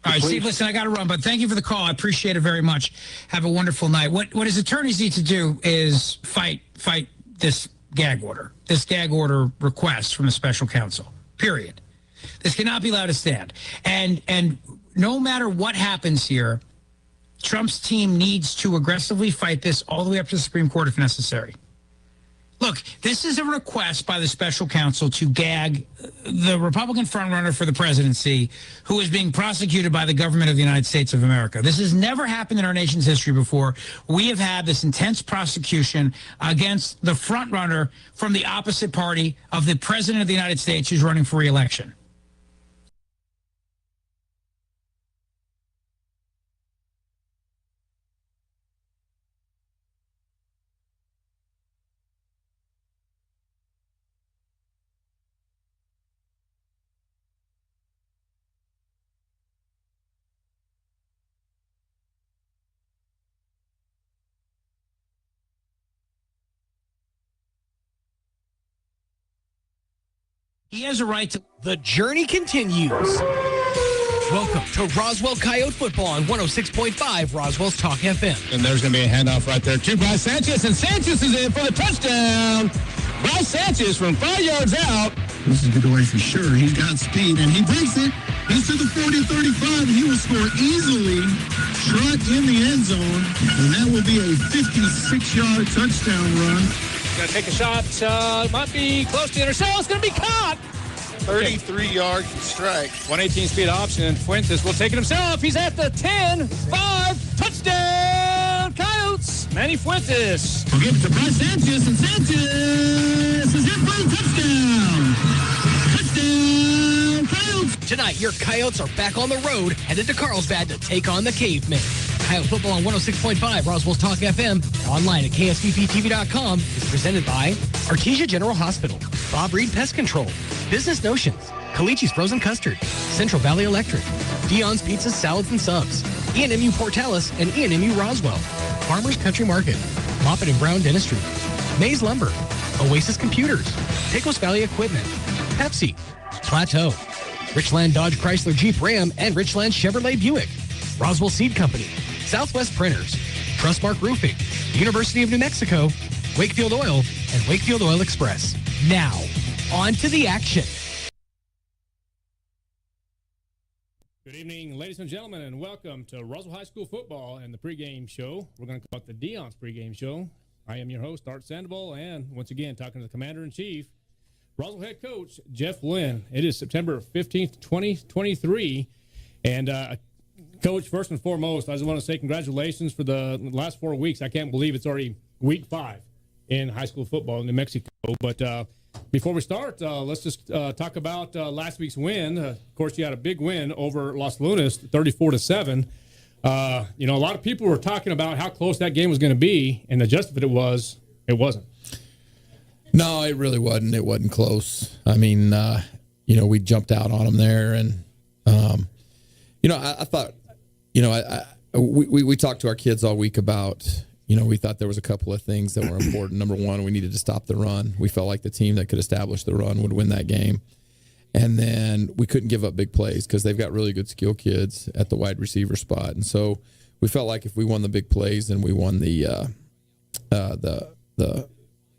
All right, Steve, listen, I got to run, but thank you for the call. I appreciate it very much. Have a wonderful night. What his attorneys need to do is fight this gag order request from the special counsel, period. This cannot be allowed to stand. And no matter what happens here, Trump's team needs to aggressively fight this all the way up to the Supreme Court if necessary. Look, this is a request by the special counsel to gag the Republican frontrunner for the presidency who is being prosecuted by the government of the United States of America. This has never happened in our nation's history before. We have had this intense prosecution against the frontrunner from the opposite party of the president of the United States who's running for re-election. He has a right to... The journey continues. Welcome to Roswell Coyote Football on 106.5 Roswell's Talk FM. And there's going to be a handoff right there to Bryce Sanchez, and Sanchez is in for the touchdown. Bryce Sanchez from 5 yards out. This is a good way for sure. He's got speed, and he breaks it. He's to the 40-35, and he will score easily. Truck in the end zone, and that will be a 56-yard touchdown run. Going to take a shot. Might be close to intercept. It's going to be caught. 33-yard strike. 118 speed option, and Fuentes will take it himself. He's at the 10, 5, touchdown, Coyotes. Manny Fuentes. We'll give it to Bryce Sanchez, and Sanchez is in for a touchdown. Touchdown, Coyotes. Tonight, your Coyotes are back on the road, headed to Carlsbad to take on the Cavemen. Coyote Football on 106.5 Roswell's Talk FM, online at ksvptv.com, is presented by Artesia General Hospital, Bob Reed Pest Control, Business Notions, Calici's Frozen Custard, Central Valley Electric, Dion's Pizzas, Salads, and Subs, E&MU Portales, and E&MU Roswell, Farmers Country Market, Moffett and Brown Dentistry, Maze Lumber, Oasis Computers, Pecos Valley Equipment, Pepsi, Plateau, Richland Dodge Chrysler Jeep Ram, and Richland Chevrolet Buick, Roswell Seed Company, Southwest Printers, Trustmark Roofing, University of New Mexico, Wakefield Oil, and Wakefield Oil Express. Now, on to the action. Good evening, ladies and gentlemen, and welcome to Roswell High School Football and the pregame show. We're going to call it the Dion's pregame show. I am your host, Art Sandoval, and once again, talking to the Commander-in-Chief, Roswell head coach, Jeff Lynn. It is September 15th, 2023, and Coach, first and foremost, I just want to say congratulations for the last 4 weeks. I can't believe it's already week 5 in high school football in New Mexico. But before we start, let's just talk about last week's win. Of course, you had a big win over Los Lunas, 34-7. A lot of people were talking about how close that game was going to be, and the gist of it was, it wasn't. No, it really wasn't. It wasn't close. I mean, we jumped out on them there, and I thought. We talked to our kids all week about, we thought there was a couple of things that were important. Number one, we needed to stop the run. We felt like the team that could establish the run would win that game. And then we couldn't give up big plays because they've got really good skill kids at the wide receiver spot. And so we felt like if we won the big plays and we won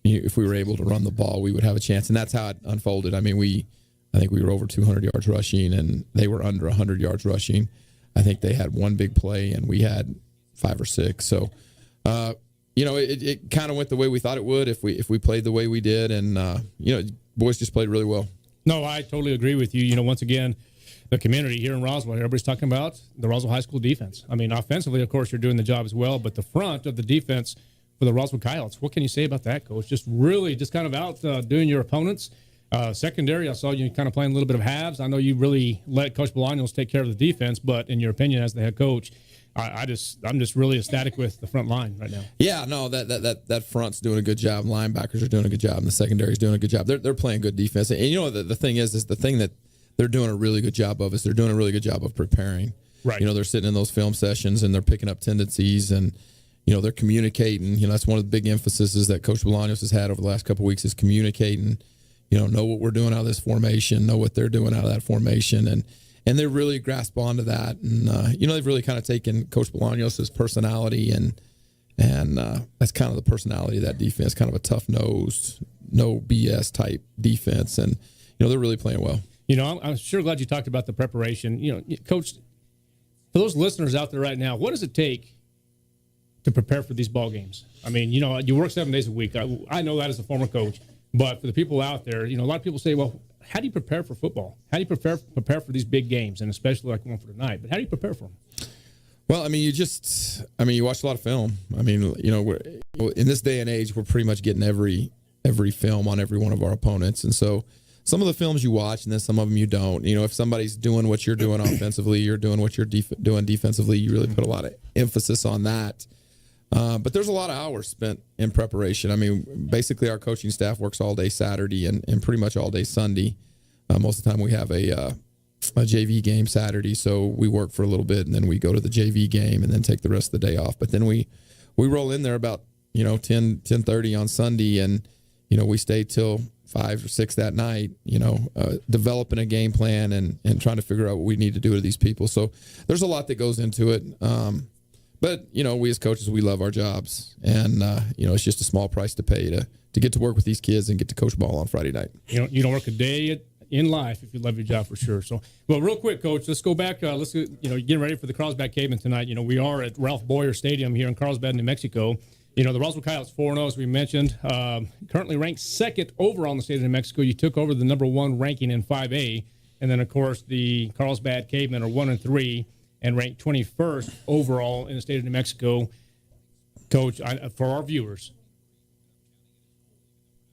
if we were able to run the ball, we would have a chance. And that's how it unfolded. I mean, I think we were over 200 yards rushing and they were under 100 yards rushing. I think they had one big play, and we had 5 or 6. So, it kind of went the way we thought it would if we played the way we did, and boys just played really well. No, I totally agree with you. Once again, the community here in Roswell, everybody's talking about the Roswell High School defense. I mean, offensively, of course, you're doing the job as well, but the front of the defense for the Roswell Coyotes, what can you say about that, Coach? Just kind of out doing your opponents. Secondary, I saw you kind of playing a little bit of halves. I know you really let Coach Bolaños take care of the defense, but in your opinion as the head coach, I'm just really ecstatic with the front line right now. Yeah, no, that front's doing a good job. Linebackers are doing a good job, and the secondary's doing a good job. They're playing good defense. And the thing is the thing that they're doing a really good job of is they're doing a really good job of preparing. Right. They're sitting in those film sessions and they're picking up tendencies and they're communicating. That's one of the big emphases that Coach Bolaños has had over the last couple of weeks is communicating. Know what we're doing out of this formation, know what they're doing out of that formation, and they really grasp onto that. And they've really kind of taken Coach Bolaños' personality, and that's kind of the personality of that defense, kind of a tough-nosed, no BS type defense, and they're really playing well. I'm sure glad you talked about the preparation. Coach, for those listeners out there right now, what does it take to prepare for these ball games? I mean, you work 7 days a week. I know that as a former coach, but for the people out there, a lot of people say, well, how do you prepare for football? How do you prepare for these big games, and especially like one for tonight? But how do you prepare for them? Well, I mean, you watch a lot of film. I mean, we're, in this day and age, we're pretty much getting every film on every one of our opponents, and so some of the films you watch, and then some of them you don't. If somebody's doing what you're doing offensively, you're doing what you're doing defensively, you really put a lot of emphasis on that. But there's a lot of hours spent in preparation. I mean, basically our coaching staff works all day Saturday and pretty much all day Sunday. Most of the time we have a JV game Saturday, so we work for a little bit, and then we go to the JV game and then take the rest of the day off. But then we roll in there about 10:30 on Sunday, and we stay till 5 or 6 that night, developing a game plan and trying to figure out what we need to do to these people. So there's a lot that goes into it. But we as coaches, we love our jobs, and it's just a small price to pay to get to work with these kids and get to coach ball on Friday night. You don't work a day in life if you love your job, for sure. So, well, real quick, Coach, let's go back. Let's getting ready for the Carlsbad Cavemen tonight. We are at Ralph Boyer Stadium here in Carlsbad, New Mexico. The Roswell Coyotes 4-0, as we mentioned, currently ranked second overall in the state of New Mexico. You took over the number 1 ranking in 5A, and then of course the Carlsbad Cavemen are 1-3. And ranked 21st overall in the state of New Mexico. Coach, for our viewers,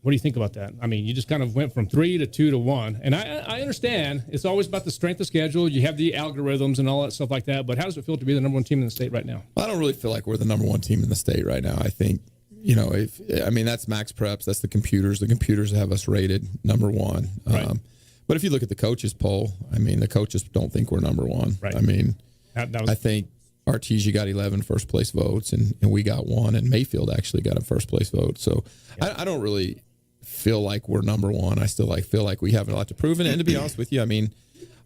what do you think about that? I mean, you just kind of went from 3 to 2 to 1. And I understand it's always about the strength of schedule. You have the algorithms and all that stuff like that. But how does it feel to be the number 1 team in the state right now? I don't really feel like we're the number 1 team in the state right now. I think, that's Max Preps. That's the computers. The computers have us rated number 1. Right. But if you look at the coaches poll, the coaches don't think we're number 1. Right. I think Artesia got 11 first place votes, and we got 1, and Mayfield actually got a first place vote. So I don't really feel like we're number 1. I still feel like we have a lot to prove. And to be honest with you,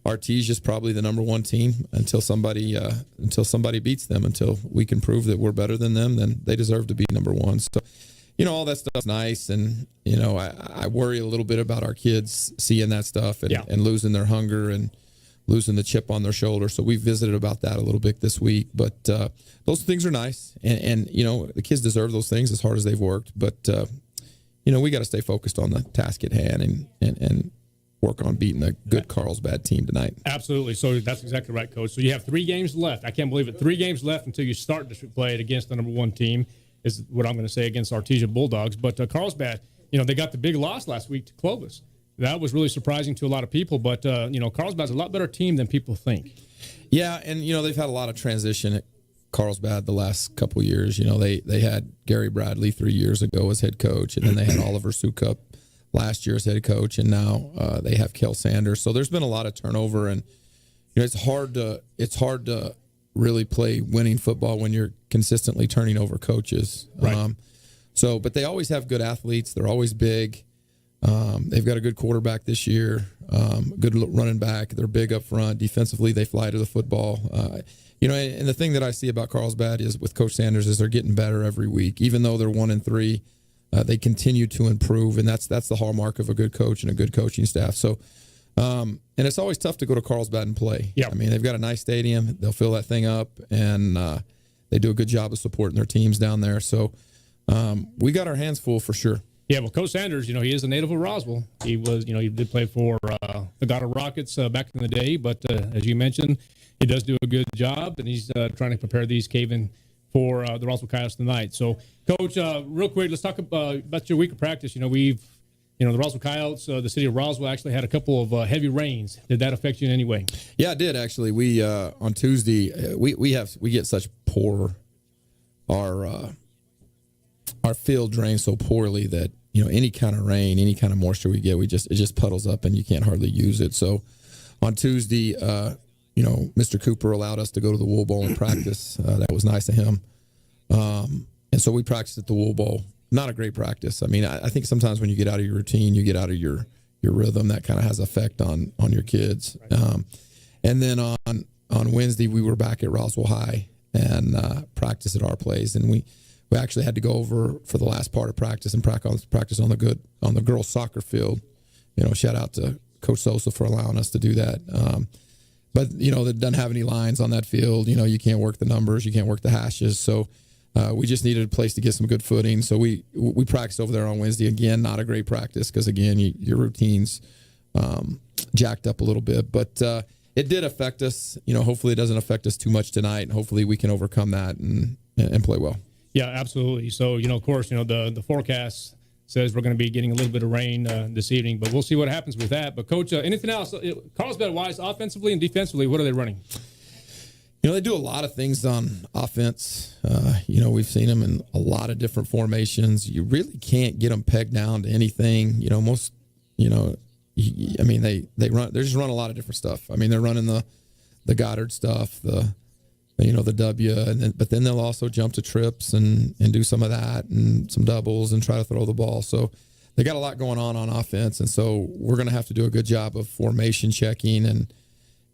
Artesia is probably the number 1 team until somebody beats them. Until we can prove that we're better than them, then they deserve to be number 1. So all that stuff's nice, and I worry a little bit about our kids seeing that stuff and losing their hunger and losing the chip on their shoulder. So we visited about that a little bit this week. But those things are nice. And the kids deserve those things as hard as they've worked. But, we got to stay focused on the task at hand and work on beating a good Carlsbad team tonight. Absolutely. So that's exactly right, Coach. So you have 3 games left. I can't believe it. 3 games left until you start to play it against the number 1 team is what I'm going to say against Artesia Bulldogs. But Carlsbad, they got the big loss last week to Clovis. That was really surprising to a lot of people, but, Carlsbad's a lot better team than people think. Yeah, and, they've had a lot of transition at Carlsbad the last couple of years. They had Gary Bradley 3 years ago as head coach, and then they had Oliver Sukup last year as head coach, and now they have Kel Sanders. So there's been a lot of turnover, and, it's hard to really play winning football when you're consistently turning over coaches. Right. But they always have good athletes. They're always big. They've got a good quarterback this year, good running back. They're big up front. Defensively, they fly to the football. And the thing that I see about Carlsbad is with Coach Sanders is they're getting better every week. Even though they're 1-3, they continue to improve, and that's the hallmark of a good coach and a good coaching staff. So, and it's always tough to go to Carlsbad and play. Yep. They've got a nice stadium. They'll fill that thing up, and they do a good job of supporting their teams down there. So we got our hands full for sure. Yeah, well, Coach Sanders, he is a native of Roswell. He was, he did play for the Goddard Rockets back in the day, but as you mentioned, he does do a good job, and he's trying to prepare these Caven for the Roswell Coyotes tonight. So, Coach, real quick, let's talk about your week of practice. The Roswell Coyotes, the city of Roswell actually had a couple of heavy rains. Did that affect you in any way? Yeah, it did actually. We on Tuesday we get such poor our field drains so poorly that any kind of rain, any kind of moisture we get, it just puddles up and you can't hardly use it. So on Tuesday, Mr. Cooper allowed us to go to the Wool Bowl and practice. That was nice of him. And so we practiced at the Wool Bowl. Not a great practice. I think sometimes when you get out of your routine, you get out of your rhythm, that kind of has effect on your kids. And then on Wednesday, we were back at Roswell High and practice at our place. And we actually had to go over for the last part of practice and practice on the girls' soccer field. Shout out to Coach Sosa for allowing us to do that. But, that doesn't have any lines on that field. You can't work the numbers. You can't work the hashes. So we just needed a place to get some good footing. So we practiced over there on Wednesday. Again, not a great practice because, again, your routine's jacked up a little bit. But it did affect us. Hopefully it doesn't affect us too much tonight. And hopefully we can overcome that and play well. Yeah, absolutely. So, of course, the forecast says we're going to be getting a little bit of rain this evening, but we'll see what happens with that. But, Coach, anything else? Carlsbad-wise, offensively and defensively, what are they running? They do a lot of things on offense. We've seen them in a lot of different formations. You really can't get them pegged down to anything. They just run a lot of different stuff. They're running the Goddard stuff, the W, but then they'll also jump to trips and do some of that and some doubles and try to throw the ball. So they got a lot going on offense, and so we're going to have to do a good job of formation checking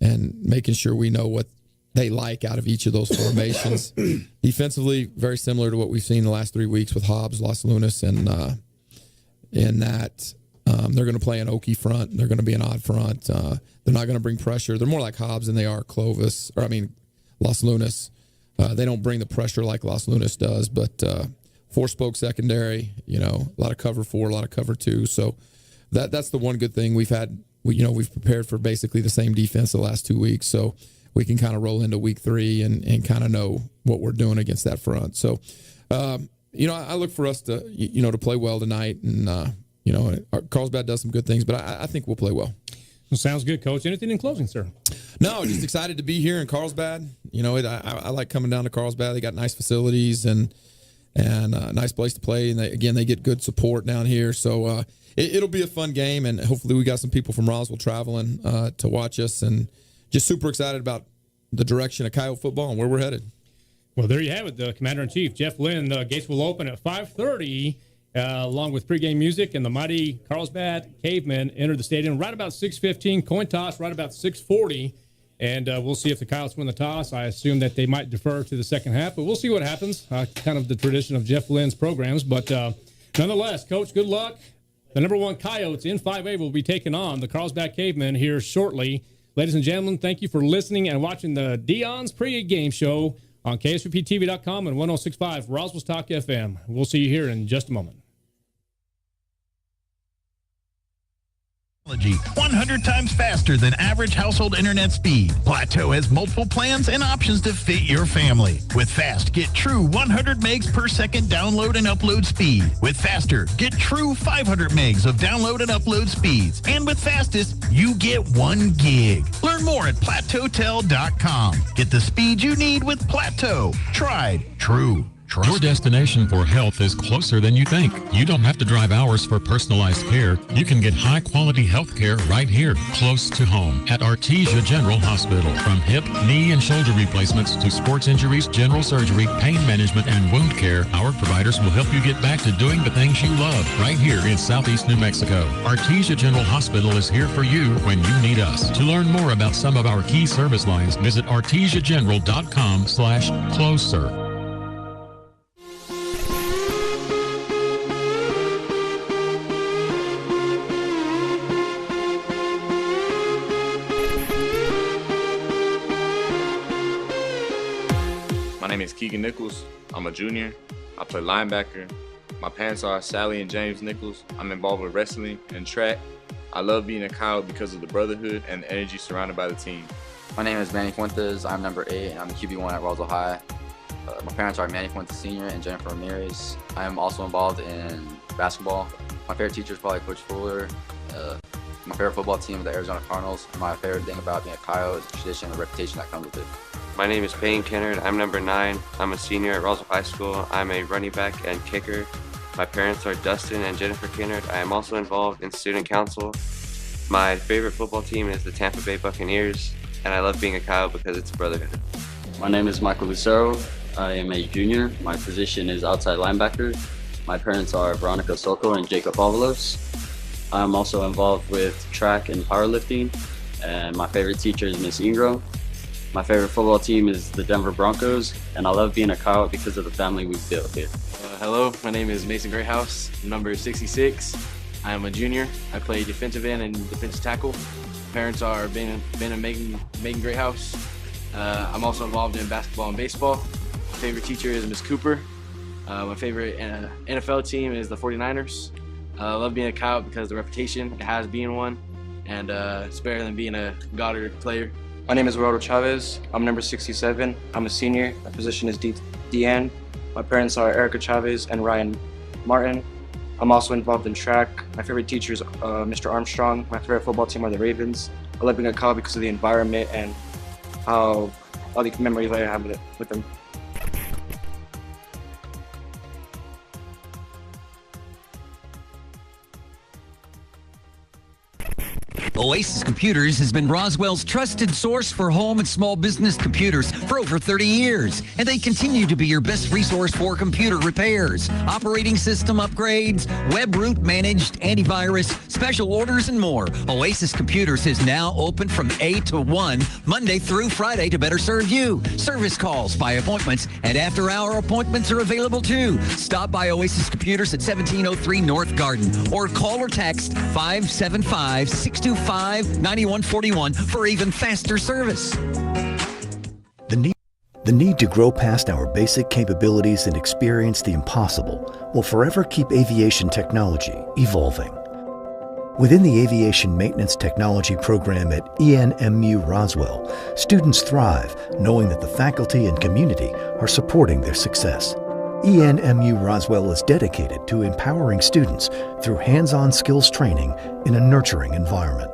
and making sure we know what they like out of each of those formations. Defensively, very similar to what we've seen the last 3 weeks with Hobbs, Los Lunas, and in that they're going to play an Okie front. They're going to be an odd front. They're not going to bring pressure. They're more like Hobbs than they are Los Lunas. They don't bring the pressure like Los Lunas does, but four-spoke secondary, a lot of cover 4, a lot of cover 2. So that's the one good thing we've had. We've prepared for basically the same defense the last 2 weeks, so we can kind of roll into week 3 and kind of know what we're doing against that front. So, I look for us to, to play well tonight, and Carlsbad does some good things, but I think we'll play well. Well, sounds good, Coach. Anything in closing, sir? No, just excited to be here in Carlsbad. I like coming down to Carlsbad. They got nice facilities and a nice place to play. And they get good support down here. So it'll be a fun game. And hopefully we got some people from Roswell traveling to watch us. And just super excited about the direction of Coyote football and where we're headed. Well, there you have it. The Commander-in-Chief, Jeff Lynn. The gates will open at 5:30. Along with pregame music, and the mighty Carlsbad Cavemen enter the stadium right about 6:15. Coin toss right about 6:40, and we'll see if the Coyotes win the toss. I assume that they might defer to the second half, but we'll see what happens. Kind of the tradition of Jeff Lynn's programs, but nonetheless, Coach, good luck. The number 1 Coyotes in 5A will be taking on the Carlsbad Cavemen here shortly. Ladies and gentlemen, thank you for listening and watching the Dion's Pregame Show on KSVPTV.com and 106.5 Roswell's Talk FM. We'll see you here in just a moment. 100 times faster than average household internet speed. Plateau has multiple plans and options to fit your family. With Fast, get true 100 megs per second download and upload speed. With Faster, get true 500 megs of download and upload speeds. And with Fastest, you get 1 gig. Learn more at plateautel.com. Get the speed you need with Plateau. Tried, true. Your destination for health is closer than you think. You don't have to drive hours for personalized care. You can get high-quality health care right here, close to home, at Artesia General Hospital. From hip, knee, and shoulder replacements to sports injuries, general surgery, pain management, and wound care, our providers will help you get back to doing the things you love right here in Southeast New Mexico. Artesia General Hospital is here for you when you need us. To learn more about some of our key service lines, visit artesiageneral.com/closer. My name is Keegan Nichols. I'm a junior. I play linebacker. My parents are Sally and James Nichols. I'm involved with wrestling and track. I love being a Coyote because of the brotherhood and the energy surrounded by the team. My name is Manny Fuentes. I'm number 8, and I'm the QB1 at Roswell High. My parents are Manny Fuentes Sr. and Jennifer Ramirez. I am also involved in basketball. My favorite teacher is probably Coach Fuller. My favorite football team is the Arizona Cardinals. My favorite thing about being a Coyote is the tradition and the reputation that comes with it. My name is Payne Kennard. I'm number 9. I'm a senior at Roswell High School. I'm a running back and kicker. My parents are Dustin and Jennifer Kennard. I am also involved in student council. My favorite football team is the Tampa Bay Buccaneers, and I love being a Coyote because it's a brotherhood. My name is Michael Lucero. I am a junior. My position is outside linebacker. My parents are Veronica Soko and Jacob Avalos. I'm also involved with track and powerlifting. and my favorite teacher is Miss Ingram. My favorite football team is the Denver Broncos, and I love being a Coyote because of the family we've built here. Hello, my name is Mason Greathouse, number 66. I am a junior. I play defensive end and defensive tackle. Parents are Ben and Megan Greathouse. I'm also involved in basketball and baseball. My favorite teacher is Miss Cooper. My favorite NFL team is the 49ers. I love being a Coyote because of the reputation it has being one, and it's better than being a Goddard player. My name is Gerardo Chavez. I'm number 67. I'm a senior. My position is DN. My parents are Erica Chavez and Ryan Martin. I'm also involved in track. My favorite teacher is Mr. Armstrong. My favorite football team are the Ravens. I love being a Coyote because of the environment and how all the memories I have with them. Oasis Computers has been Roswell's trusted source for home and small business computers for over 30 years, and they continue to be your best resource for computer repairs, operating system upgrades, web root managed, antivirus, special orders, and more. Oasis Computers is now open from 8 to 1, Monday through Friday to better serve you. Service calls by appointments and after-hour appointments are available too. Stop by Oasis Computers at 1703 North Garden or call or text 575-625-9141 for even faster service. The need to grow past our basic capabilities and experience the impossible will forever keep aviation technology evolving. Within the Aviation Maintenance Technology program at ENMU Roswell, students thrive knowing that the faculty and community are supporting their success. ENMU Roswell is dedicated to empowering students through hands-on skills training in a nurturing environment.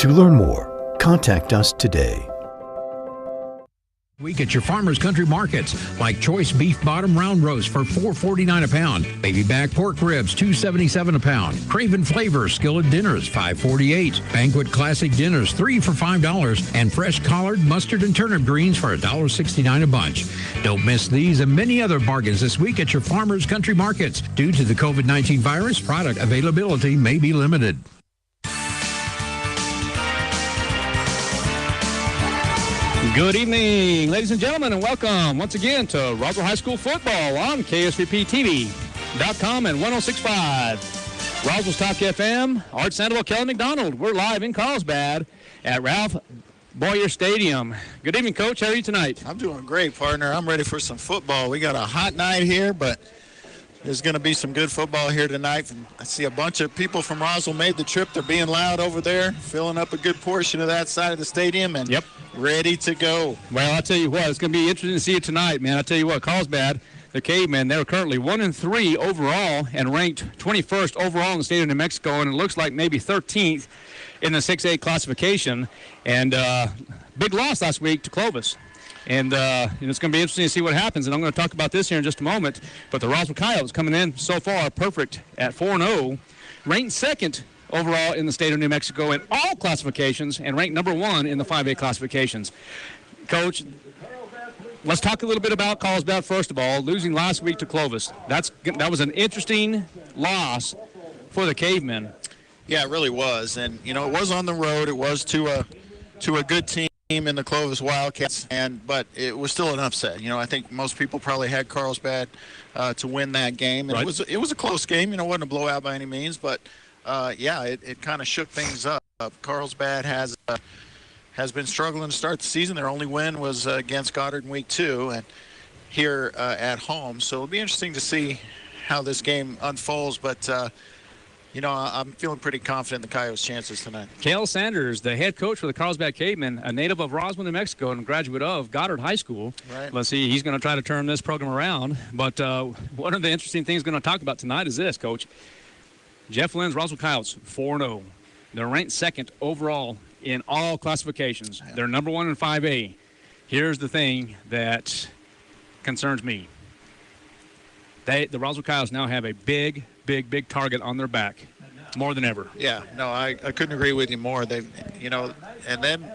To learn more, contact us today. Week at your Farmers Country Markets, like choice beef bottom round roast for $4.49 a pound, baby back pork ribs $2.77 a pound, Craven Flavor skillet dinners $5.48, Banquet Classic dinners 3 for $5, and fresh collard, mustard, and turnip greens for $1.69 a bunch. Don't miss these and many other bargains this week at your Farmers Country Markets. Due to the COVID-19 virus, product availability may be limited. Good evening, ladies and gentlemen, and welcome once again to Roswell High School football on KSVPTV.com and 106.5. Roswell's Talk FM, Art Sandoval, Kelly McDonald. We're live in Carlsbad at Ralph Boyer Stadium. Good evening, Coach. How are you tonight? I'm doing great, partner. I'm ready for some football. We got a hot night here, but there's going to be some good football here tonight. I see a bunch of people from Roswell made the trip. They're being loud over there, filling up a good portion of that side of the stadium, and ready to go. Well, I'll tell you what, it's going to be interesting to see it tonight, man. I'll tell you what, Carlsbad, the Cavemen, they're currently 1-3 overall and ranked 21st overall in the state of New Mexico, and it looks like maybe 13th in the 6A classification. And big loss last week to Clovis. And it's going to be interesting to see what happens. And I'm going to talk about this here in just a moment. But the Roswell Coyotes coming in so far perfect at 4-0, ranked second overall in the state of New Mexico in all classifications and ranked number 1 in the 5A classifications. Coach, let's talk a little bit about Carlsbad first of all, losing last week to Clovis. That was an interesting loss for the Cavemen. Yeah, it really was. And, you know, it was on the road. It was to a good team in the Clovis Wildcats, but it was still an upset. You know, I think most people probably had Carlsbad to win that game. And right. It was a close game. You know, it wasn't a blowout by any means, but it kind of shook things up. Carlsbad has been struggling to start the season. Their only win was against Goddard in week 2 and here at home. So it'll be interesting to see how this game unfolds, but you know, I'm feeling pretty confident in the Coyotes' chances tonight. Cale Sanders, the head coach for the Carlsbad Cavemen, a native of Roswell, New Mexico, and a graduate of Goddard High School. Right. Let's see, he's going to try to turn this program around. But one of the interesting things we're going to talk about tonight is this, Coach. Jeff Lynn's Roswell Coyotes, 4-0. They're ranked second overall in all classifications. Yeah. They're number 1 in 5A. Here's the thing that concerns me. The Roswell Coyotes now have a big target on their back, more than ever. Yeah, no, I couldn't agree with you more. They, you know, and then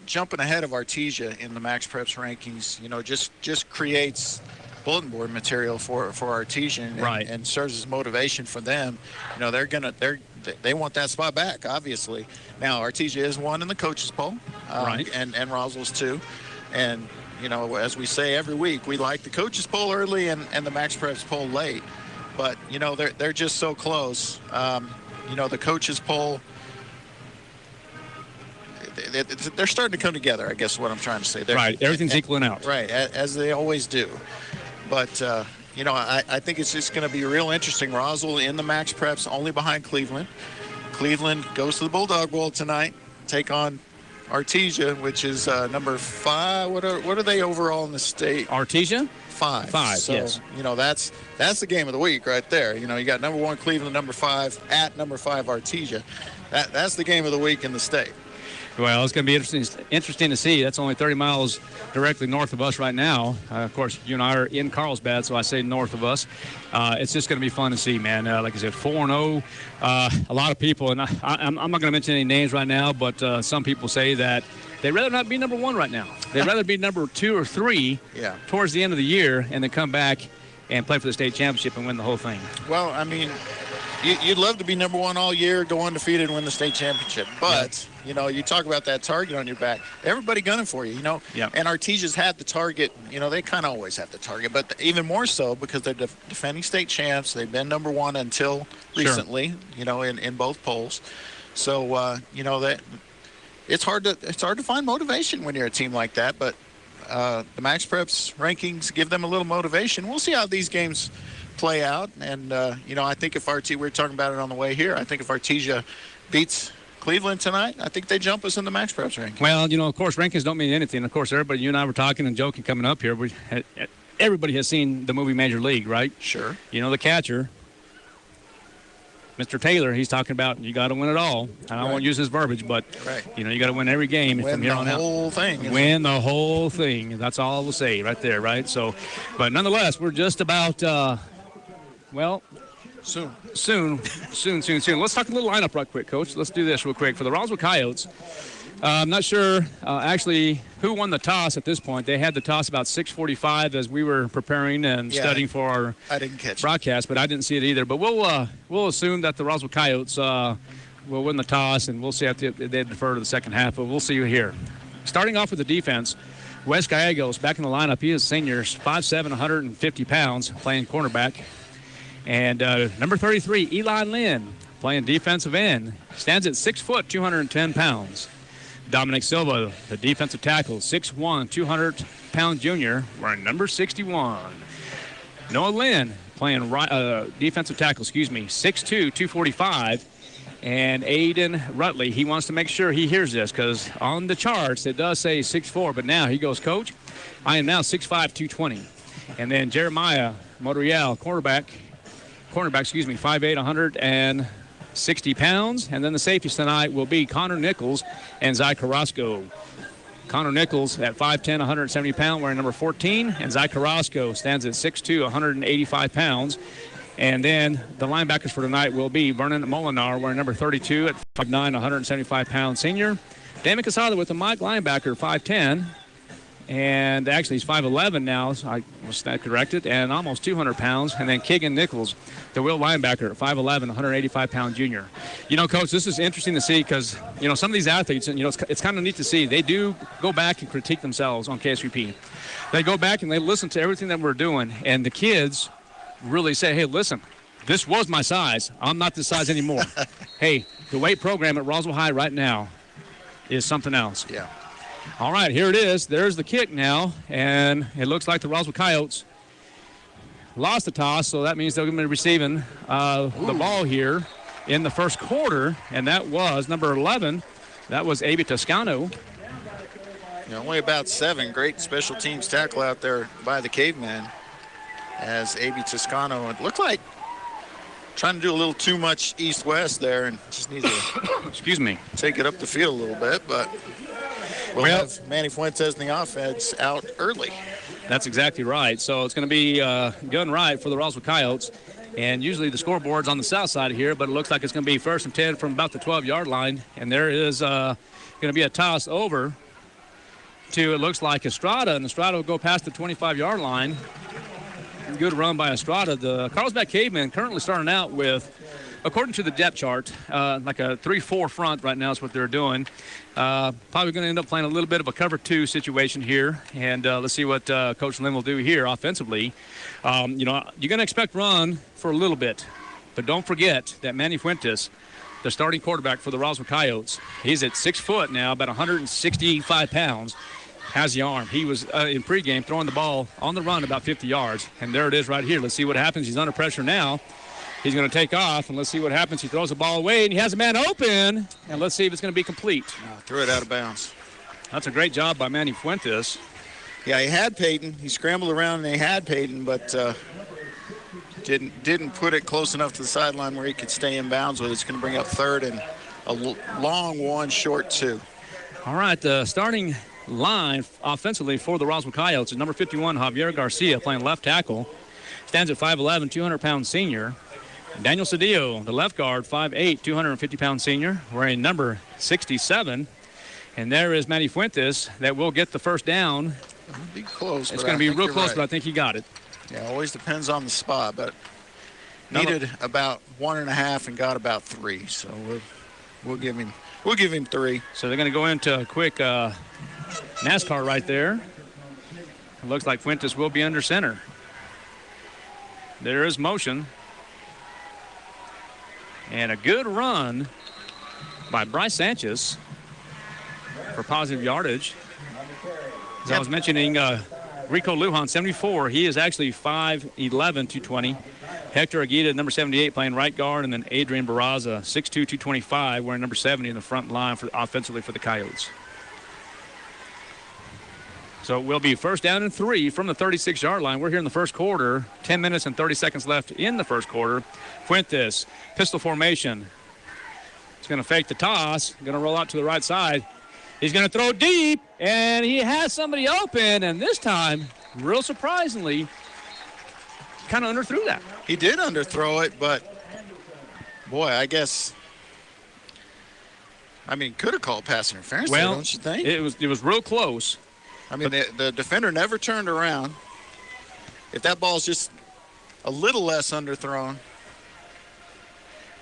jumping ahead of Artesia in the Max Preps rankings, you know, just creates bulletin board material for Artesian, and serves as motivation for them. You know, they want that spot back, obviously. Now, Artesia is one in the coaches poll, and Roswell's two. And, you know, as we say every week, we like the coaches poll early and the Max Preps poll late. But, you know, they're just so close. You know, the coaches poll, they're starting to come together, I guess is what I'm trying to say. Everything's equaling out. Right, as they always do. But, you know, I think it's just going to be real interesting. Roswell in the Max Preps, only behind Cleveland. Cleveland goes to the Bulldog Bowl tonight, take on Artesia, which is number 5. What are they overall in the state? Artesia? 5. So, yes. You know, that's the game of the week right there. You know, you got number 1 Cleveland, number 5 at number 5 Artesia. That's the game of the week in the state. Well, it's going to be interesting to see. That's only 30 miles directly north of us right now. Of course, you and I are in Carlsbad, so I say north of us. It's just going to be fun to see, man. Like I said, 4-0. A lot of people, and I'm not going to mention any names right now, but some people say that they'd rather not be number 1 right now. They'd rather be number 2 or 3 towards the end of the year and then come back and play for the state championship and win the whole thing. Well, I mean, you'd love to be number 1 all year, go undefeated, and win the state championship. But, you know, you talk about that target on your back. Everybody gunning for you, you know. And Artesia's had the target. You know, they kind of always have the target, but even more so because they're defending state champs. They've been number 1 until recently, you know, in both polls. So, you know, that it's hard to find motivation when you're a team like that. But the Max Preps rankings give them a little motivation. We'll see how these games play out. And, you know, I think if we were talking about it on the way here, I think if Artesia beats Cleveland tonight, I think they jump us in the Max Preps ranking. Well, you know, of course, rankings don't mean anything. Of course, everybody, you and I were talking and joking coming up here. Everybody has seen the movie Major League, right? Sure. You know, the catcher, Mr. Taylor, he's talking about you got to win it all. I won't use his verbiage, but, you know, you got to win every game from here on out. Win the whole thing. Win the whole thing. That's all I will say right there, right? So, but nonetheless, we're just about, well, soon. Let's talk a little lineup right quick, Coach. Let's do this real quick. For the Roswell Coyotes, I'm not sure actually who won the toss at this point. They had the toss about 6:45 as we were preparing and studying for our broadcast, but I didn't see it either. But we'll assume that the Roswell Coyotes will win the toss, and we'll see if they defer to the second half, but we'll see you here. Starting off with the defense, Wes Gallegos back in the lineup. He is senior, 5'7", 150 pounds, playing cornerback. And number 33, Eli Lynn, playing defensive end, stands at 6 foot, 210 pounds. Dominic Silva, the defensive tackle, 6'1", 200-pound junior, wearing number 61. Noah Lynn, playing defensive tackle, 6'2", 245. And Aiden Rutley, he wants to make sure he hears this because on the charts it does say 6'4", but now he goes, Coach, I am now 6'5", 220. And then Jeremiah Motorial, cornerback, 5'8", 160 pounds. And then the safeties tonight will be Connor Nichols and Zy Carrasco. Connor Nichols at 5'10", 170 pounds, wearing number 14. And Zy Carrasco stands at 6'2", 185 pounds. And then the linebackers for tonight will be Vernon Molinar, wearing number 32 at 5'9", 175 pounds senior. Damon Casada with the Mike linebacker, 5'10". And actually, he's 5'11" now, so I was that corrected, and almost 200 pounds. And then Keegan Nichols, the Will linebacker, 5'11", 185-pound junior. You know, Coach, this is interesting to see because, you know, some of these athletes, and, you know, it's kind of neat to see. They do go back and critique themselves on KSVP. They go back and they listen to everything that we're doing, and the kids really say, hey, listen, this was my size. I'm not this size anymore. Hey, the weight program at Roswell High right now is something else. Yeah. All right, here it is. There's the kick now, and it looks like the Roswell Coyotes lost the toss, so that means they're going to be receiving the ball here in the first quarter, and that was number 11. That was Abe Toscano. You know, only about 7. Great special teams tackle out there by the Caveman as Abe Toscano. It looked like trying to do a little too much east-west there and just need to take it up the field a little bit, but we'll have Manny Fuentes in the offense out early. That's exactly right. So it's going to be gun right for the Roswell Coyotes. And usually the scoreboard's on the south side of here, but it looks like it's going to be 1st and 10 from about the 12-yard line. And there is going to be a toss over to, it looks like, Estrada. And Estrada will go past the 25-yard line. Good run by Estrada. The Carlsbad Cavemen currently starting out with, according to the depth chart, like a 3-4 front right now is what they're doing. Probably going to end up playing a little bit of a cover 2 situation here. And let's see what Coach Lynn will do here offensively. You're going to expect run for a little bit. But don't forget that Manny Fuentes, the starting quarterback for the Roswell Coyotes, he's at 6 foot now, about 165 pounds. Has the arm. He was in pregame throwing the ball on the run about 50 yards. And there it is right here. Let's see what happens. He's under pressure now. He's going to take off, and let's see what happens. He throws the ball away, and he has a man open. And let's see if it's going to be complete. Threw it out of bounds. That's a great job by Manny Fuentes. Yeah, he had Peyton. He scrambled around, and he had Peyton, but didn't put it close enough to the sideline where he could stay in bounds with it. It's going to bring up third and a long 1, short 2. All right, the starting line offensively for the Roswell Coyotes is number 51, Javier Garcia, playing left tackle. Stands at 5'11", 200-pound senior. Daniel Cedillo, the left guard, 5'8", 250-pound senior, wearing number 67. And there is Manny Fuentes that will get the first down. It'll be close. It's going to be real close, but I think he got it. Yeah, always depends on the spot, but needed about 1.5 and got about 3. So we'll give him 3. So they're going to go into a quick NASCAR right there. It looks like Fuentes will be under center. There is motion. And a good run by Bryce Sanchez for positive yardage. As I was mentioning, Rico Lujan, 74. He is actually 5'11", 220. Hector Aguida, number 78, playing right guard. And then Adrian Barraza, 6'2", 225, wearing number 70 in the front line offensively for the Coyotes. So it will be first down and 3 from the 36-yard line. We're here in the first quarter. 10 minutes and 30 seconds left in the first quarter. Fuentes, pistol formation. He's going to fake the toss. Going to roll out to the right side. He's going to throw deep, and he has somebody open. And this time, real surprisingly, kind of underthrew that. He did underthrow it, but, boy, I guess, could have called pass interference there, don't you think? It was real close. The defender never turned around. If that ball's just a little less underthrown.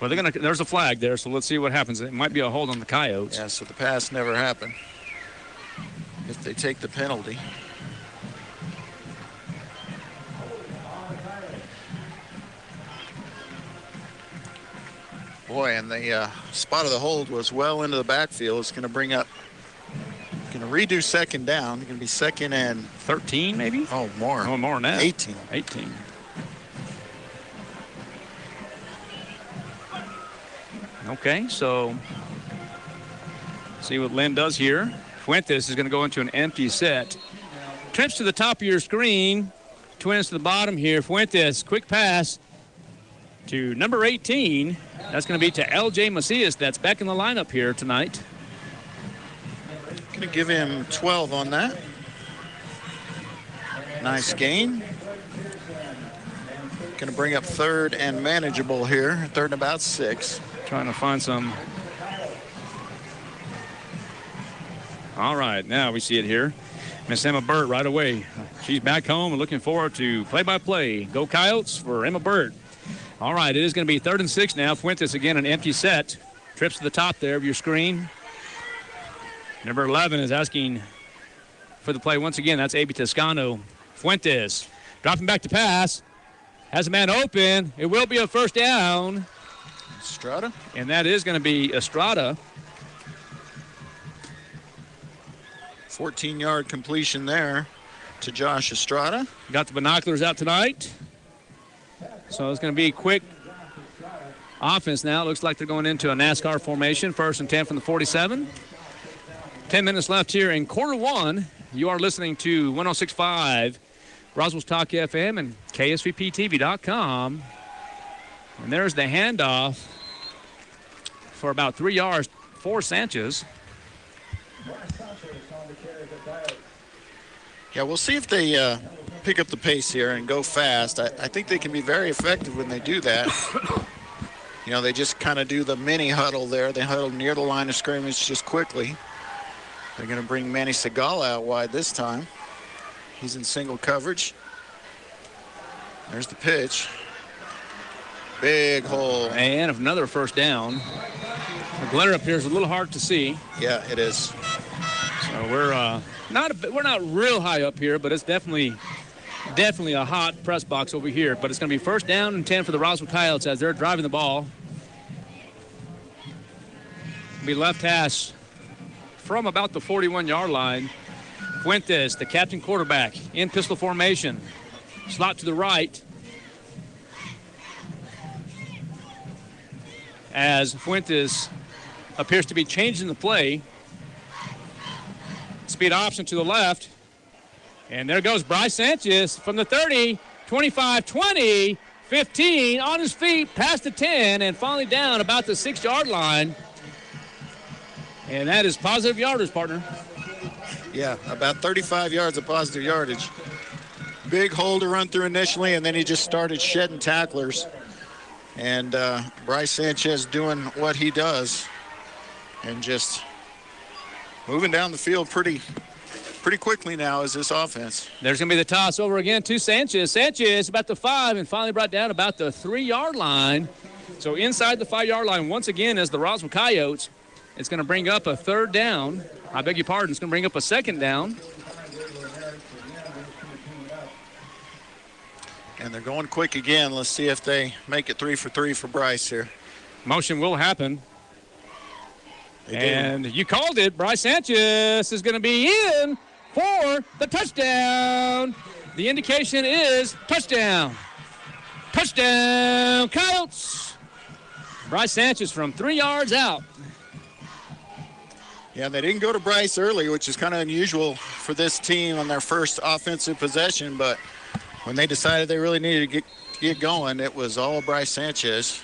Well, there's a flag there, so let's see what happens. It might be a hold on the Coyotes. Yeah, so the pass never happened if they take the penalty. Boy, and the spot of the hold was well into the backfield. It's going to bring up, going to redo second down. It's going to be second and 13 maybe? Oh, more. Oh, more than that. 18. 18. Okay, so see what Lynn does here. Fuentes is going to go into an empty set. Trips to the top of your screen. Twins to the bottom here. Fuentes, quick pass to number 18. That's going to be to L.J. Macias. That's back in the lineup here tonight. Going to give him 12 on that. Nice gain. Going to bring up third and manageable here. Third and about 6. Trying to find some. All right, now we see it here. Miss Emma Burt right away. She's back home and looking forward to play-by-play. Go Coyotes for Emma Burt. All right, it is going to be 3rd and 6 now. Fuentes again, an empty set. Trips to the top there of your screen. Number 11 is asking for the play once again. That's A.B. Toscano. Fuentes dropping back to pass. Has a man open. It will be a first down. Estrada. And that is going to be Estrada. 14-yard completion there to Josh Estrada. Got the binoculars out tonight. So it's going to be a quick offense now. It looks like they're going into a NASCAR formation. 1st and 10 from the 47. 10 minutes left here in quarter 1. You are listening to 106.5 Roswell's Talk FM and KSVPTV.com. And there's the handoff for about 3 yards for Sanchez. Yeah, we'll see if they pick up the pace here and go fast. I think they can be very effective when they do that. You know, they just kind of do the mini huddle there. They huddle near the line of scrimmage just quickly. They're going to bring Manny Segala out wide this time. He's in single coverage. There's the pitch. Big hole. And another first down. The glare up here is a little hard to see. Yeah, it is. So we're not real high up here, but it's definitely a hot press box over here. But it's going to be first down and 10 for the Roswell Coyotes as they're driving the ball. It'll be left hash from about the 41-yard line. Fuentes, the captain quarterback, in pistol formation. Slot to the right. As Fuentes appears to be changing the play. Speed option to the left. And there goes Bryce Sanchez from the 30, 25, 20, 15, on his feet, past the 10, and finally down about the 6-yard line. And that is positive yardage, partner. Yeah, about 35 yards of positive yardage. Big hole to run through initially, and then he just started shedding tacklers. And Bryce Sanchez doing what he does and just moving down the field pretty quickly now as this offense. There's going to be the toss over again to Sanchez. Sanchez about the 5 and finally brought down about the 3-yard line. So inside the 5-yard line once again as the Roswell Coyotes. It's going to bring up a third down. I beg your pardon. It's going to bring up a second down. And they're going quick again. Let's see if they make it 3 for 3 for Bryce here. Motion will happen. And you called it. Bryce Sanchez is going to be in for the touchdown. The indication is touchdown. Touchdown, Coyotes. Bryce Sanchez from 3 yards out. Yeah, they didn't go to Bryce early, which is kind of unusual for this team on their first offensive possession, but when they decided they really needed to get going, it was all Bryce Sanchez.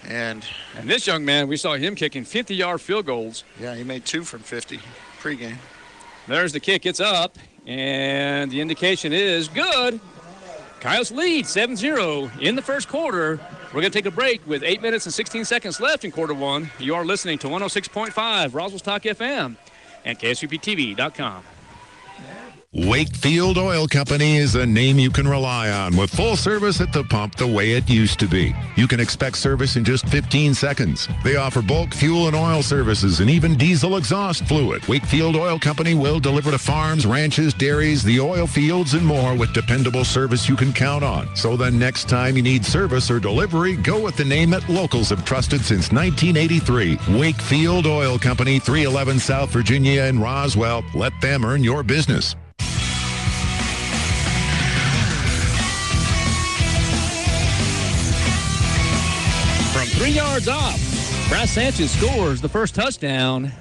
And this young man, we saw him kicking 50-yard field goals. Yeah, he made 2 from 50 pregame. There's the kick. It's up, and the indication is good. Coyotes lead 7-0 in the first quarter. We're going to take a break with 8 minutes and 16 seconds left in quarter one. You are listening to 106.5 Roswell's Talk FM and KSUPTV.com. Wakefield Oil Company is a name you can rely on with full service at the pump the way it used to be. You can expect service in just 15 seconds. They offer bulk fuel and oil services and even diesel exhaust fluid. Wakefield Oil Company will deliver to farms, ranches, dairies, the oil fields, and more with dependable service you can count on. So the next time you need service or delivery, go with the name that locals have trusted since 1983. Wakefield Oil Company, 311 South Virginia in Roswell. Let them earn your business. From 3 yards off, Bryce Sanchez scores the first touchdown,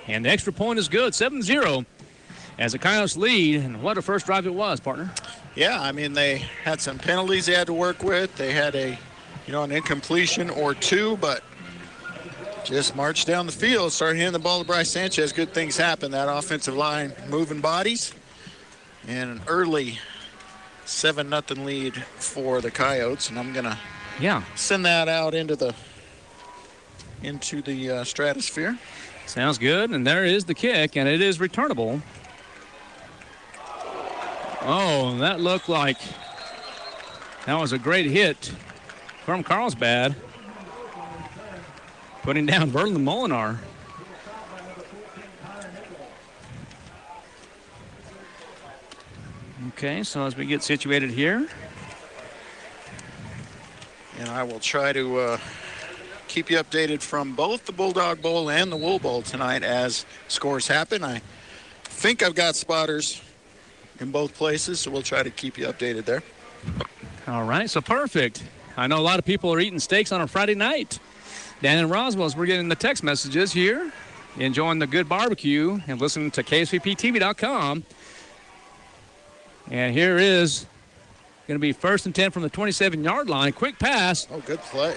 and the extra point is good, 7-0, as the Coyotes lead. And what a first drive it was, partner. Yeah, I mean, they had some penalties they had to work with. They had an incompletion or two, but just marched down the field, started hitting the ball to Bryce Sanchez. Good things happen. That offensive line moving bodies, and an early 7-0 lead for the Coyotes. And I'm gonna send that out into the stratosphere. Sounds good. And there is the kick, and it is returnable. Oh, that looked like that was a great hit from Carlsbad, putting down Verlin Molinar. Okay, so as we get situated here. And I will try to keep you updated from both the Bulldog Bowl and the Wool Bowl tonight as scores happen. I think I've got spotters in both places, so we'll try to keep you updated there. All right, so perfect. I know a lot of people are eating steaks on a Friday night down in Roswell as we're getting the text messages here, enjoying the good barbecue and listening to KSVPTV.com. And here is going to be first and 10 from the 27-yard line. Quick pass. Oh, good play.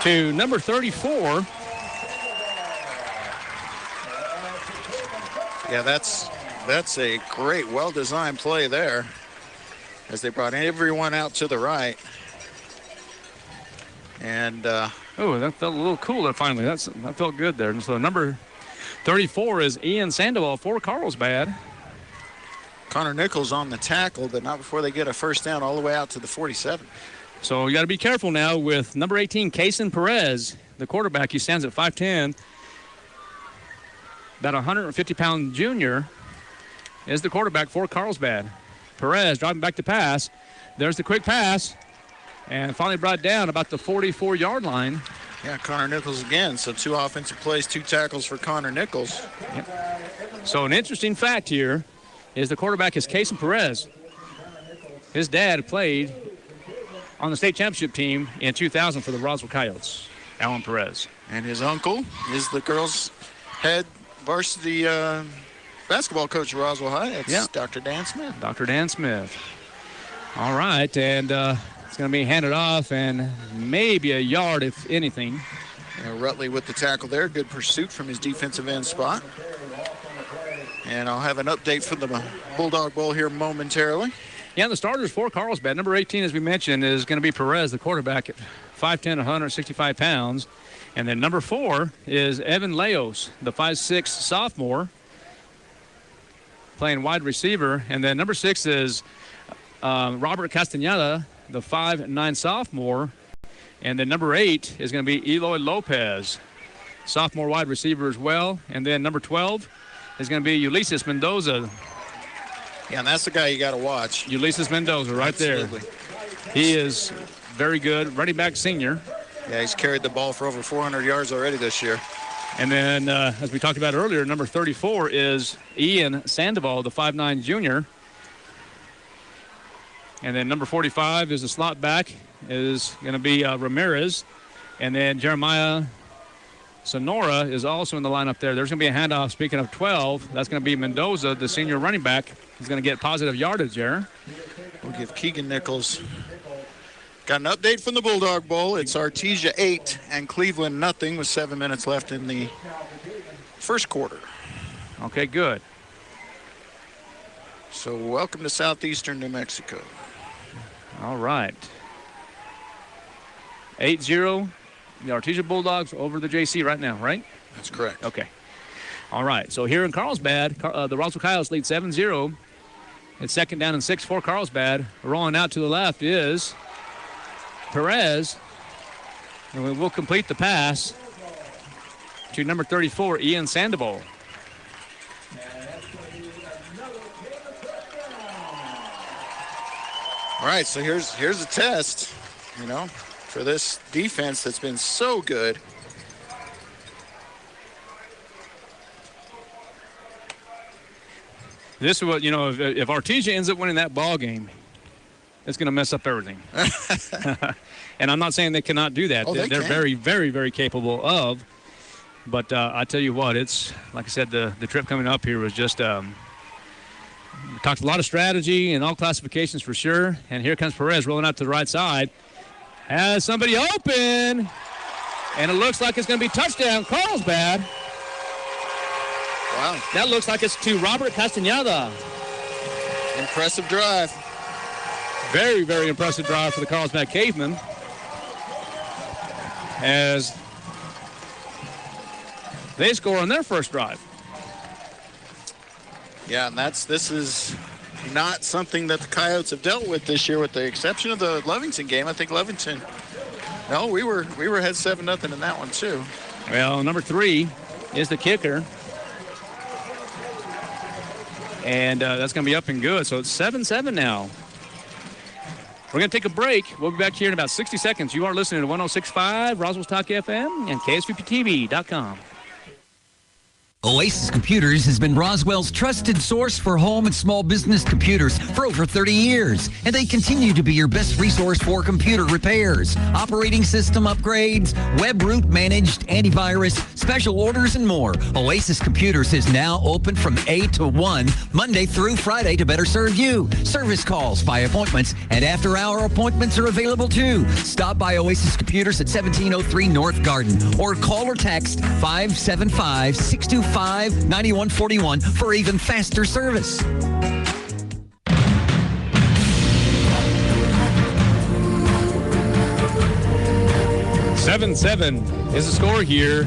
To number 34. Yeah, that's a great, well-designed play there as they brought everyone out to the right. And oh, that felt a little cooler finally. That felt good there. And so number 34 is Ian Sandoval for Carlsbad. Connor Nichols on the tackle, but not before they get a first down all the way out to the 47. So you got to be careful now with number 18, Kason Perez, the quarterback. He stands at 5'10", about 150-pound junior, is the quarterback for Carlsbad. Perez driving back to pass. There's the quick pass, and finally brought down about the 44-yard line. Yeah, Connor Nichols again. So 2 offensive plays, 2 tackles for Connor Nichols. Yep. So an interesting fact here is the quarterback is Kason Perez. His dad played on the state championship team in 2000 for the Roswell Coyotes, Alan Perez. And his uncle is the girls' head varsity basketball coach at Roswell High. It's Dr. Dan Smith. Dr. Dan Smith. All right, and it's going to be handed off, and maybe a yard, if anything. Rutley with the tackle there. Good pursuit from his defensive end spot. And I'll have an update for the Bulldog Bowl here momentarily. Yeah, the starters for Carlsbad. Number 18, as we mentioned, is going to be Perez, the quarterback, at 5'10", 165 pounds. And then number 4 is Evan Leos, the 5'6" sophomore, playing wide receiver. And then number 6 is Robert Castañeda, the 5'9" sophomore. And then number 8 is going to be Eloy Lopez, sophomore wide receiver as well. And then number 12 is going to be Ulysses Mendoza. Yeah, and that's the guy you got to watch. Ulysses Mendoza right Absolutely. there. He is very good, running back senior. Yeah, he's carried the ball for over 400 yards already this year. And then, as we talked about earlier, number 34 is Ian Sandoval, the 5'9" junior. And then number 45 is the slot back, is going to be Ramirez. And then Jeremiah Sonora is also in the lineup there. There's going to be a handoff. Speaking of 12, that's going to be Mendoza, the senior running back. He's going to get positive yardage there. We'll give Keegan Nichols. Got an update from the Bulldog Bowl. It's Artesia 8 and Cleveland nothing with 7 minutes left in the first quarter. Okay, good. So welcome to southeastern New Mexico. All right. 8-0. The Artesia Bulldogs over the JC right now, right? That's correct. Okay. All right. So here in Carlsbad, the Roswell Coyotes lead 7-0. It's 2nd down and 6 for Carlsbad. Rolling out to the left is Perez. And we will complete the pass to number 34, Ian Sandoval. All right, so here's a test, for this defense that's been so good. This is what, if Artesia ends up winning that ball game, it's going to mess up everything. And I'm not saying they cannot do that. Oh, They're very, very, very capable of. But I tell you what, it's, like I said, the trip coming up here was just, we talked a lot of strategy and all classifications for sure. And here comes Perez rolling out to the right side. Has somebody open. And it looks like it's going to be touchdown, Carlsbad. Wow. That looks like it's to Robert Castañeda. Impressive drive. Very, very impressive drive for the Carlsbad Cavemen. As they score on their first drive. Yeah, and this is not something that the Coyotes have dealt with this year, with the exception of the Lovington game. I think Lovington, no, we were ahead 7-0 in that one too. Well, number 3 is the kicker. And that's going to be up and good. So it's 7-7 now. We're going to take a break. We'll be back here in about 60 seconds. You are listening to 106.5 Roswell's Talk FM and KSVPTV.com. Oasis Computers has been Roswell's trusted source for home and small business computers for over 30 years, and they continue to be your best resource for computer repairs, operating system upgrades, web root managed, antivirus, special orders, and more. Oasis Computers is now open from 8 to 1, Monday through Friday, to better serve you. Service calls by appointments and after-hour appointments are available too. Stop by Oasis Computers at 1703 North Garden or call or text 575-625-9141 for even faster service. 7-7 is the score here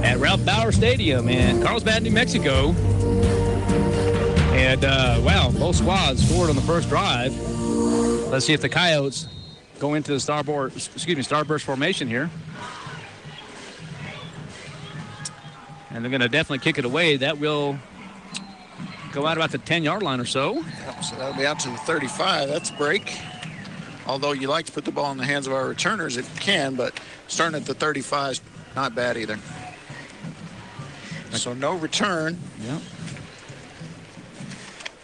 at Ralph Bauer Stadium in Carlsbad, New Mexico. And, wow, both squads scored on the first drive. Let's see if the Coyotes go into the starburst formation here. And they're going to definitely kick it away. That will go out about the 10-yard line or so. Yep, so that'll be out to the 35. That's a break. Although you like to put the ball in the hands of our returners if you can, but starting at the 35 is not bad either. So no return. Yep.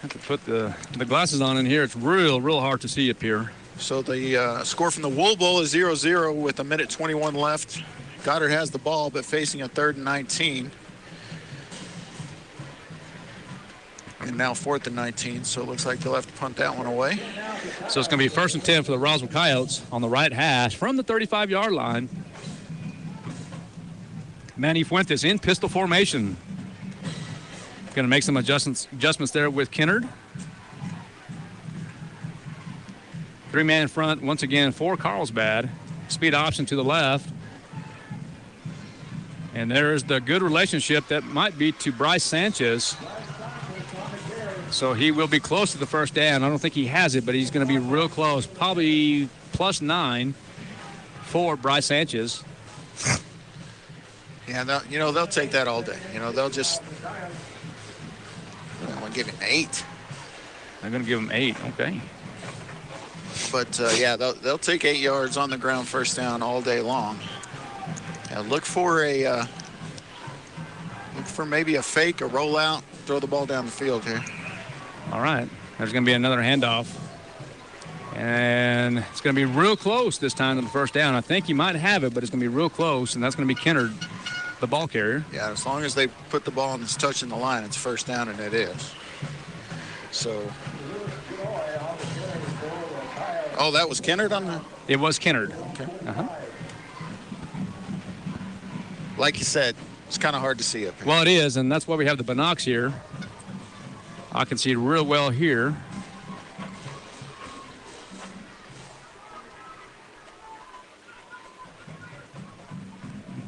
Have to put the glasses on in here. It's real hard to see up here. So the score from the Wool Bowl is 0-0 with 1:21 left. Goddard has the ball, but facing a 3rd and 19. And now 4th and 19, so it looks like they'll have to punt that one away. So it's going to be 1st and 10 for the Roswell Coyotes on the right hash from the 35-yard line. Manny Fuentes in pistol formation. Going to make some adjustments there with Kennard. 3-man front once again for Carlsbad. Speed option to the left. And there's the good relationship that might be to Bryce Sanchez. So he will be close to the first down. I don't think he has it, but he's going to be real close. Probably +9 for Bryce Sanchez. Yeah, they'll take that all day. They'll just give him 8. They're going to give him 8. Okay. But yeah, they'll take 8 yards on the ground first down all day long. Now look for maybe a fake, a rollout, throw the ball down the field here. All right. There's going to be another handoff. And it's going to be real close this time to the first down. I think he might have it, but it's going to be real close, and that's going to be Kennard, the ball carrier. Yeah, as long as they put the ball and it's touching the line, it's first down, and it is. So. Oh, that was Kennard on the? It was Kennard. Okay. Uh-huh. Like you said, it's kind of hard to see up here. Well, it is, and that's why we have the binocs here. I can see it real well here.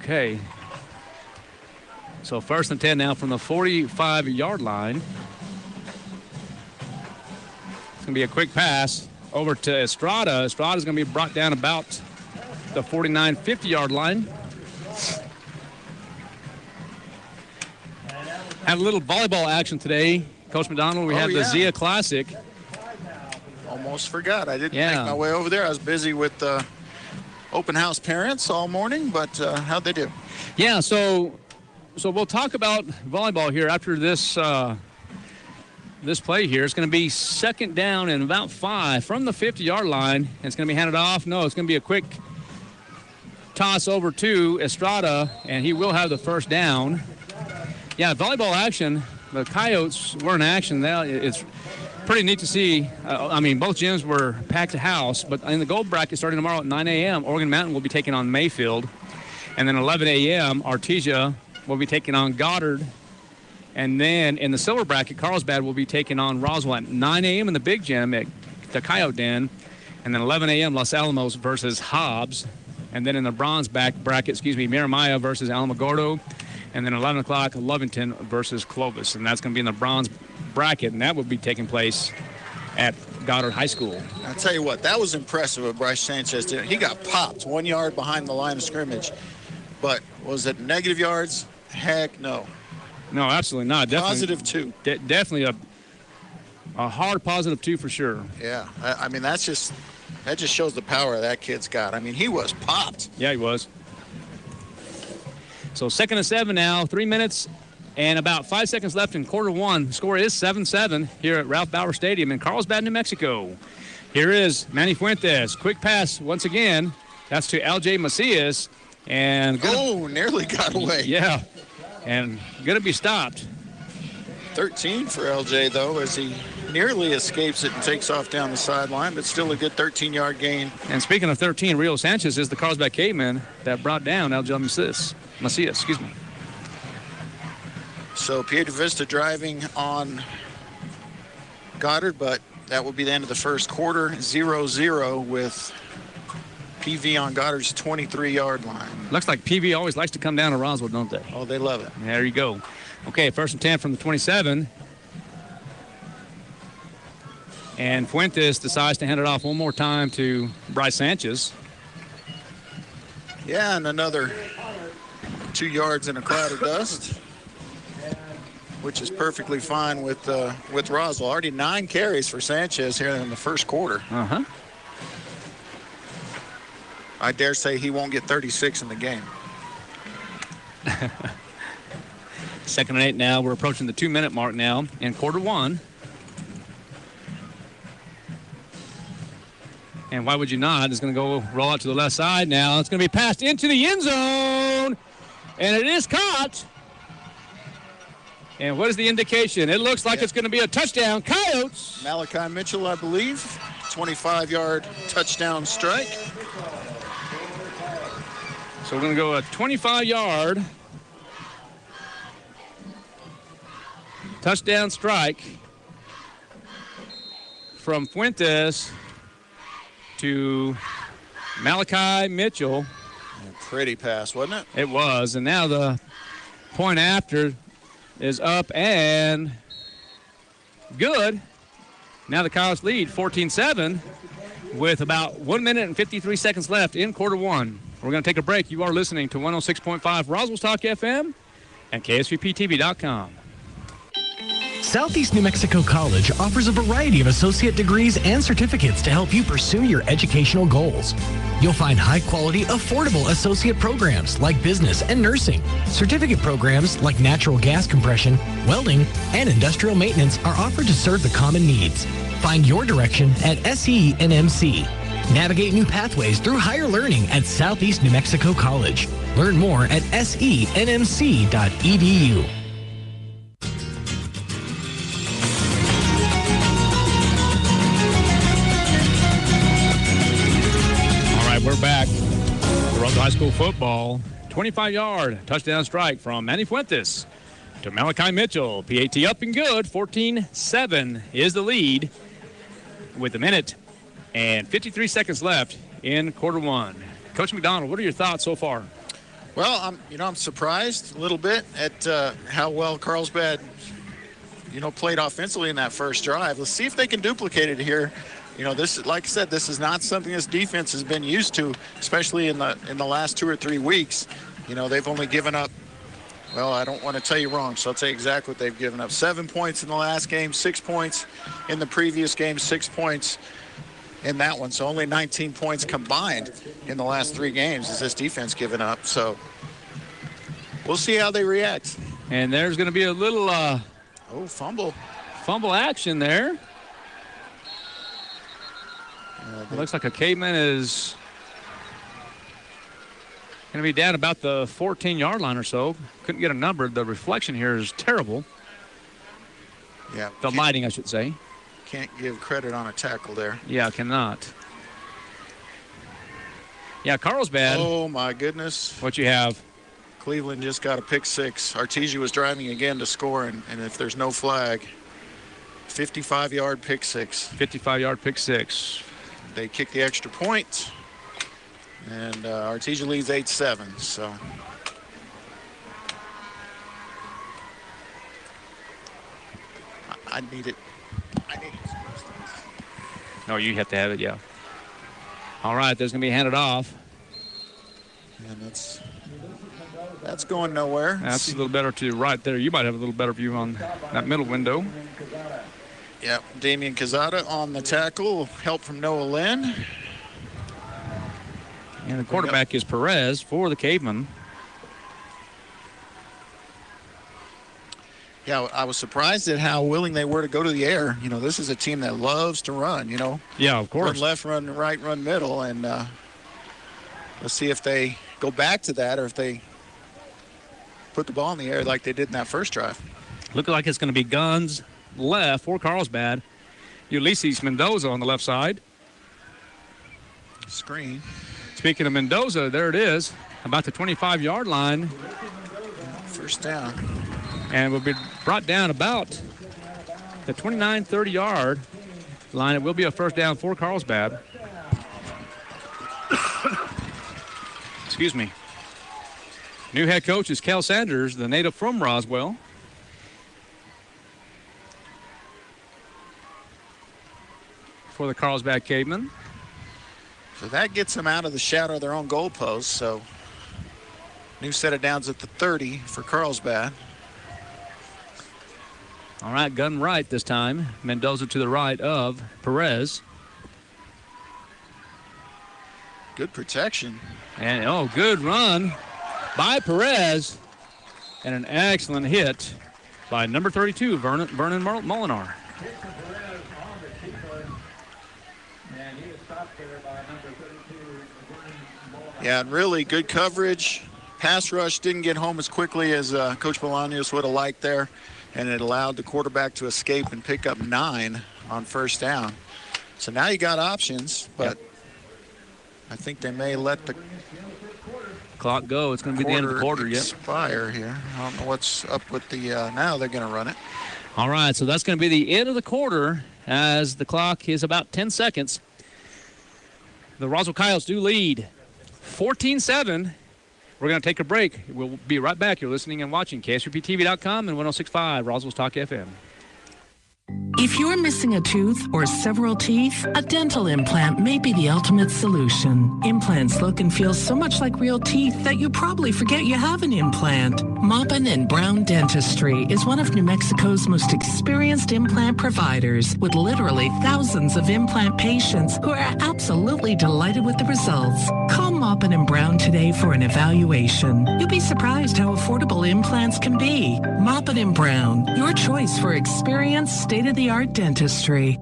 Okay. So 1st and 10 now from the 45-yard line. It's going to be a quick pass over to Estrada. Estrada's going to be brought down about the 49, 50-yard line. Had a little volleyball action today, Coach McDonald. We had the Zia Classic. Almost forgot. I didn't make my way over there. I was busy with open house parents all morning, but how'd they do? Yeah, so we'll talk about volleyball here after this this play here. It's going to be 2nd down and about 5 from the 50-yard line. And it's going to be handed off. No, it's going to be a quick toss over to Estrada, and he will have the first down. Yeah, volleyball action. The Coyotes were in action. Now it's pretty neat to see. I mean, both gyms were packed to house, but in the gold bracket starting tomorrow at 9 a.m., Oregon Mountain will be taking on Mayfield. And then 11 a.m., Artesia will be taking on Goddard. And then in the silver bracket, Carlsbad will be taking on Roswell at 9 a.m. in the big gym at the Coyote Den. And then 11 a.m., Los Alamos versus Hobbs. And then in the bronze bracket, Miramaya versus Alamogordo. And then 11 o'clock, Lovington versus Clovis. And that's going to be in the bronze bracket, and that will be taking place at Goddard High School. I'll tell you what, that was impressive what Bryce Sanchez did. He got popped 1 yard behind the line of scrimmage. But was it negative yards? Heck no. No, absolutely not. Positive 2. Definitely a hard positive 2 for sure. Yeah, I mean, that just shows the power that kid's got. I mean, he was popped. Yeah, he was. So 2nd and 7 now, 3 minutes and about 5 seconds left in quarter one. The score is 7-7 here at Ralph Bauer Stadium in Carlsbad, New Mexico. Here is Manny Fuentes. Quick pass once again. That's to L.J. Macias. And nearly got away. Yeah, and going to be stopped. 13 for L.J., though, as he nearly escapes it and takes off down the sideline, but still a good 13-yard gain. And speaking of 13, Rio Sanchez is the Carlsbad Caveman that brought down L.J. Macias. So Piedra Vista driving on Goddard, but that will be the end of the first quarter, 0-0 with PV on Goddard's 23-yard line. Looks like PV always likes to come down to Roswell, don't they? Oh, they love it. There you go. Okay, 1st and 10 from the 27. And Fuentes decides to hand it off one more time to Bryce Sanchez. Yeah, and another 2 yards in a cloud of dust, which is perfectly fine with Roswell. Already 9 carries for Sanchez here in the first quarter. Uh-huh. I dare say he won't get 36 in the game. 2nd and 8 now. We're approaching the 2-minute mark now in quarter 1. And why would you not? It's going to go roll out to the left side now. It's going to be passed into the end zone. And it is caught. And what is the indication? It looks like it's going to be a touchdown. Coyotes. Malachi Mitchell, I believe. 25-yard touchdown strike. So we're going to go a 25-yard touchdown strike from Fuentes to Malachi Mitchell. Pretty pass, wasn't it? It was. And now the point after is up and good. Now the Coyotes lead 14-7 with about 1 minute and 53 seconds left in quarter 1. We're going to take a break. You are listening to 106.5 Roswell's Talk FM and KSVPTV.com. Southeast New Mexico College offers a variety of associate degrees and certificates to help you pursue your educational goals. You'll find high-quality, affordable associate programs like business and nursing. Certificate programs like natural gas compression, welding, and industrial maintenance are offered to serve the common needs. Find your direction at SENMC. Navigate new pathways through higher learning at Southeast New Mexico College. Learn more at senmc.edu. We're back. Roswell High School football. 25-yard touchdown strike from Manny Fuentes to Malachi Mitchell. PAT up and good. 14-7 is the lead with a minute and 53 seconds left in quarter 1. Coach McDonald, what are your thoughts so far? Well, I'm surprised a little bit at how well Carlsbad, played offensively in that first drive. Let's see if they can duplicate it here. This, like I said, this is not something this defense has been used to, especially in the last 2 or 3 weeks. They've only given up, well, I don't want to tell you wrong, so I'll tell you exactly what they've given up. 7 points in the last game, 6 points in the previous game, 6 points in that one. So only 19 points combined in the last 3 games is this defense given up. So we'll see how they react. And there's going to be a little fumble action there. It looks like a caveman is going to be down about the 14-yard line or so. Couldn't get a number. The reflection here is terrible. Yeah. The lighting, I should say. Can't give credit on a tackle there. Yeah, cannot. Yeah, Carlsbad. Oh, my goodness. What you have? Cleveland just got a pick 6. Artesia was driving again to score, and if there's no flag, 55-yard pick 6. 55-yard pick 6. They kick the extra point, and Artesia leads 8-7. So I need it. No, you have to have it, yeah. All right, there's going to be handed off. And that's going nowhere. That's a little better to right there. You might have a little better view on that middle window. Yeah, Damian Quezada on the tackle. Help from Noah Lynn. And the quarterback is Perez for the Cavemen. Yeah, I was surprised at how willing they were to go to the air. This is a team that loves to run, Yeah, of course. Run left, run right, run middle. And let's see if they go back to that or if they put the ball in the air like they did in that first drive. Looking like it's going to be guns left for Carlsbad. Ulysses Mendoza on the left side. Screen. Speaking of Mendoza, there it is, about the 25-yard line. First down. And will be brought down about the 29, 30-yard line. It will be a first down for Carlsbad. Excuse me. New head coach is Cal Sanders, the native from Roswell. for the Carlsbad Cavemen. So that gets them out of the shadow of their own goalpost. So new set of downs at the 30 for Carlsbad. All right, gun right this time. Mendoza to the right of Perez. Good protection. And, good run by Perez. And an excellent hit by number 32, Vernon Molinar. Yeah, and really good coverage. Pass rush didn't get home as quickly as Coach Bolaños would have liked there, and it allowed the quarterback to escape and pick up 9 on first down. So now you got options, but I think they may let the clock go. It's going to be the end of the quarter. Expire here. I don't know what's up with the. Now they're going to run it. All right, so that's going to be the end of the quarter as the clock is about 10 seconds. The Roswell Coyotes do lead 14-7. We're going to take a break. We'll be right back. You're listening and watching KSUPTV.com and 106.5 Roswell's Talk FM. If you're missing a tooth or several teeth, a dental implant may be the ultimate solution. Implants look and feel so much like real teeth that you probably forget you have an implant. Maupin and Brown Dentistry is one of New Mexico's most experienced implant providers, with literally thousands of implant patients who are absolutely delighted with the results. Call Maupin and Brown today for an evaluation. You'll be surprised how affordable implants can be. Maupin and Brown, your choice for experienced, state-of-the-art dentistry.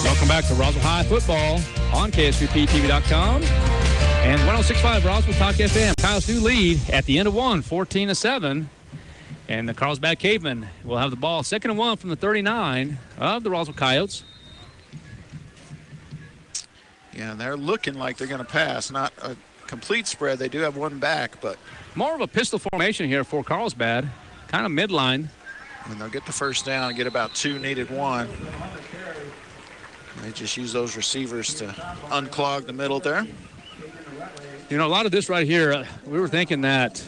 Welcome back to Roswell High Football on KSUPTV.com and 106.5 Roswell Talk FM. Coyotes do lead at the end of one, 14-7. And the Carlsbad Cavemen will have the ball 2nd and 1 from the 39 of the Roswell Coyotes. Yeah, and they're looking like they're going to pass. Not a complete spread. They do have one back, but more of a pistol formation here for Carlsbad, kind of midline. And they'll get the first down and get about 2, needed 1. They just use those receivers to unclog the middle there. You know, a lot of this right here, we were thinking that,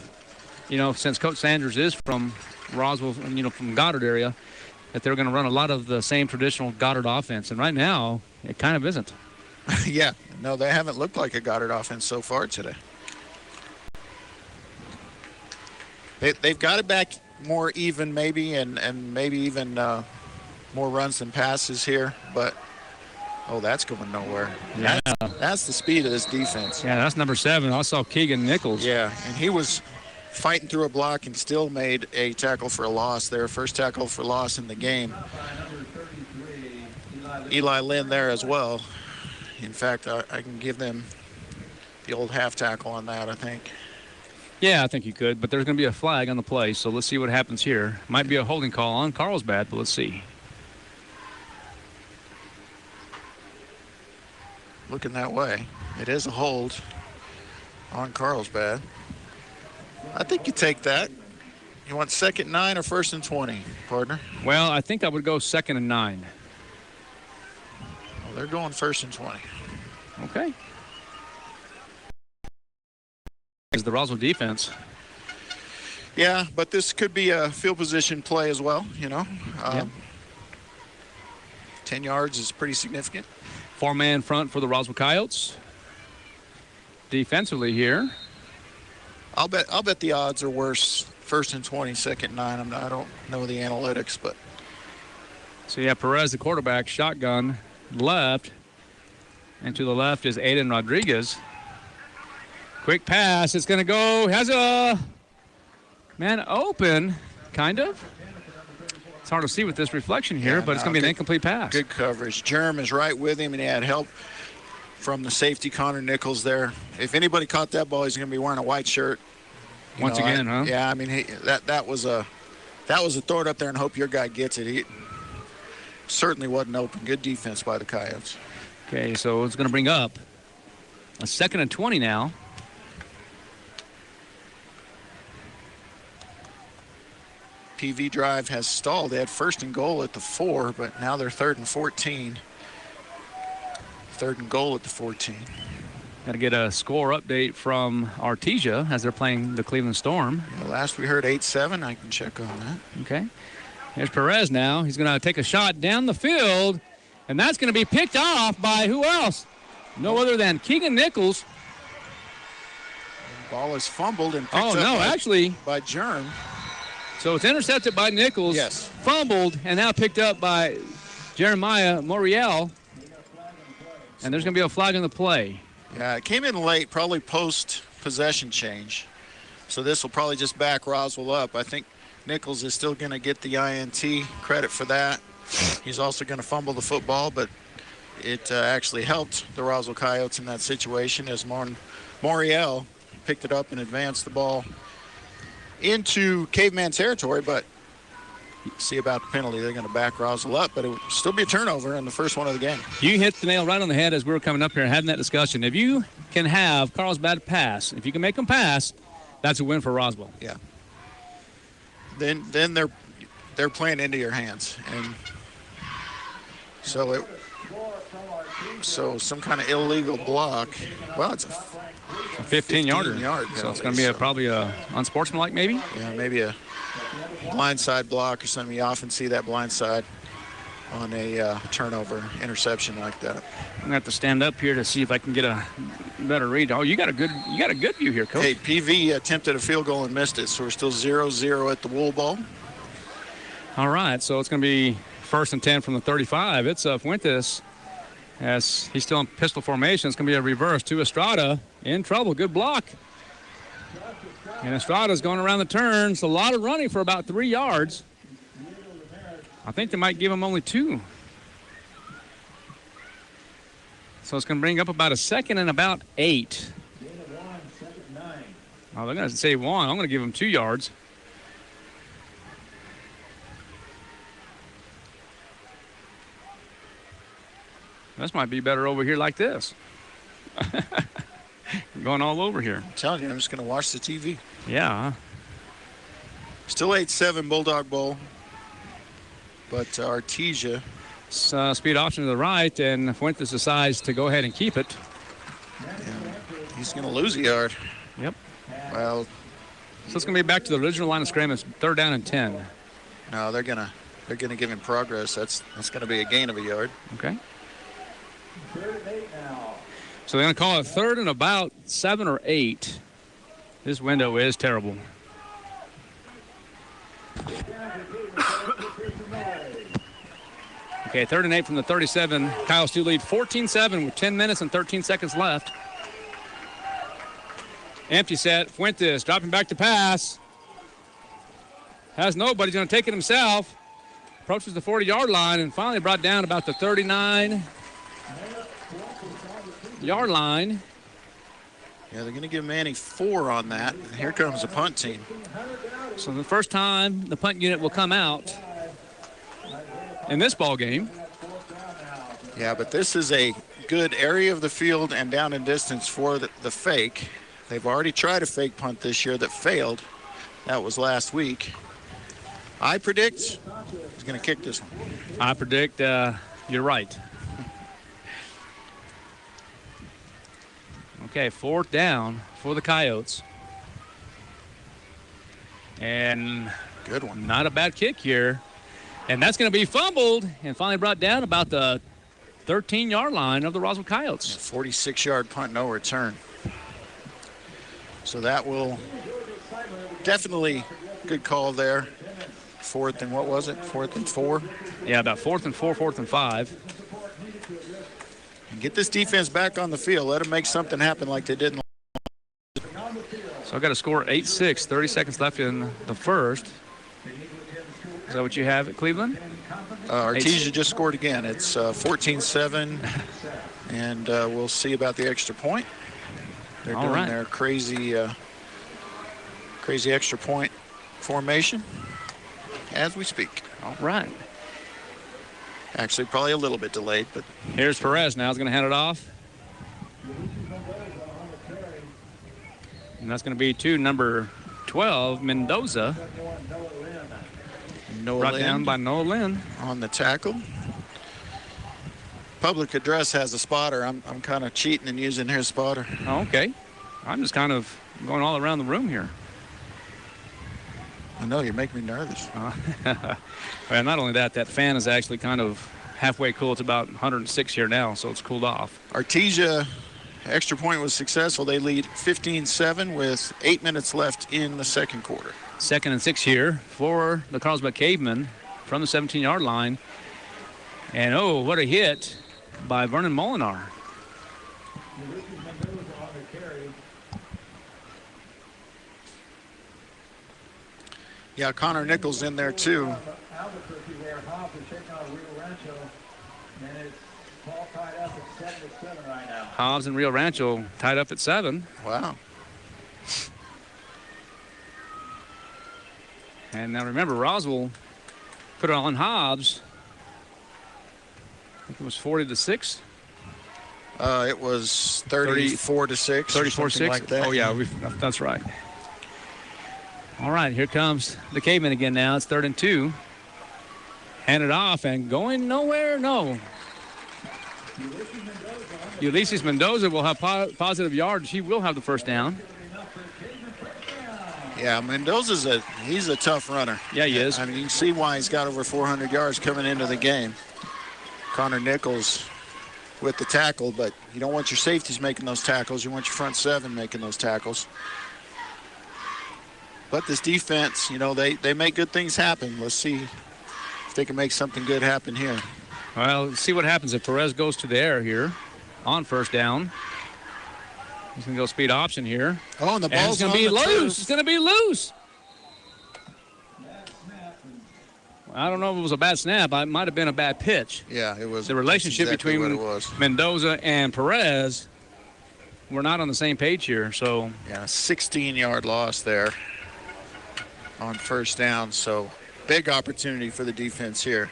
you know, since Coach Sanders is from Roswell, you know, from Goddard area, that they're going to run a lot of the same traditional Goddard offense. And right now, it kind of isn't. Yeah, no, they haven't looked like a Goddard offense so far today. They've got it back more even maybe, and maybe even more runs than passes here. But, oh, that's going nowhere. Yeah. That's the speed of this defense. Yeah, that's number 7. I saw Keegan Nichols. Yeah, and he was fighting through a block and still made a tackle for a loss there. First tackle for loss in the game. Eli Lynn there as well. In fact, I can give them the old half tackle on that, I think. Yeah, I think you could, but there's going to be a flag on the play, so let's see what happens here. Might be a holding call on Carlsbad, but let's see. Looking that way. It is a hold on Carlsbad. I think you take that. You want 2nd and 9 or 1st and 20, partner? Well, I think I would go 2nd and 9. They're going 1st and 20. Okay. Is the Roswell defense. Yeah, but this could be a field position play as well, you know. 10 yards is pretty significant. 4-man front for the Roswell Coyotes. Defensively here. I'll bet the odds are worse 1st and 20, 2nd and 9. I don't know the analytics, but. So, yeah, Perez, the quarterback, shotgun. Left, and to the left is Aiden Rodriguez. Quick pass. It's going to go. Has a man open, kind of. It's hard to see with this reflection here, but it's going to be an incomplete pass. Good coverage. Jerem is right with him, and he had help from the safety, Connor Nichols, there. If anybody caught that ball, he's going to be wearing a white shirt. Once again, huh? Yeah, I mean, that was a throw it up there and hope your guy gets it. He certainly wasn't open. Good defense by the Coyotes. Okay, so it's going to bring up a 2nd and 20 now. PV drive has stalled. They had 1st and goal at the 4, but now they're 3rd and 14. 3rd and goal at the 14. Got to get a score update from Artesia as they're playing the Cleveland Storm. Yeah, last we heard 8-7. I can check on that. Okay. Here's Perez now. He's going to take a shot down the field, and that's going to be picked off by who else? No other than Keegan Nichols. Ball is fumbled and picked up actually by Germ. So it's intercepted by Nichols. Yes. Fumbled and now picked up by Jeremiah Moriel. And there's going to be a flag on the play. Yeah, it came in late, probably post-possession change. So this will probably just back Roswell up. I think Nichols is still going to get the INT credit for that. He's also going to fumble the football, but it actually helped the Roswell Coyotes in that situation as Moriel picked it up and advanced the ball into Caveman territory, but see about the penalty. They're going to back Roswell up, but it would still be a turnover in the first one of the game. You hit the nail right on the head as we were coming up here and having that discussion. If you can have Carlsbad pass, if you can make them pass, that's a win for Roswell. Yeah. Then they're playing into your hands, and so some kind of illegal block. Well, it's a 15-yarder. So it's going to be probably a unsportsmanlike, maybe. Yeah, maybe a blindside block or something. You often see that blindside on a turnover interception like that. I'm gonna have to stand up here to see if I can get a better read. Oh, you got a good view here, Coach. Hey, PV attempted a field goal and missed it, so we're still 0-0 at the Wool Ball. All right, so it's going to be 1st and 10 from the 35. It's Fuentes as he's still in pistol formation. It's going to be a reverse to Estrada. In trouble. Good block. And Estrada's going around the turns. A lot of running for about 3 yards. I think they might give him only 2. So it's going to bring up about a 2nd and about 8. Oh, they're going to say 1. I'm going to give him 2 yards. This might be better over here like this. Going all over here. I'm telling you, I'm just going to watch the TV. Yeah. Still 8-7 Bulldog Bowl. But Artesia. Speed option to the right, and Fuentes decides to go ahead and keep it. And he's going to lose a yard. Yep. Well. So it's going to be back to the original line of scrimmage, 3rd down and 10. No, they're going to give him progress. That's going to be a gain of a yard. Okay. So they're going to call it 3rd and about 7 or 8. This window is terrible. Okay, 3rd and 8 from the 37. Coyotes do lead 14-7 with 10 minutes and 13 seconds left. Empty set. Fuentes dropping back to pass. Has nobody. He's going to take it himself. Approaches the 40-yard line and finally brought down about the 39-yard line. Yeah, they're going to give Manny 4 on that. And here comes the punt team. So the first time the punt unit will come out in this ball game. Yeah, but this is a good area of the field and down in distance for the fake. They've already tried a fake punt this year that failed. That was last week. I predict he's going to kick this one. I predict you're right. Okay, 4th down for the Coyotes. And good one. Not a bad kick here. And that's going to be fumbled and finally brought down about the 13-yard line of the Roswell Coyotes. 46-yard punt, no return. So that will definitely good call there. 4th and what was it? 4th and 4? Yeah, about 4th and 4, 4th and 5. And get this defense back on the field. Let them make something happen like they did. So I've got to score 8-6, 30 seconds left in the first. Is that what you have at Cleveland? Artesia just scored again. It's 14-7, and we'll see about the extra point. They're doing their crazy extra point formation as we speak. All right. Actually, probably a little bit delayed, but here's Perez now. He's going to hand it off. And that's going to be to number 12, Mendoza. Brought down by Noah Lynn. On the tackle. Public Address has a spotter. I'm kind of cheating and using his spotter. Oh, okay. I'm just kind of going all around the room here. I know, you make me nervous. Well, not only that, that fan is actually kind of halfway cool. It's about 106 here now, so it's cooled off. Artesia, extra point was successful. They lead 15-7 with 8 minutes left in the second quarter. 2nd and 6 here for the Carlsbad Cavemen from the 17-yard line. And, oh, what a hit by Vernon Molinar. Yeah, Connor Nichols in there, too. Hobbs and Rio Rancho tied up at 7. Wow. And now remember, Roswell put it on Hobbs. I think it was 40-6. It was 34-6. 34-6. Like that. Oh yeah, that's right. All right, here comes the Cavemen again now. It's 3rd and 2. Handed off and going nowhere. No. Ulysses Mendoza will have positive yards. He will have the first down. Yeah, Mendoza's he's a tough runner. Yeah, he is. I mean, you can see why he's got over 400 yards coming into the game. Connor Nichols with the tackle, but you don't want your safeties making those tackles. You want your front 7 making those tackles. But this defense, you know, they make good things happen. Let's see if they can make something good happen here. Well, let's see what happens if Perez goes to the air here on first down. He's going to go speed option here. Oh, and the ball's going to be loose. It's going to be loose. I don't know if it was a bad snap. It might have been a bad pitch. Yeah, it was. The relationship exactly between Mendoza and Perez, we're not on the same page here. So yeah, 16-yard loss there on first down. So big opportunity for the defense here.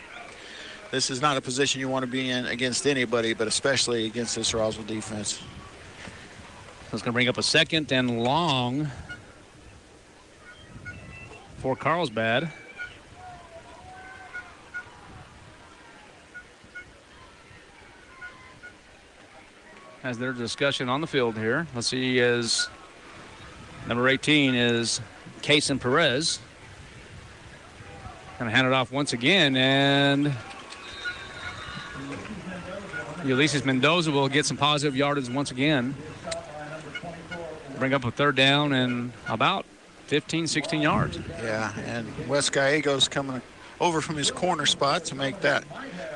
This is not a position you want to be in against anybody, but especially against this Roswell defense. It's going to bring up a 2nd and long for Carlsbad. As their discussion on the field here. Let's see, is number 18 is Kason Perez. Going to hand it off once again, and Ulysses Mendoza will get some positive yardage once again. Bring up a 3rd down and about 15, 16 yards. Yeah, and Wes Gallegos coming over from his corner spot to make that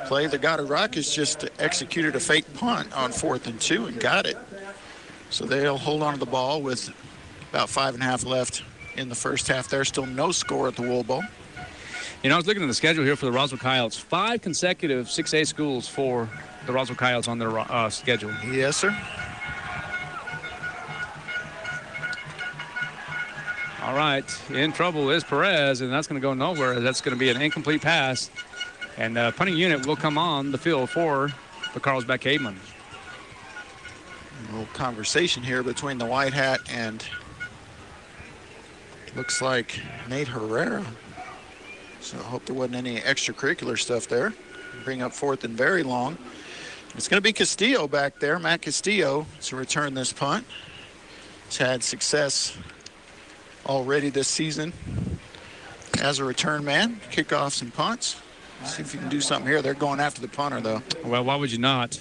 play. The Goddard Rockets just executed a fake punt on 4th and 2 and got it. So they'll hold on to the ball with about 5.5 left in the first half. There's still no score at the Wool Bowl. You know, I was looking at the schedule here for the Roswell Coyotes. 5 consecutive 6A schools for the Roswell Coyotes on their schedule. Yes, sir. All right, in trouble is Perez, and that's going to go nowhere. That's going to be an incomplete pass. And punting unit will come on the field for the Carlsbad Cavemen. A little conversation here between the White Hat and looks like Nate Herrera. So I hope there wasn't any extracurricular stuff there. Bring up 4th and very long. It's going to be Castillo back there, Matt Castillo, to return this punt. He's had success already this season as a return man, kickoffs and punts. See if you can do something here. They're going after the punter, though. Well, why would you not?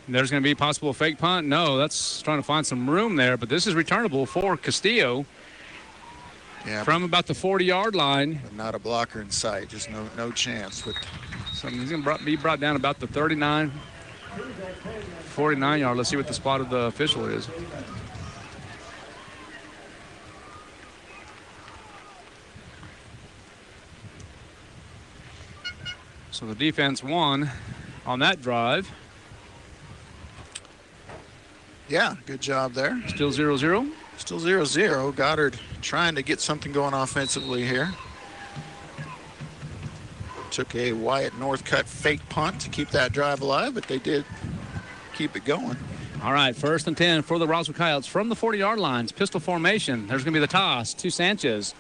There's going to be a possible fake punt. No, that's trying to find some room there, but this is returnable for Castillo. Yeah, from about the 40-yard line. But not a blocker in sight. Just no chance. So he's going to be brought down about the 39, 49-yard. Let's see what the spot of the official is. So the defense won on that drive. Yeah, good job there. Still 0-0. Still 0-0. Goddard trying to get something going offensively here. Took a Wyatt Northcutt fake punt to keep that drive alive, but they did keep it going. All right, 1st and 10 for the Roswell Coyotes from the 40-yard lines. Pistol formation. There's going to be the toss to Sanchez.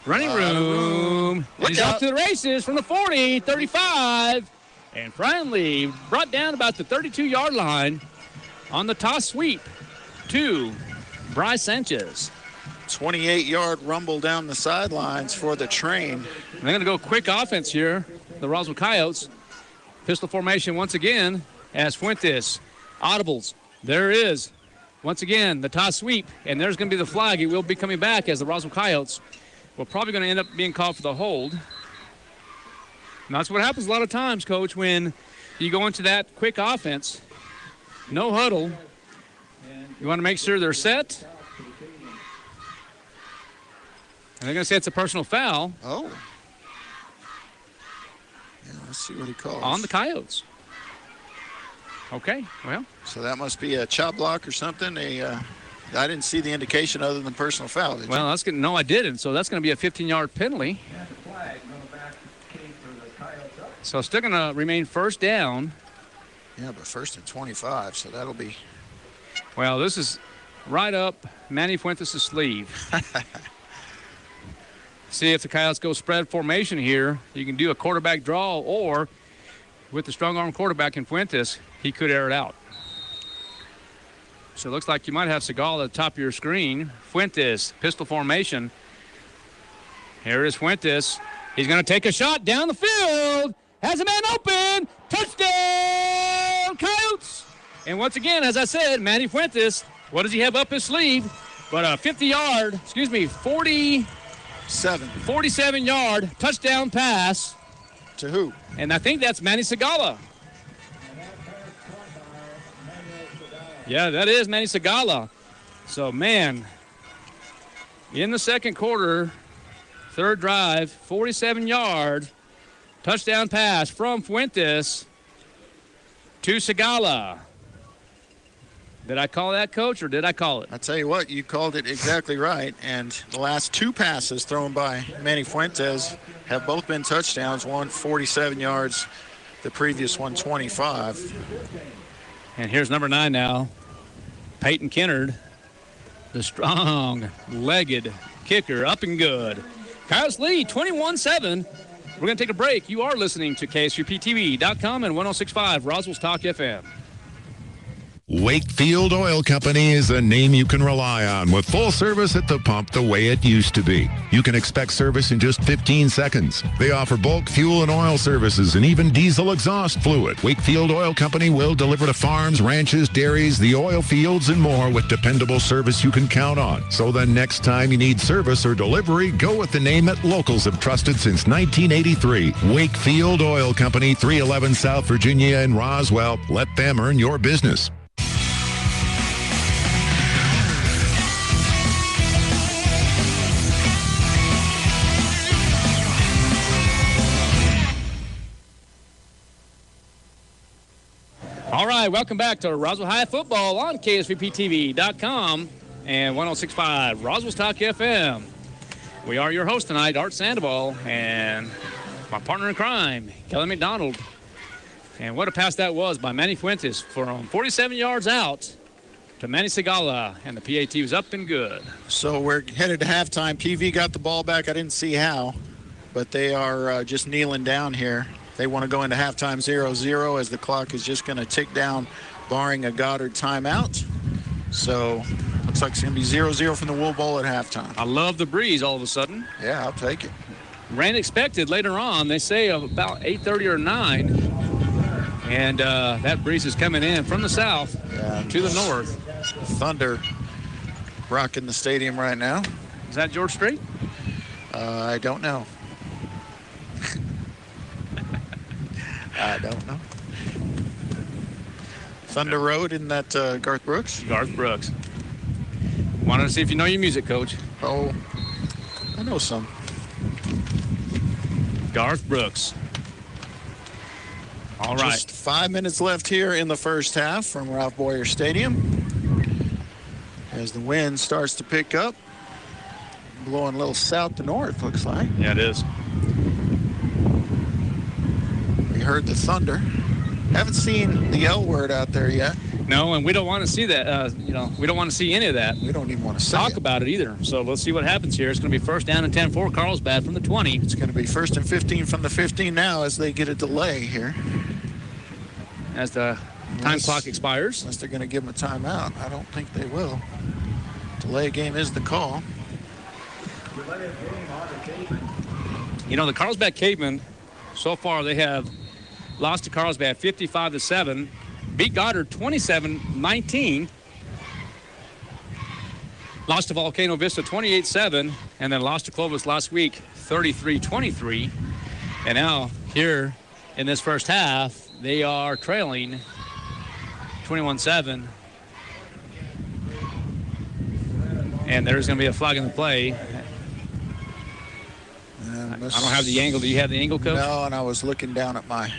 Running room. And he's off to the races from the 40, 35. And finally brought down about the 32-yard line on the toss sweep to Bryce Sanchez. 28-yard rumble down the sidelines for the train. They're going to go quick offense here, the Roswell Coyotes. Pistol formation once again as Fuentes audibles. There is, once again, the toss sweep, and there's going to be the flag. He will be coming back as the Roswell Coyotes will probably going to end up being called for the hold. And that's what happens a lot of times, Coach, when you go into that quick offense. No huddle. You want to make sure they're set. And they're going to say it's a personal foul. Oh. Yeah, let's see what he calls. On the Coyotes. Okay, well. So that must be a chop block or something. I didn't see the indication other than personal foul. Did well, you? No, I didn't. So that's going to be a 15-yard penalty. So still going to remain first down. Yeah, but first and 25, so that'll be. Well, this is right up Manny Fuentes' sleeve. See if the Coyotes go spread formation here. You can do a quarterback draw, or with the strong arm quarterback in Fuentes, he could air it out. So it looks like you might have Segal at the top of your screen. Fuentes, pistol formation. Here is Fuentes. He's going to take a shot down the field. Has a man open. Touchdown, Coyotes. And once again, as I said, Manny Fuentes, what does he have up his sleeve? But a 47-yard touchdown pass. To who? And I think that's Manny Segala. Yeah, that is Manny Segala. So, man, in the second quarter, third drive, 47-yard touchdown pass from Fuentes to Segala. Did I call that, Coach, or did I call it? I tell you what, you called it exactly right. And the last two passes thrown by Manny Fuentes have both been touchdowns. One 47 yards, the previous one 25. And here's number 9 now, Peyton Kennard, the strong-legged kicker, up and good. Coyotes lead 21-7. We're going to take a break. You are listening to KSUPTV.com and 106.5 Roswell's Talk FM. Wakefield Oil Company is a name you can rely on with full service at the pump the way it used to be. You can expect service in just 15 seconds. They offer bulk fuel and oil services and even diesel exhaust fluid. Wakefield Oil Company will deliver to farms, ranches, dairies, the oil fields, and more with dependable service you can count on. So the next time you need service or delivery, go with the name that locals have trusted since 1983. Wakefield Oil Company, 311 South Virginia in Roswell. Let them earn your business. All right, welcome back to Roswell High Football on KSVPTV.com and 106.5 Roswell's Talk FM. We are your host tonight, Art Sandoval, and my partner in crime, Kelly McDonald. And what a pass that was by Manny Fuentes from 47 yards out to Manny Segala, and the PAT was up and good. So we're headed to halftime. PV got the ball back. I didn't see how, but they are just kneeling down here. They want to go into halftime 0-0 as the clock is just going to tick down, barring a Goddard timeout. So looks like it's going to be 0-0 from the Wool Bowl at halftime. I love the breeze all of a sudden. Yeah, I'll take it. Rain expected later on. They say about 8:30 or 9. And that breeze is coming in from the south to the north. Thunder rocking the stadium right now. Is that George Strait? I don't know. I don't know. Thunder Road, isn't that Garth Brooks? Garth Brooks. Wanted to see if you know your music, Coach. Oh, I know some. Garth Brooks. All right. Just 5 minutes left here in the first half from Ralph Boyer Stadium. As the wind starts to pick up. Blowing a little south to north, looks like. Yeah, it is. We heard the thunder. Haven't seen the L word out there yet. No, and we don't want to see that. We don't want to see any of that. We don't even want to talk about it either. So let's see what happens here. It's going to be first down and 10 for Carlsbad from the 20. It's going to be first and 15 from the 15 now as they get a delay here. as the time clock expires. Unless they're going to give them a timeout. I don't think they will. Delay game is the call. You know, the Carlsbad Cavemen, so far they have lost to Carlsbad 55-7, beat Goddard 27-19, lost to Volcano Vista 28-7, and then lost to Clovis last week 33-23. And now here in this first half, they are trailing 21-7. And there's going to be a flag in the play. I don't have the angle. Do you have the angle, Coach? No, and I was looking down at my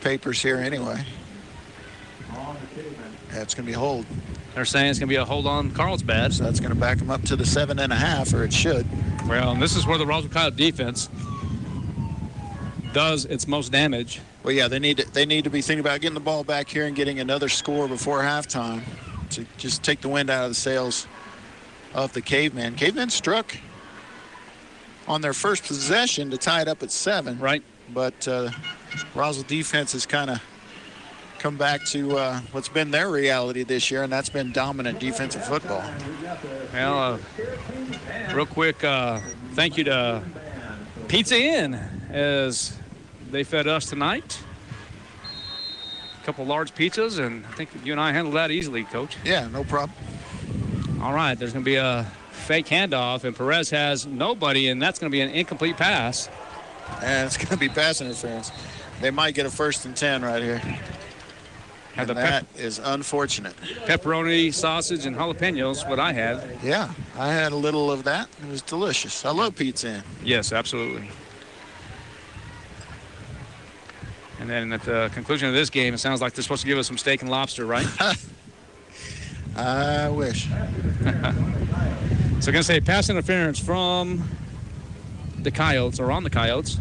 papers here anyway. Yeah, it's going to be a hold. They're saying it's going to be a hold on Carlsbad. So that's going to back them up to the 7.5, or it should. Well, and this is where the Roswell Coyote defense does its most damage. Well, yeah, they need to be thinking about getting the ball back here and getting another score before halftime to just take the wind out of the sails of the Cavemen. Cavemen struck on their first possession to tie it up at 7. Right. But Roswell defense has kind of come back to what's been their reality this year, and that's been dominant defensive football. Well, real quick, thank you to Pizza Inn as they fed us tonight. A couple large pizzas, and I think you and I handled that easily, Coach. Yeah, no problem. All right, there's going to be a fake handoff, and Perez has nobody, and that's going to be an incomplete pass. And it's going to be pass interference. They might get a 1st and 10 right here. And that is unfortunate. Pepperoni, sausage, and jalapenos, what I had. Yeah, I had a little of that. It was delicious. I love Pizza Inn. Yes, absolutely. And then at the conclusion of this game, it sounds like they're supposed to give us some steak and lobster, right? I wish. So I'm going to say pass interference from the Coyotes, or on the Coyotes.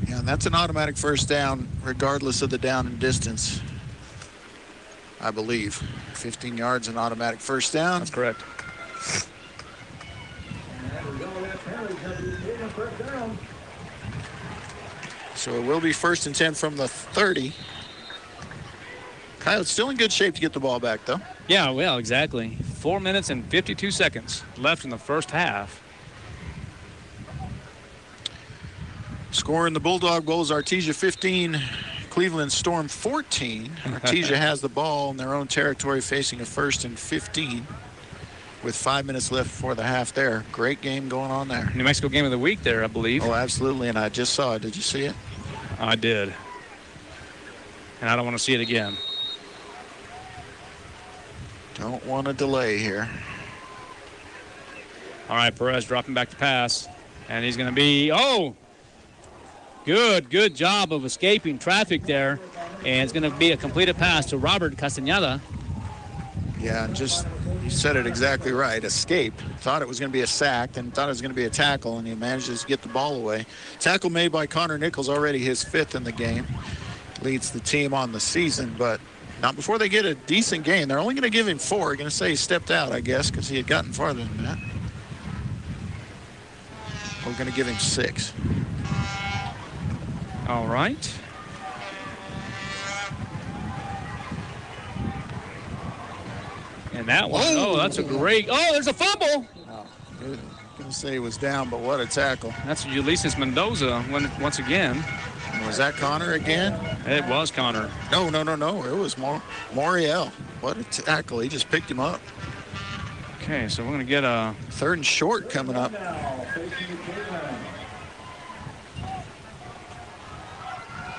Yeah, and that's an automatic first down, regardless of the down and distance, I believe. 15 yards, an automatic first down. That's correct. So it will be 1st and 10 from the 30. Coyotes still in good shape to get the ball back, though. Yeah, well, exactly. 4 minutes and 52 seconds left in the first half. Score in the Bulldog Bowl is Artesia 15, Cleveland Storm 14. Artesia has the ball in their own territory, facing a 1st and 15 with 5 minutes left before the half there. Great game going on there. New Mexico game of the week there, I believe. Oh, absolutely, and I just saw it. Did you see it? I did. And I don't want to see it again. Don't want to delay here. All right, Perez dropping back to pass. And he's going to be, good job of escaping traffic there. And it's going to be a completed pass to Robert Castañeda. Yeah, just, you said it exactly right. Escape. Thought it was going to be a sack, and thought it was going to be a tackle, and he manages to get the ball away. Tackle made by Connor Nichols, already his 5th in the game. Leads the team on the season, but not before they get a decent gain. They're only going to give him 4. Going to say he stepped out, I guess, because he had gotten farther than that. We're going to give him 6. All right. And that one, that's a great, there's a fumble. I'm going to say he was down, but what a tackle. That's Ulysses Mendoza once again. Was that Connor again? It was Connor. No. It was Moriel. What a tackle. He just picked him up. Okay, so we're going to get a 3rd and short coming up.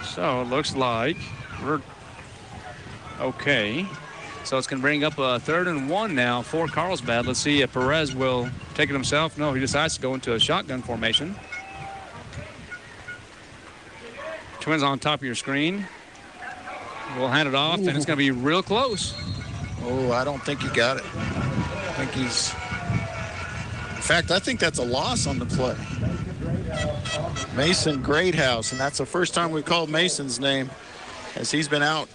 So it looks like we're okay. So it's going to bring up a 3rd and 1 now for Carlsbad. Let's see if Perez will take it himself. No, he decides to go into a shotgun formation. Twins on top of your screen. We'll hand it off, and it's going to be real close. Oh, I don't think he got it. I think he's... In fact, I think that's a loss on the play. Mason Greathouse, and that's the first time we've called Mason's name, as he's been out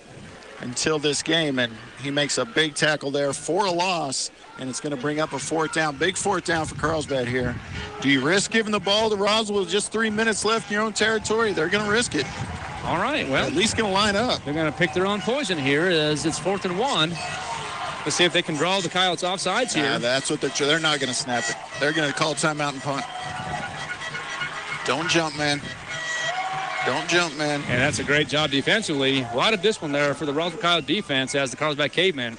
until this game, and he makes a big tackle there for a loss, and it's going to bring up a 4th down. Big 4th down for Carlsbad here. Do you risk giving the ball to Roswell with just 3 minutes left in your own territory? They're going to risk it. All right, well. At least going to line up. They're going to pick their own poison here as it's 4th and 1. Let's see if they can draw the Coyotes offsides here. That's what they're not going to snap it. They're going to call timeout and punt. Don't jump, man. Don't jump, man. And that's a great job defensively. A lot of discipline there for the Roswell Coyote defense as the Carlsbad Cavemen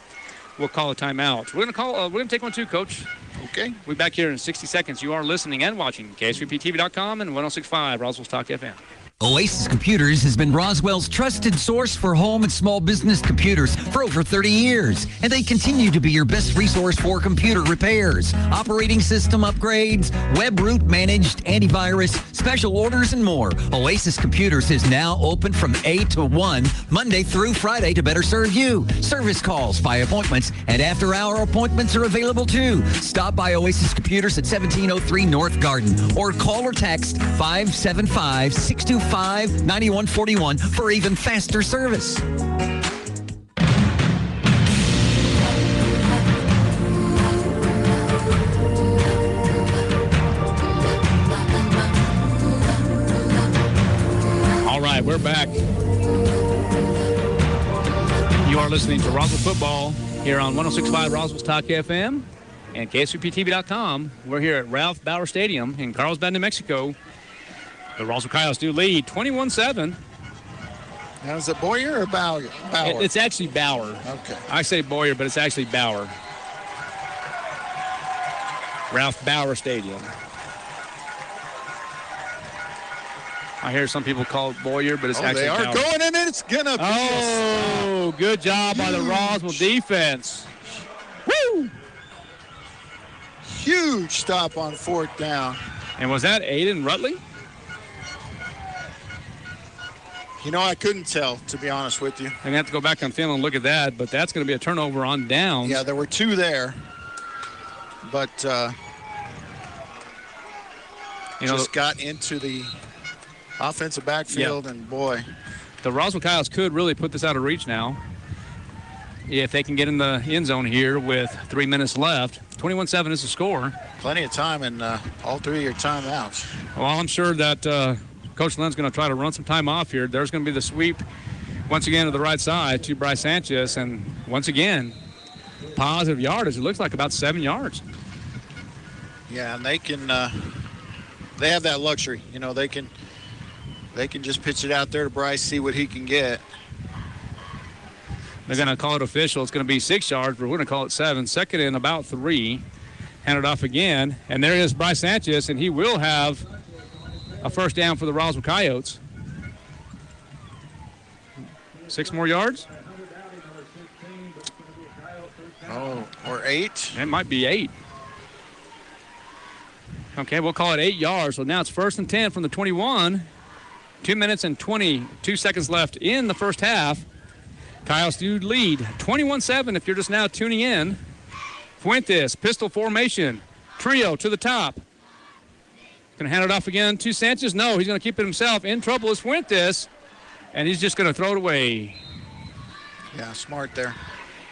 will call a timeout. We're going to take one too, Coach. Okay. We'll be back here in 60 seconds. You are listening and watching KSVPTV.com and 106.5 Roswell's Talk FM. Oasis Computers has been Roswell's trusted source for home and small business computers for over 30 years, and they continue to be your best resource for computer repairs, operating system upgrades, web root managed, antivirus, special orders, and more. Oasis Computers is now open from 8 to 1, Monday through Friday to better serve you. Service calls by appointments and after-hour appointments are available too. Stop by Oasis Computers at 1703 North Garden or call or text 575-625-9141 for even faster service. All right, we're back. You are listening to Roswell Football here on 106.5 Roswell's Talk FM and KSVPTV.com. We're here at Ralph Bauer Stadium in Carlsbad, New Mexico. The Roswell Coyotes do lead 21-7. Now, is it Boyer or Bauer? It's actually Bauer. Okay. I say Boyer, but it's actually Bauer. Ralph Bauer Stadium. I hear some people call it Boyer, but it's actually Bauer. They are going, and it's going to be. Oh, good job by the Roswell defense. Woo! Huge stop on 4th down. And was that Aiden Rutley? You know, I couldn't tell, to be honest with you. I'm going to have to go back on film and look at that, but that's going to be a turnover on downs. Yeah, there were 2 there. But just got into the offensive backfield, and boy. The Roswell Coyotes could really put this out of reach now if they can get in the end zone here with 3 minutes left. 21-7 is the score. Plenty of time in all 3 of your timeouts. Well, I'm sure that Coach Lynn's going to try to run some time off here. There's going to be the sweep once again to the right side to Bryce Sanchez. And once again, positive yardage. It looks like about 7 yards. Yeah, and they can they have that luxury. You know, they can just pitch it out there to Bryce, see what he can get. They're going to call it official. It's going to be 6 yards, but we're going to call it 7. Second and about 3. Hand it off again. And there is Bryce Sanchez, and he will have a first down for the Roswell Coyotes. 6 more yards? Oh, or 8? It might be 8. Okay, we'll call it 8 yards. So now it's 1st and 10 from the 21. 2 minutes and 22 seconds left in the first half. Coyotes do lead 21-7 if you're just now tuning in. Fuentes, pistol formation. Trio to the top. Going to hand it off again to Sanchez. No, he's going to keep it himself. In trouble is Fuentes, and he's just going to throw it away. Yeah, smart there.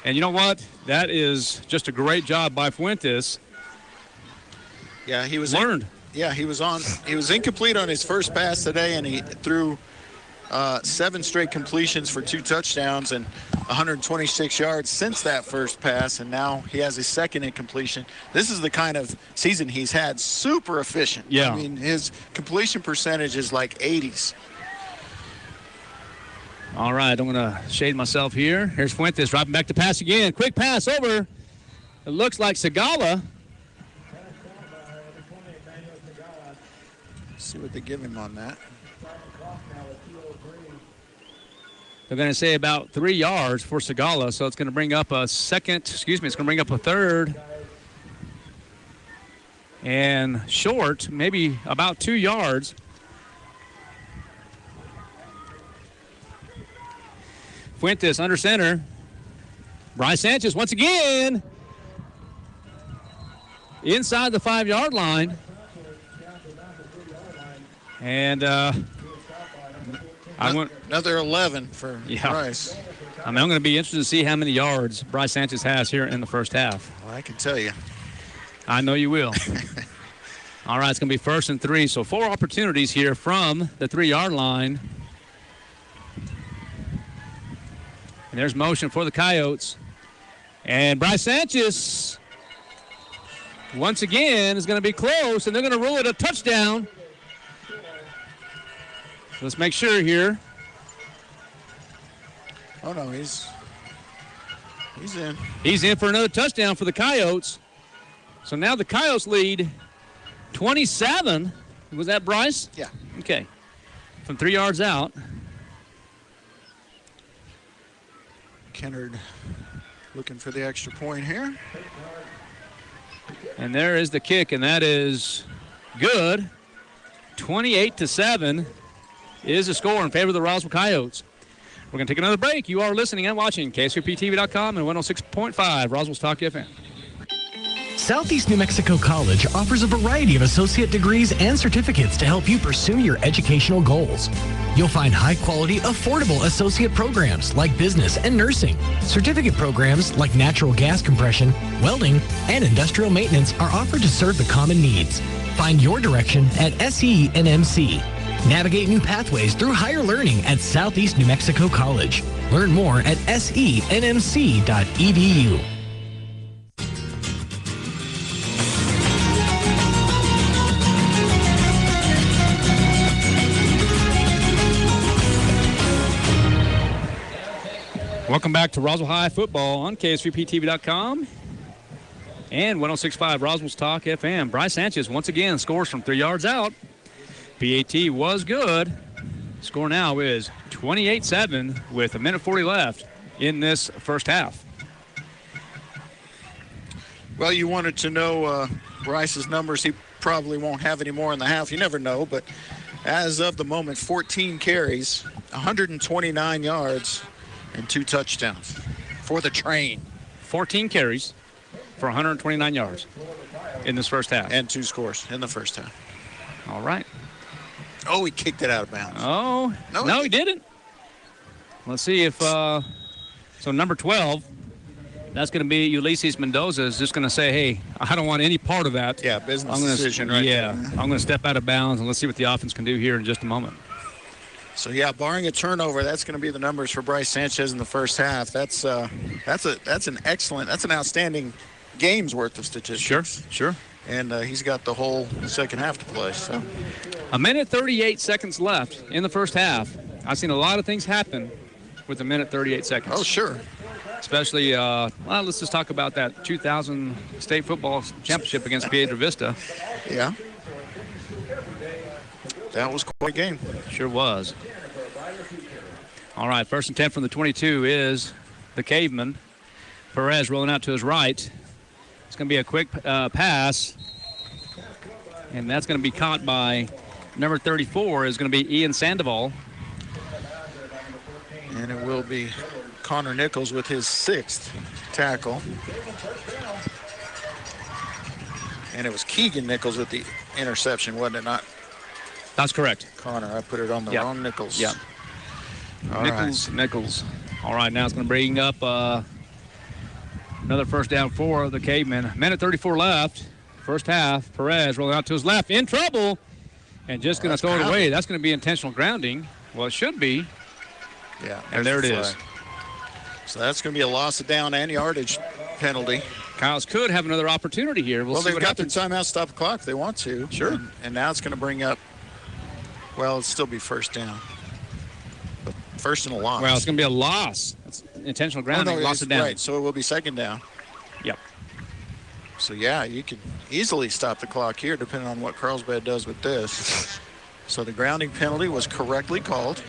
And you know what? That is just a great job by Fuentes. Yeah, he was learned. He was incomplete on his first pass today, and he threw 7 straight completions for 2 touchdowns and 126 yards since that first pass, and now he has his second incompletion. This is the kind of season he's had. Super efficient. Yeah. I mean, his completion percentage is like 80s. All right, I'm going to shade myself here. Here's Fuentes dropping back to pass again. Quick pass over. It looks like Segala. See what they give him on that. They're going to say about 3 yards for Segala, so it's going to bring up a it's going to bring up a third. And short, maybe about 2 yards. Fuentes under center. Bryce Sanchez once again inside the 5-yard line. And another 11 for Bryce. I'm going to be interested to see how many yards Bryce Sanchez has here in the first half. Well, I can tell you. I know you will. All right, it's going to be 1st and 3. So 4 opportunities here from the 3-yard line. And there's motion for the Coyotes. And Bryce Sanchez, once again, is going to be close, and they're going to rule it a touchdown. Let's make sure here. Oh, no, he's in. He's in for another touchdown for the Coyotes. So now the Coyotes lead 27. Was that Bryce? Yeah. Okay. From 3 yards out. Kennard looking for the extra point here. And there is the kick, and that is good. 28-7 is the score in favor of the Roswell Coyotes. We're going to take another break. You are listening and watching KSUPTV.com and 106.5 Roswell's Talk FM. Southeast New Mexico College offers a variety of associate degrees and certificates to help you pursue your educational goals. You'll find high-quality, affordable associate programs like business and nursing. Certificate programs like natural gas compression, welding, and industrial maintenance are offered to serve the common needs. Find your direction at SENMC. Navigate new pathways through higher learning at Southeast New Mexico College. Learn more at senmc.edu. Welcome back to Roswell High Football on KSVPTV.com and 106.5 Roswell's Talk FM. Bryce Sanchez once again scores from 3 yards out. PAT was good. Score now is 28-7 with 1:40 left in this first half. Well, you wanted to know Bryce's numbers. He probably won't have any more in the half. You never know, but as of the moment, 14 carries, 129 yards, and 2 touchdowns for the train. 14 carries for 129 yards in this first half. And 2 scores in the first half. All right. Oh, he kicked it out of bounds. Oh, no, he didn't. Let's see if, so number 12, that's going to be Ulysses Mendoza is just going to say, hey, I don't want any part of that. Yeah, business decision right there. there. I'm going to step out of bounds, and let's see what the offense can do here in just a moment. So, yeah, barring a turnover, that's going to be the numbers for Bryce Sanchez in the first half. That's an outstanding game's worth of statistics. Sure. And he's got the whole second half to play. So, 1:38 seconds left in the first half. I've seen a lot of things happen with 1:38 seconds. Oh, sure. Especially, let's just talk about that 2000 state football championship against Piedra Vista. Yeah. That was quite a game. Sure was. All right, 1st and 10 from the 22 is the Caveman. Perez rolling out to his right. It's going to be a quick pass. And that's going to be caught by number 34 is going to be Ian Sandoval. And it will be Connor Nichols with his 6th tackle. And it was Keegan Nichols with the interception, wasn't it not? That's correct. Connor, I put it on the wrong Nichols. Yeah. Nichols. All right, now it's going to bring up another first down for the Cavemen. 1:34 left. First half. Perez rolling out to his left. In trouble. And just going to throw it away. That's going to be intentional grounding. Well, it should be. Yeah. And there it is. So that's going to be a loss of down and yardage penalty. Coyotes could have another opportunity here. We'll see they've what got happens. their timeout, stop the clock if they want to. Sure. And now it's going to bring up, well, it'll still be first down. But first and a loss. Well, it's going to be a loss. It's intentional grounding, loss of down. Right, so it will be second down. Yep. So, yeah, you can easily stop the clock here depending on what Carlsbad does with this. So the grounding penalty was correctly called.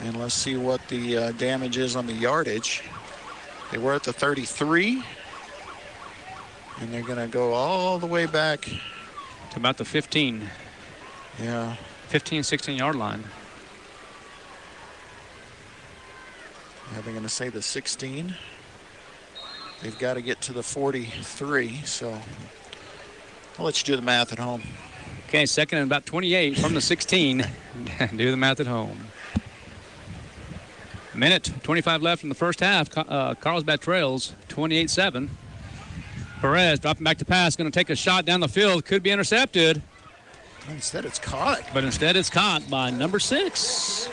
And let's see what the damage is on the yardage. They were at the 33. And they're going to go all the way back to about the 15. Yeah. 15, 16-yard line. Yeah, they're going to say the 16. They've got to get to the 43. So I'll let you do the math at home. Okay, second and about 28 from the 16. Do the math at home. 1:25 left in the first half. Carlsbad trails 28-7. Perez dropping back to pass, going to take a shot down the field. Could be intercepted. Instead, it's caught. But instead, it's caught by number 6.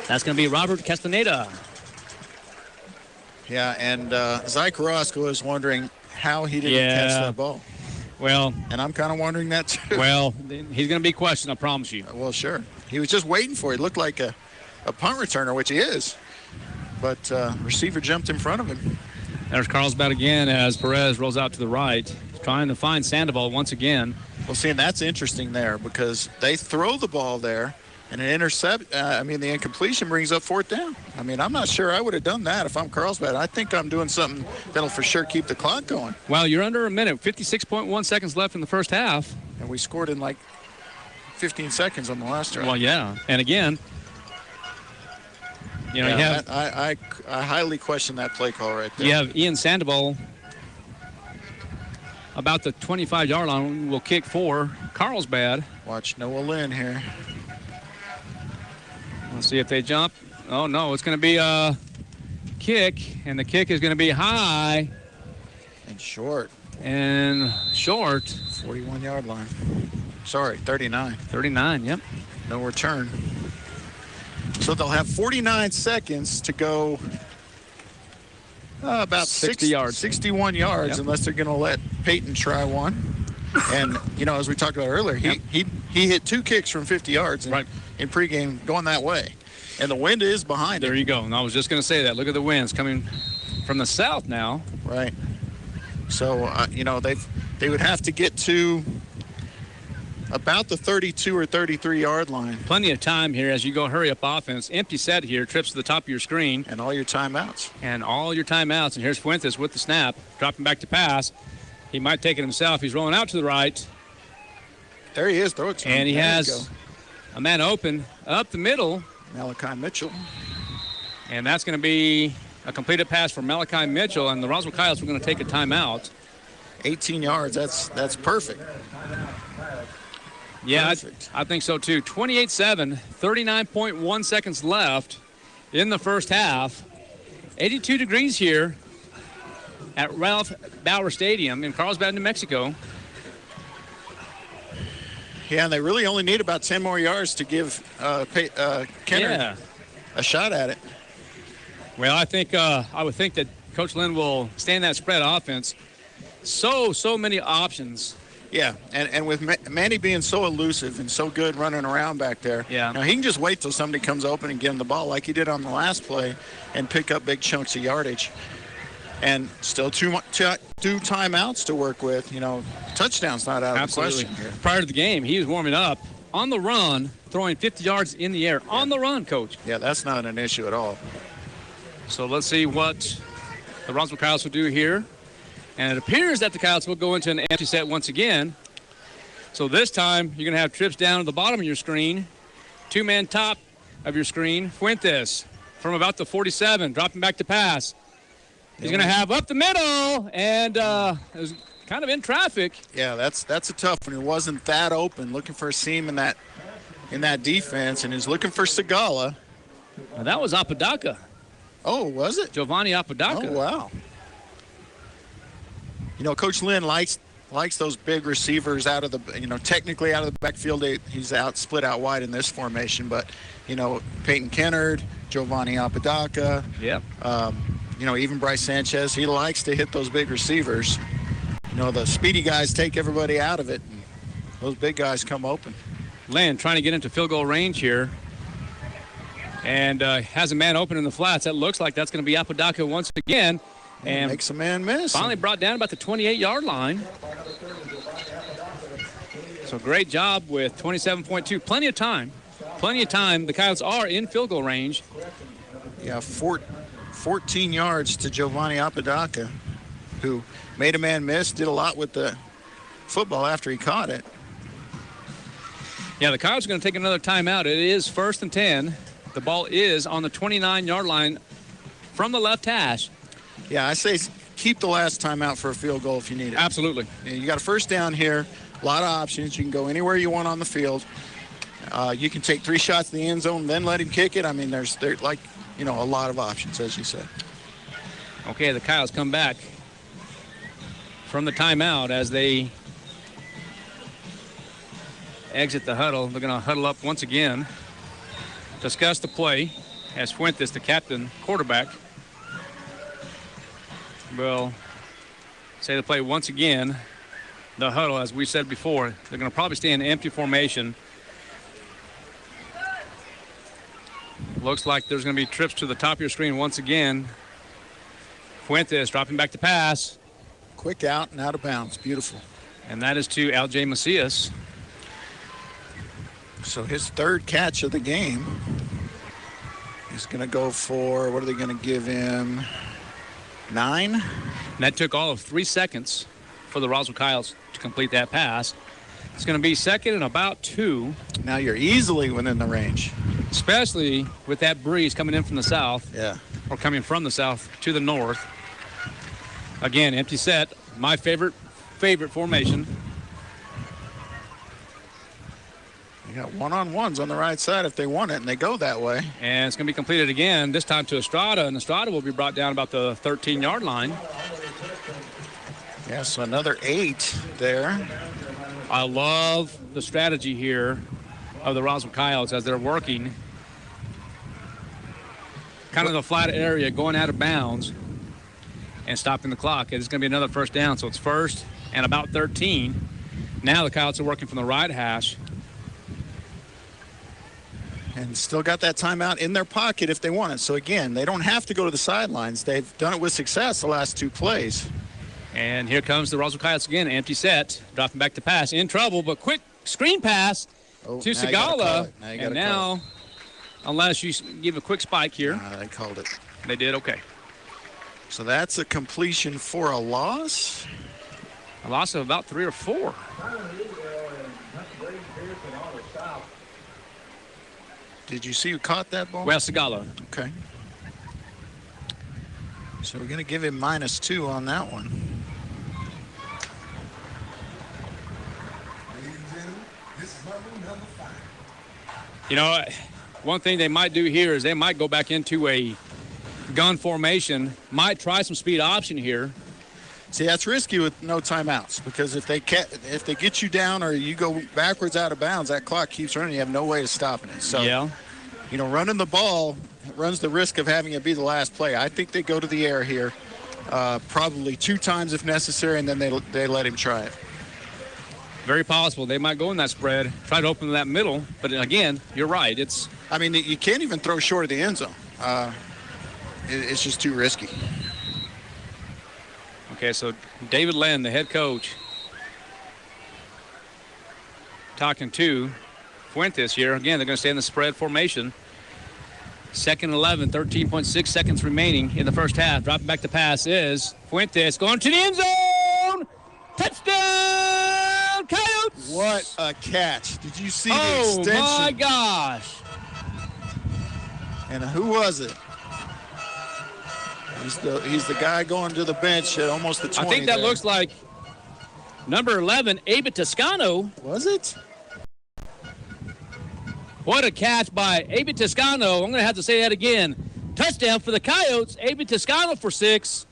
That's going to be Robert Castaneda. Yeah, and Zyke Roscoe is wondering how he didn't catch that ball. Well, and I'm kind of wondering that too. Well, he's going to be questioned, I promise you. Well, sure. He was just waiting for it. Looked like a punt returner, which he is. But receiver jumped in front of him. There's Carlsbad again as Perez rolls out to the right, trying to find Sandoval once again. Well, see, and that's interesting there because they throw the ball there, and an intercept. The incompletion brings up 4th down. I mean, I'm not sure I would have done that if I'm Carlsbad. I think I'm doing something that'll for sure keep the clock going. Well, you're under a minute, 56.1 seconds left in the first half. And we scored in like 15 seconds on the last drive. Well, yeah. And again, you have... I highly question that play call right there. You have Ian Sandoval about the 25-yard line will kick for Carlsbad. Watch Noah Lynn here. Let's see if they jump. Oh, no, it's going to be a kick, and the kick is going to be high. And short. 41-yard line. Sorry, 39. 39, yep. No return. So they'll have 49 seconds to go about 60 yards. 61 yards, yep. Unless they're going to let Peyton try one. And, as we talked about earlier, he hit 2 kicks from 50 yards in pregame going that way. And the wind is behind There you go. And I was just going to say that. Look at the winds coming from the south now. Right. So, they would have to get to about the 32 or 33-yard line. Plenty of time here as you go hurry-up offense. Empty set here, trips to the top of your screen. And all your timeouts. And here's Fuentes with the snap, dropping back to pass. He might take it himself. He's rolling out to the right. There he is. Throw it to him. And he has a man open up the middle. Malachi Mitchell. And that's going to be a completed pass for Malachi Mitchell. And the Roswell Coyotes are going to take a timeout. 18 yards. That's perfect. Yeah, I think so too. 28-7, 39.1 seconds left in the first half. 82 degrees here at Ralph Bauer Stadium in Carlsbad, New Mexico. Yeah, and they really only need about 10 more yards to give Kenner a shot at it. Well, I would think that Coach Lynn will stand that spread offense. So many options. Yeah, and with Manny being so elusive and so good running around back there, he can just wait till somebody comes open and give him the ball like he did on the last play and pick up big chunks of yardage. And still two timeouts to work with. Touchdown's not out of the question here. Prior to the game, he was warming up on the run, throwing 50 yards in the air. On the run, Coach. Yeah, that's not an issue at all. So let's see what the Roswell Coyotes will do here. And it appears that the Coyotes will go into an empty set once again. So this time, you're going to have trips down to the bottom of your screen. 2-man top of your screen. Fuentes from about the 47, dropping back to pass. He's going to have up the middle, and it was kind of in traffic. Yeah, that's a tough one. It wasn't that open, looking for a seam in that defense, and he's looking for Segala. Now that was Apodaca. Oh, was it? Giovanni Apodaca. Oh, wow. Coach Lynn likes those big receivers out of the, technically out of the backfield. He's split out wide in this formation, but, Peyton Kennard, Giovanni Apodaca. Yeah. Even Bryce Sanchez, he likes to hit those big receivers. The speedy guys take everybody out of it, and those big guys come open. Lynn trying to get into field goal range here. And has a man open in the flats. That looks like that's going to be Apodaca once again. And makes a man miss. Finally brought down about the 28-yard line. So great job with 27.2. Plenty of time. The Coyotes are in field goal range. Yeah, 14 yards to Giovanni Apodaca, who made a man miss, did a lot with the football after he caught it. Yeah, the Coyotes are going to take another timeout. It is 1st and 10. The ball is on the 29-yard line from the left hash. Yeah, I say keep the last timeout for a field goal if you need it. Absolutely. You got a first down here, a lot of options. You can go anywhere you want on the field. You can take 3 shots in the end zone, then let him kick it. I mean, there's a lot of options, as you said. Okay, the Coyotes come back from the timeout as they exit the huddle. They're going to huddle up once again, discuss the play as Fuentes, the captain quarterback, will say the play once again. The huddle, as we said before, they're going to probably stay in empty formation. Looks like there's going to be trips to the top of your screen once again. Fuentes dropping back to pass. Quick out and out of bounds. Beautiful. And that is to L.J. Macias. So his third catch of the game. He's going to go for, what are they going to give him? 9? And that took all of 3 seconds for the Roswell Coyotes to complete that pass. It's going to be second and about 2. Now you're easily within the range. Especially with that breeze coming in from the south. Yeah. Or coming from the south to the north. Again, empty set. My favorite formation. You got one-on-ones on the right side if they want it, and they go that way. And it's going to be completed again, this time to Estrada, and Estrada will be brought down about the 13-yard line. Yeah, so another 8 there. I love the strategy here of the Roswell Coyotes as they're working kind of the flat area, going out of bounds and stopping the clock. It's going to be another first down, so it's first and about 13. Now the Coyotes are working from the right hash. And still got that timeout in their pocket if they want it. So, again, they don't have to go to the sidelines. They've done it with success the last 2 plays. And here comes the Roswell Coyotes again, empty set, dropping back to pass. In trouble, but quick screen pass to Segala. And now, unless you give a quick spike here. They called it. They did, okay. So that's a completion for a loss? A loss of about 3 or 4. Did you see who caught that ball? Well, Segala. Okay. So we're going to give him -2 on that one. You know, one thing they might do here is they might go back into a gun formation, might try some speed option here. See, that's risky with no timeouts because if they get you down or you go backwards out of bounds, that clock keeps running. You have no way of stopping it. So, yeah. You know, running the ball runs the risk of having it be the last play. I think they go to the air here, probably 2 times if necessary, and then they let him try it. Very possible. They might go in that spread, try to open that middle. But, again, you're right. I mean, you can't even throw short of the end zone. It's just too risky. Okay, so David Lynn, the head coach, talking to Fuentes here. Again, they're going to stay in the spread formation. 2nd and 11, 13.6 seconds remaining in the first half. Dropping back to pass is Fuentes going to the end zone. Touchdown, Coyotes! What a catch. Did you see the extension? Oh, my gosh. And who was it? He's the guy going to the bench at almost the 20. I think that looks like number 11, Abe Toscano. Was it? What a catch by Abe Toscano. I'm going to have to say that again. Touchdown for the Coyotes. Abe Toscano for 6.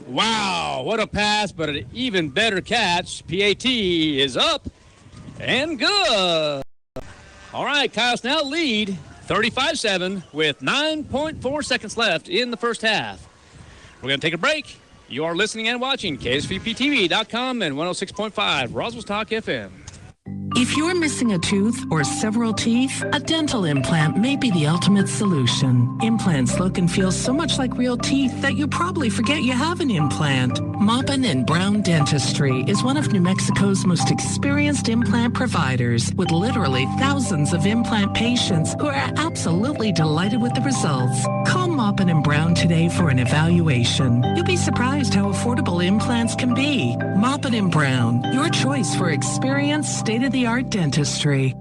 Wow, what a pass, but an even better catch. PAT is up and good. All right, Coyotes now lead 35-7 with 9.4 seconds left in the first half. We're going to take a break. You are listening and watching KSVPTV.com and 106.5 Roswell's Talk FM. If you're missing a tooth or several teeth, a dental implant may be the ultimate solution. Implants look and feel so much like real teeth that you probably forget you have an implant. Maupin and Brown Dentistry is one of New Mexico's most experienced implant providers, with literally thousands of implant patients who are absolutely delighted with the results. Call Maupin and Brown today for an evaluation. You'll be surprised how affordable implants can be. Maupin and Brown, your choice for experienced, state-of-the-art dentistry.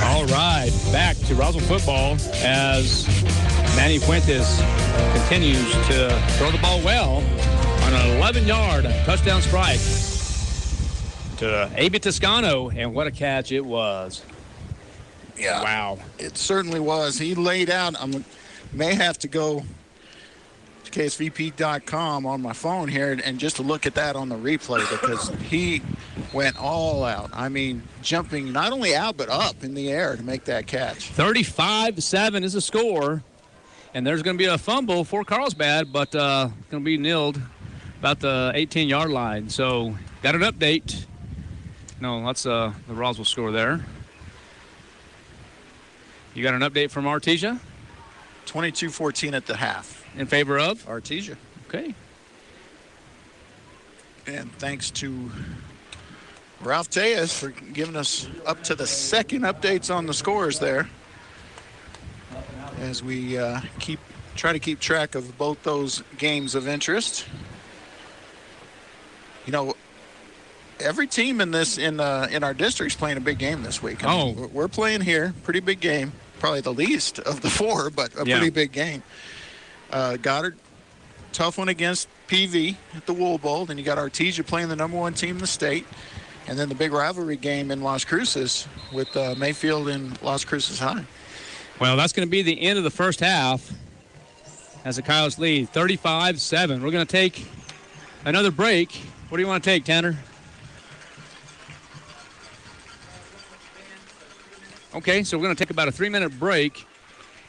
All right, back to Roswell football as Manny Fuentes continues to throw the ball well on an 11-yard touchdown strike to Abe Toscano, and what a catch it was. Yeah. Wow. It certainly was. He laid out. May have to go KSVP.com on my phone here and just to look at that on the replay because he went all out. I mean, jumping not only out but up in the air to make that catch. 35-7 is the score, and there's going to be a fumble for Carlsbad, but going to be nilled about the 18-yard line. So got an update. No, that's the Roswell score there. You got an update from Artesia? 22-14 at the half. In favor of? Artesia. Okay. And thanks to Ralph Tejas for giving us up to the second updates on the scores there as we try to keep track of both those games of interest. You know, every team in our district is playing a big game this week. I mean, we're playing here, pretty big game. Probably the least of the four, but a pretty big game. Goddard, tough one against PV at the Wool Bowl. Then you got Artesia playing the number one team in the state. And then the big rivalry game in Las Cruces with Mayfield and Las Cruces High. Well, that's going to be the end of the first half as the Coyotes lead, 35-7. We're going to take another break. What do you want to take, Tanner? Okay, so we're going to take about a 3-minute break,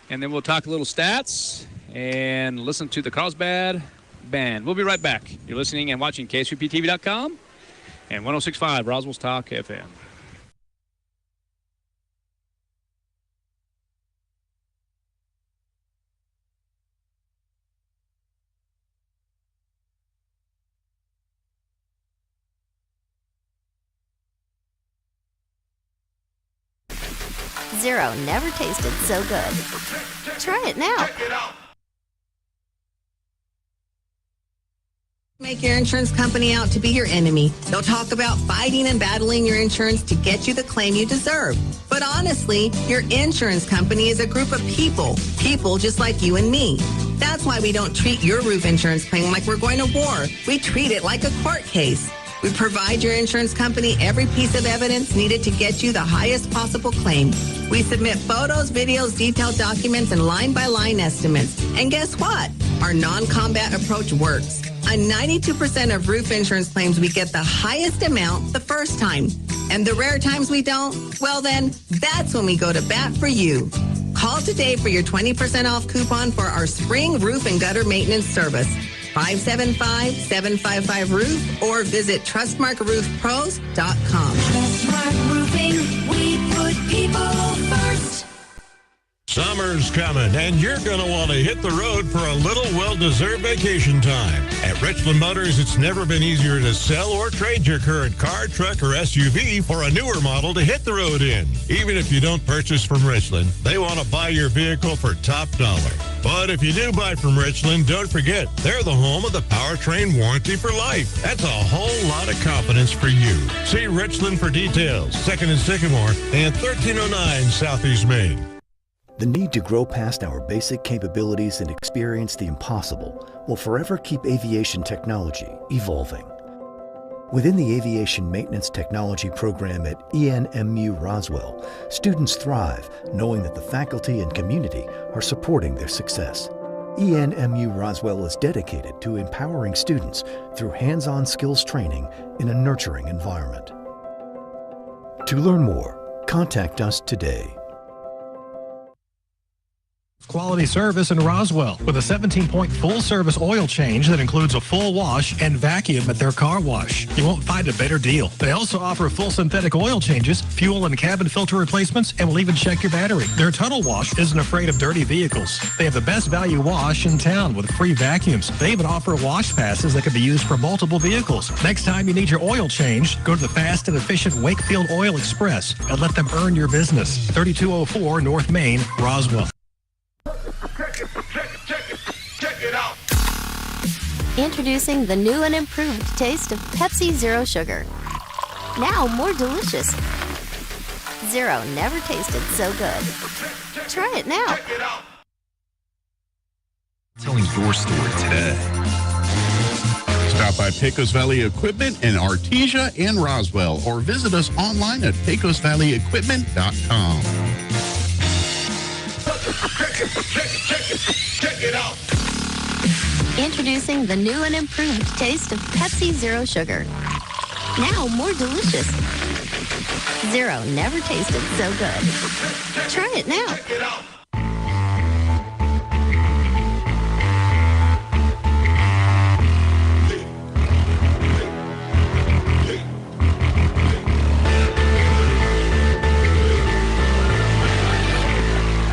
and then we'll talk a little stats and listen to the Carlsbad band. We'll be right back. You're listening and watching KSVPTV.com and 106.5 Roswell's Talk FM. Zero never tasted so good. Try it now. Make your insurance company out to be your enemy. They'll talk about fighting and battling your insurance to get you the claim you deserve. But honestly, your insurance company is a group of people just like you and me. That's why we don't treat your roof insurance claim like we're going to war. We treat it like a court case. We provide your insurance company every piece of evidence needed to get you the highest possible claim. We submit photos, videos, detailed documents, and line-by-line estimates. And guess what? Our non-combat approach works. On 92% of roof insurance claims, we get the highest amount the first time. And the rare times we don't, well then, that's when we go to bat for you. Call today for your 20% off coupon for our spring roof and gutter maintenance service. 575-755-ROOF or visit TrustmarkRoofPros.com. Trustmark Roofing, we put people first. Summer's coming, and you're going to want to hit the road for a little well-deserved vacation time. At Richland Motors, it's never been easier to sell or trade your current car, truck, or SUV for a newer model to hit the road in. Even if you don't purchase from Richland, they want to buy your vehicle for top dollar. But if you do buy from Richland, don't forget, they're the home of the powertrain warranty for life. That's a whole lot of confidence for you. See Richland for details. 2nd and Sycamore and 1309 Southeast Main. The need to grow past our basic capabilities and experience the impossible will forever keep aviation technology evolving. Within the Aviation Maintenance Technology program at ENMU Roswell, students thrive knowing that the faculty and community are supporting their success. ENMU Roswell is dedicated to empowering students through hands-on skills training in a nurturing environment. To learn more, contact us today. Quality service in Roswell with a 17-point full-service oil change that includes a full wash and vacuum at their car wash. You won't find a better deal. They also offer full synthetic oil changes, fuel and cabin filter replacements, and will even check your battery. Their tunnel wash isn't afraid of dirty vehicles. They have the best value wash in town with free vacuums. They even offer wash passes that can be used for multiple vehicles. Next time you need your oil changed, go to the fast and efficient Wakefield Oil Express and let them earn your business. 3204 North Main, Roswell. Check it out. Introducing the new and improved taste of Pepsi Zero Sugar. Now more delicious. Zero never tasted so good. Try it now. Telling your story today. Stop by Pecos Valley Equipment in Artesia and Roswell or visit us online at pecosvalleyequipment.com. Check it out. Introducing the new and improved taste of Pepsi Zero Sugar. Now more delicious. Zero never tasted so good. Try it now.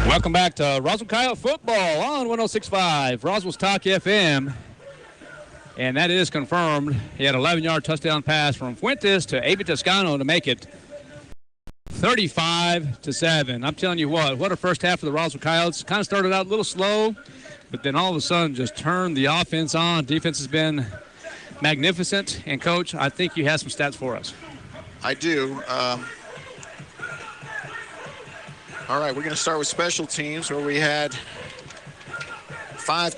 Welcome back to Roswell Coyote Football on 106.5, Roswell's Talk FM. And that is confirmed. He had an 11-yard touchdown pass from Fuentes to Avi Toscano to make it 35-7. I'm telling you what a first half for the Roswell Coyotes. Kind of started out a little slow, but then all of a sudden just turned the offense on. Defense has been magnificent. And, Coach, I think you have some stats for us. I do. All right, we're going to start with special teams, where we had 5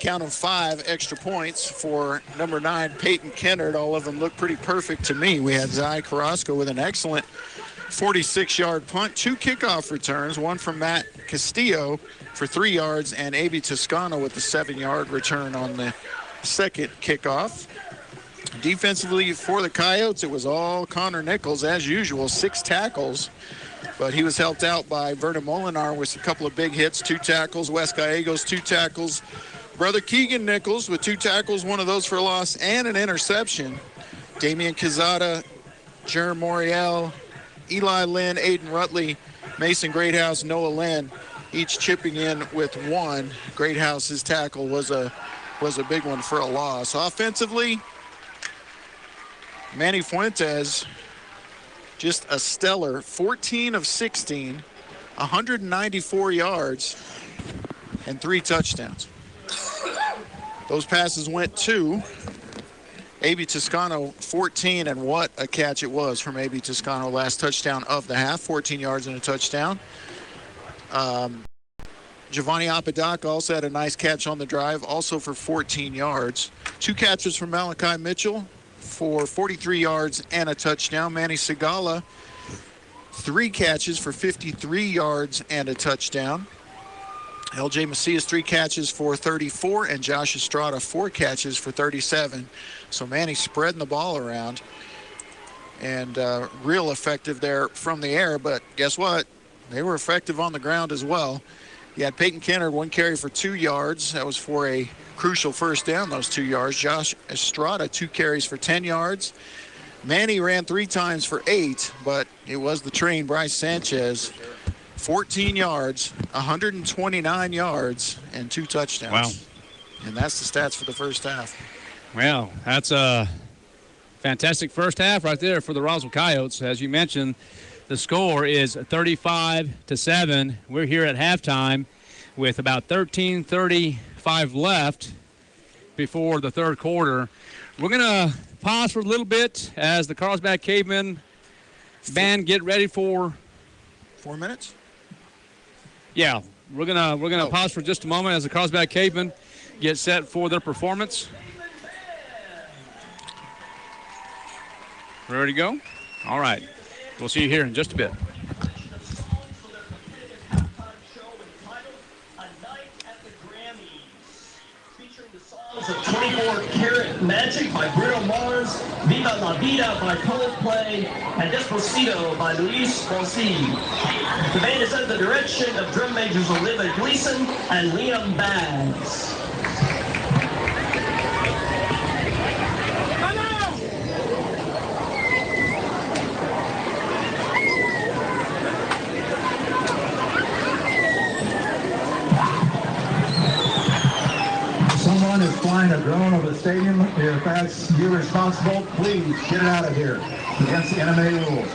extra points for number 9, Peyton Kennard. All of them look pretty perfect to me. We had Zai Carrasco with an excellent 46-yard punt, 2 kickoff returns, one from Matt Castillo for 3 yards, and Avi Toscano with the 7-yard return on the second kickoff. Defensively for the Coyotes, it was all Connor Nichols, as usual, 6 tackles. But he was helped out by Vernon Molinar with a couple of big hits, 2 tackles. Wes Gallegos, 2 tackles. Brother Keegan Nichols with 2 tackles, one of those for a loss and an interception. Damian Quezada, Jerem Moriel, Eli Lynn, Aiden Rutley, Mason Greathouse, Noah Lynn, each chipping in with 1. Greathouse's tackle was a big one for a loss. Offensively, Manny Fuentes, just a stellar 14 of 16, 194 yards, and 3 touchdowns. Those passes went to Avi Toscano, 14, and what a catch it was from Avi Toscano. Last touchdown of the half, 14 yards and a touchdown. Giovanni Apodaca also had a nice catch on the drive, also for 14 yards. 2 catches from Malachi Mitchell for 43 yards and a touchdown. Manny Segala, 3 catches for 53 yards and a touchdown. LJ Macias, 3 catches for 34, and Josh Estrada, 4 catches for 37. So Manny spreading the ball around, and real effective there from the air. But guess what? They were effective on the ground as well. You had Peyton Kennard, 1 carry for 2 yards. That was for a crucial first down, those 2 yards. Josh Estrada, 2 carries for 10 yards. Manny ran 3 times for 8, but it was the train, Bryce Sanchez, 14 yards, 129 yards, and 2 touchdowns. Wow. And that's the stats for the first half. Well, that's a fantastic first half right there for the Roswell Coyotes. As you mentioned, the score is 35-7. We're here at halftime with about 13:35 left before the third quarter. We're going to pause for a little bit as the Carlsbad Cavemen band get ready for 4 minutes. Yeah, we're gonna pause for just a moment as the Carlsbad Cavemen get set for their performance. Ready to go? All right. We'll see you here in just a bit. Of 24-Karat Magic by Bruno Mars, Viva La Vida by Coldplay, and Despacito by Luis Fonsi. The band is under the direction of drum majors Olivia Gleason and Liam Bags. Someone is flying a drone over the stadium. If that's you responsible, please get it out of here. Against the NMA rules.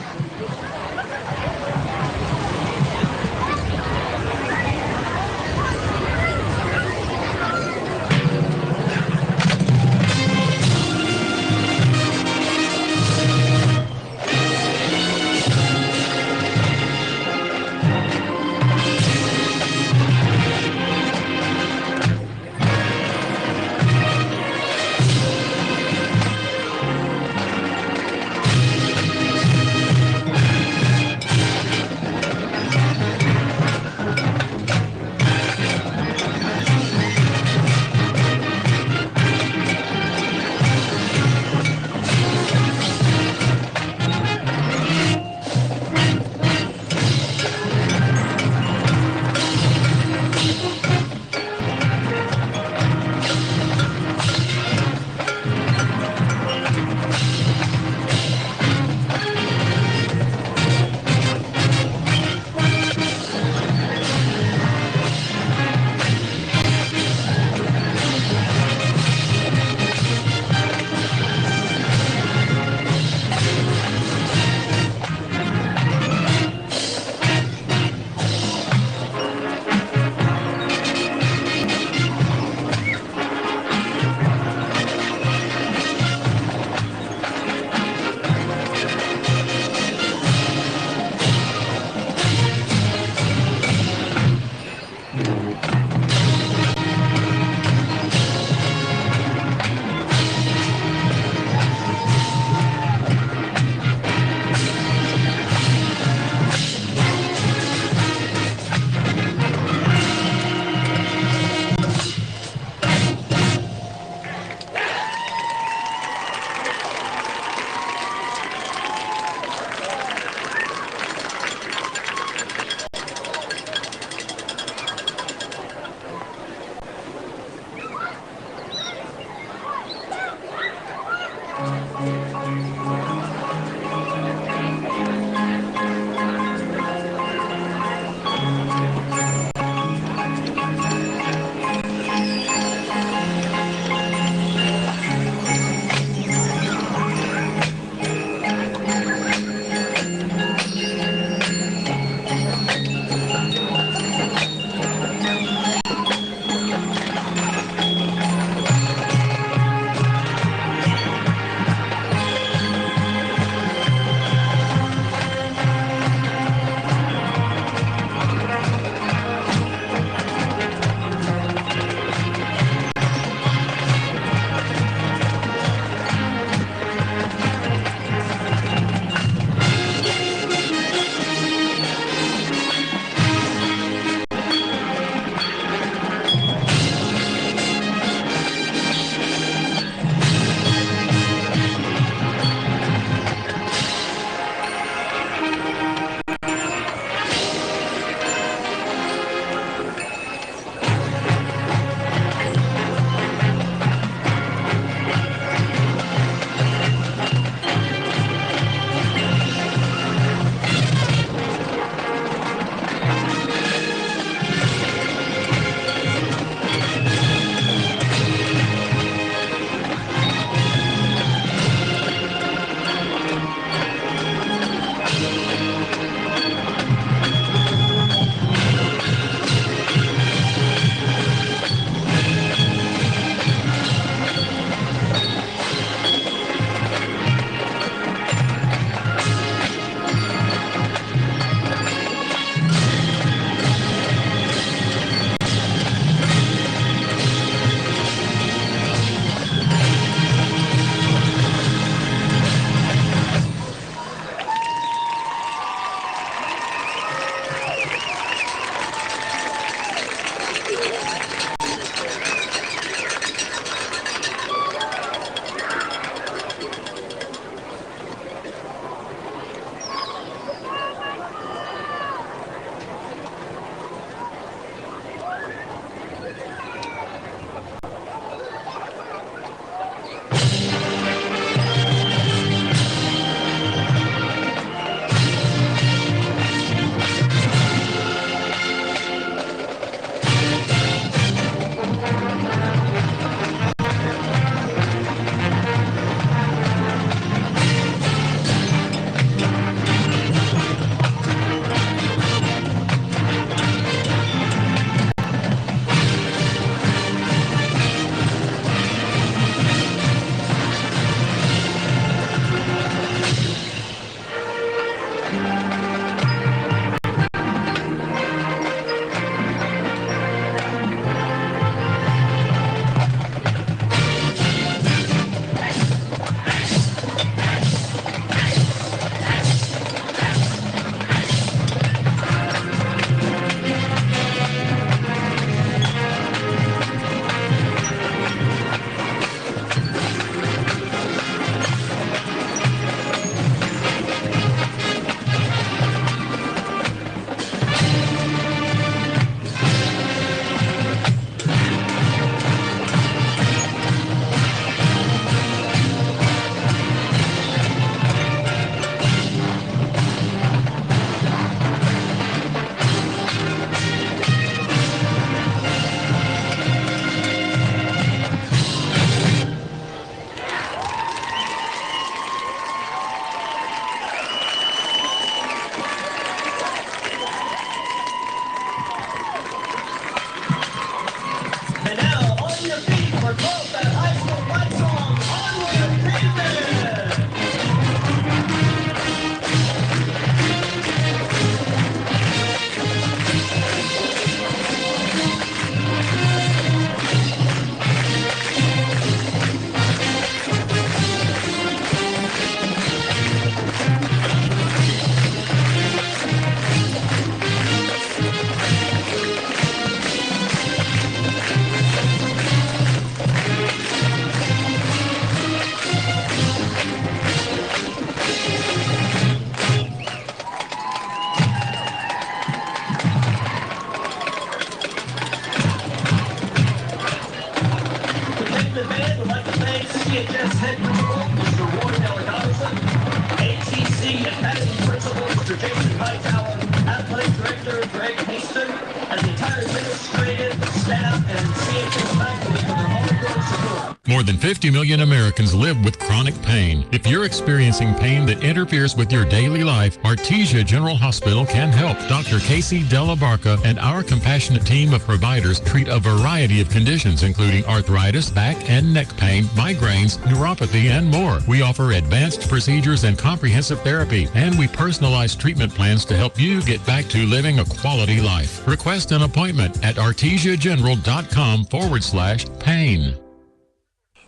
than 50 million Americans live with chronic pain. If you're experiencing pain that interferes with your daily life, Artesia General Hospital can help. Dr. Casey Della Barca and our compassionate team of providers treat a variety of conditions, including arthritis, back and neck pain, migraines, neuropathy, and more. We offer advanced procedures and comprehensive therapy, and we personalize treatment plans to help you get back to living a quality life. Request an appointment at artesiageneral.com/pain.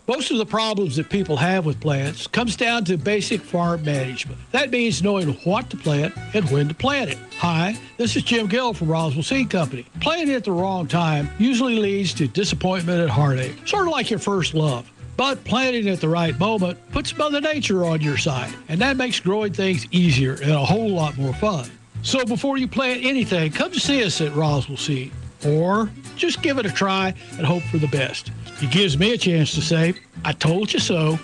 Most of the problems that people have with plants comes down to basic farm management. That means knowing what to plant and when to plant it. Hi, this is Jim Gill from Roswell Seed Company. Planting at the wrong time usually leads to disappointment and heartache, sort of like your first love. But planting at the right moment puts Mother Nature on your side, and that makes growing things easier and a whole lot more fun. So before you plant anything, come see us at Roswell Seed, or just give it a try and hope for the best. It gives me a chance to say, I told you so.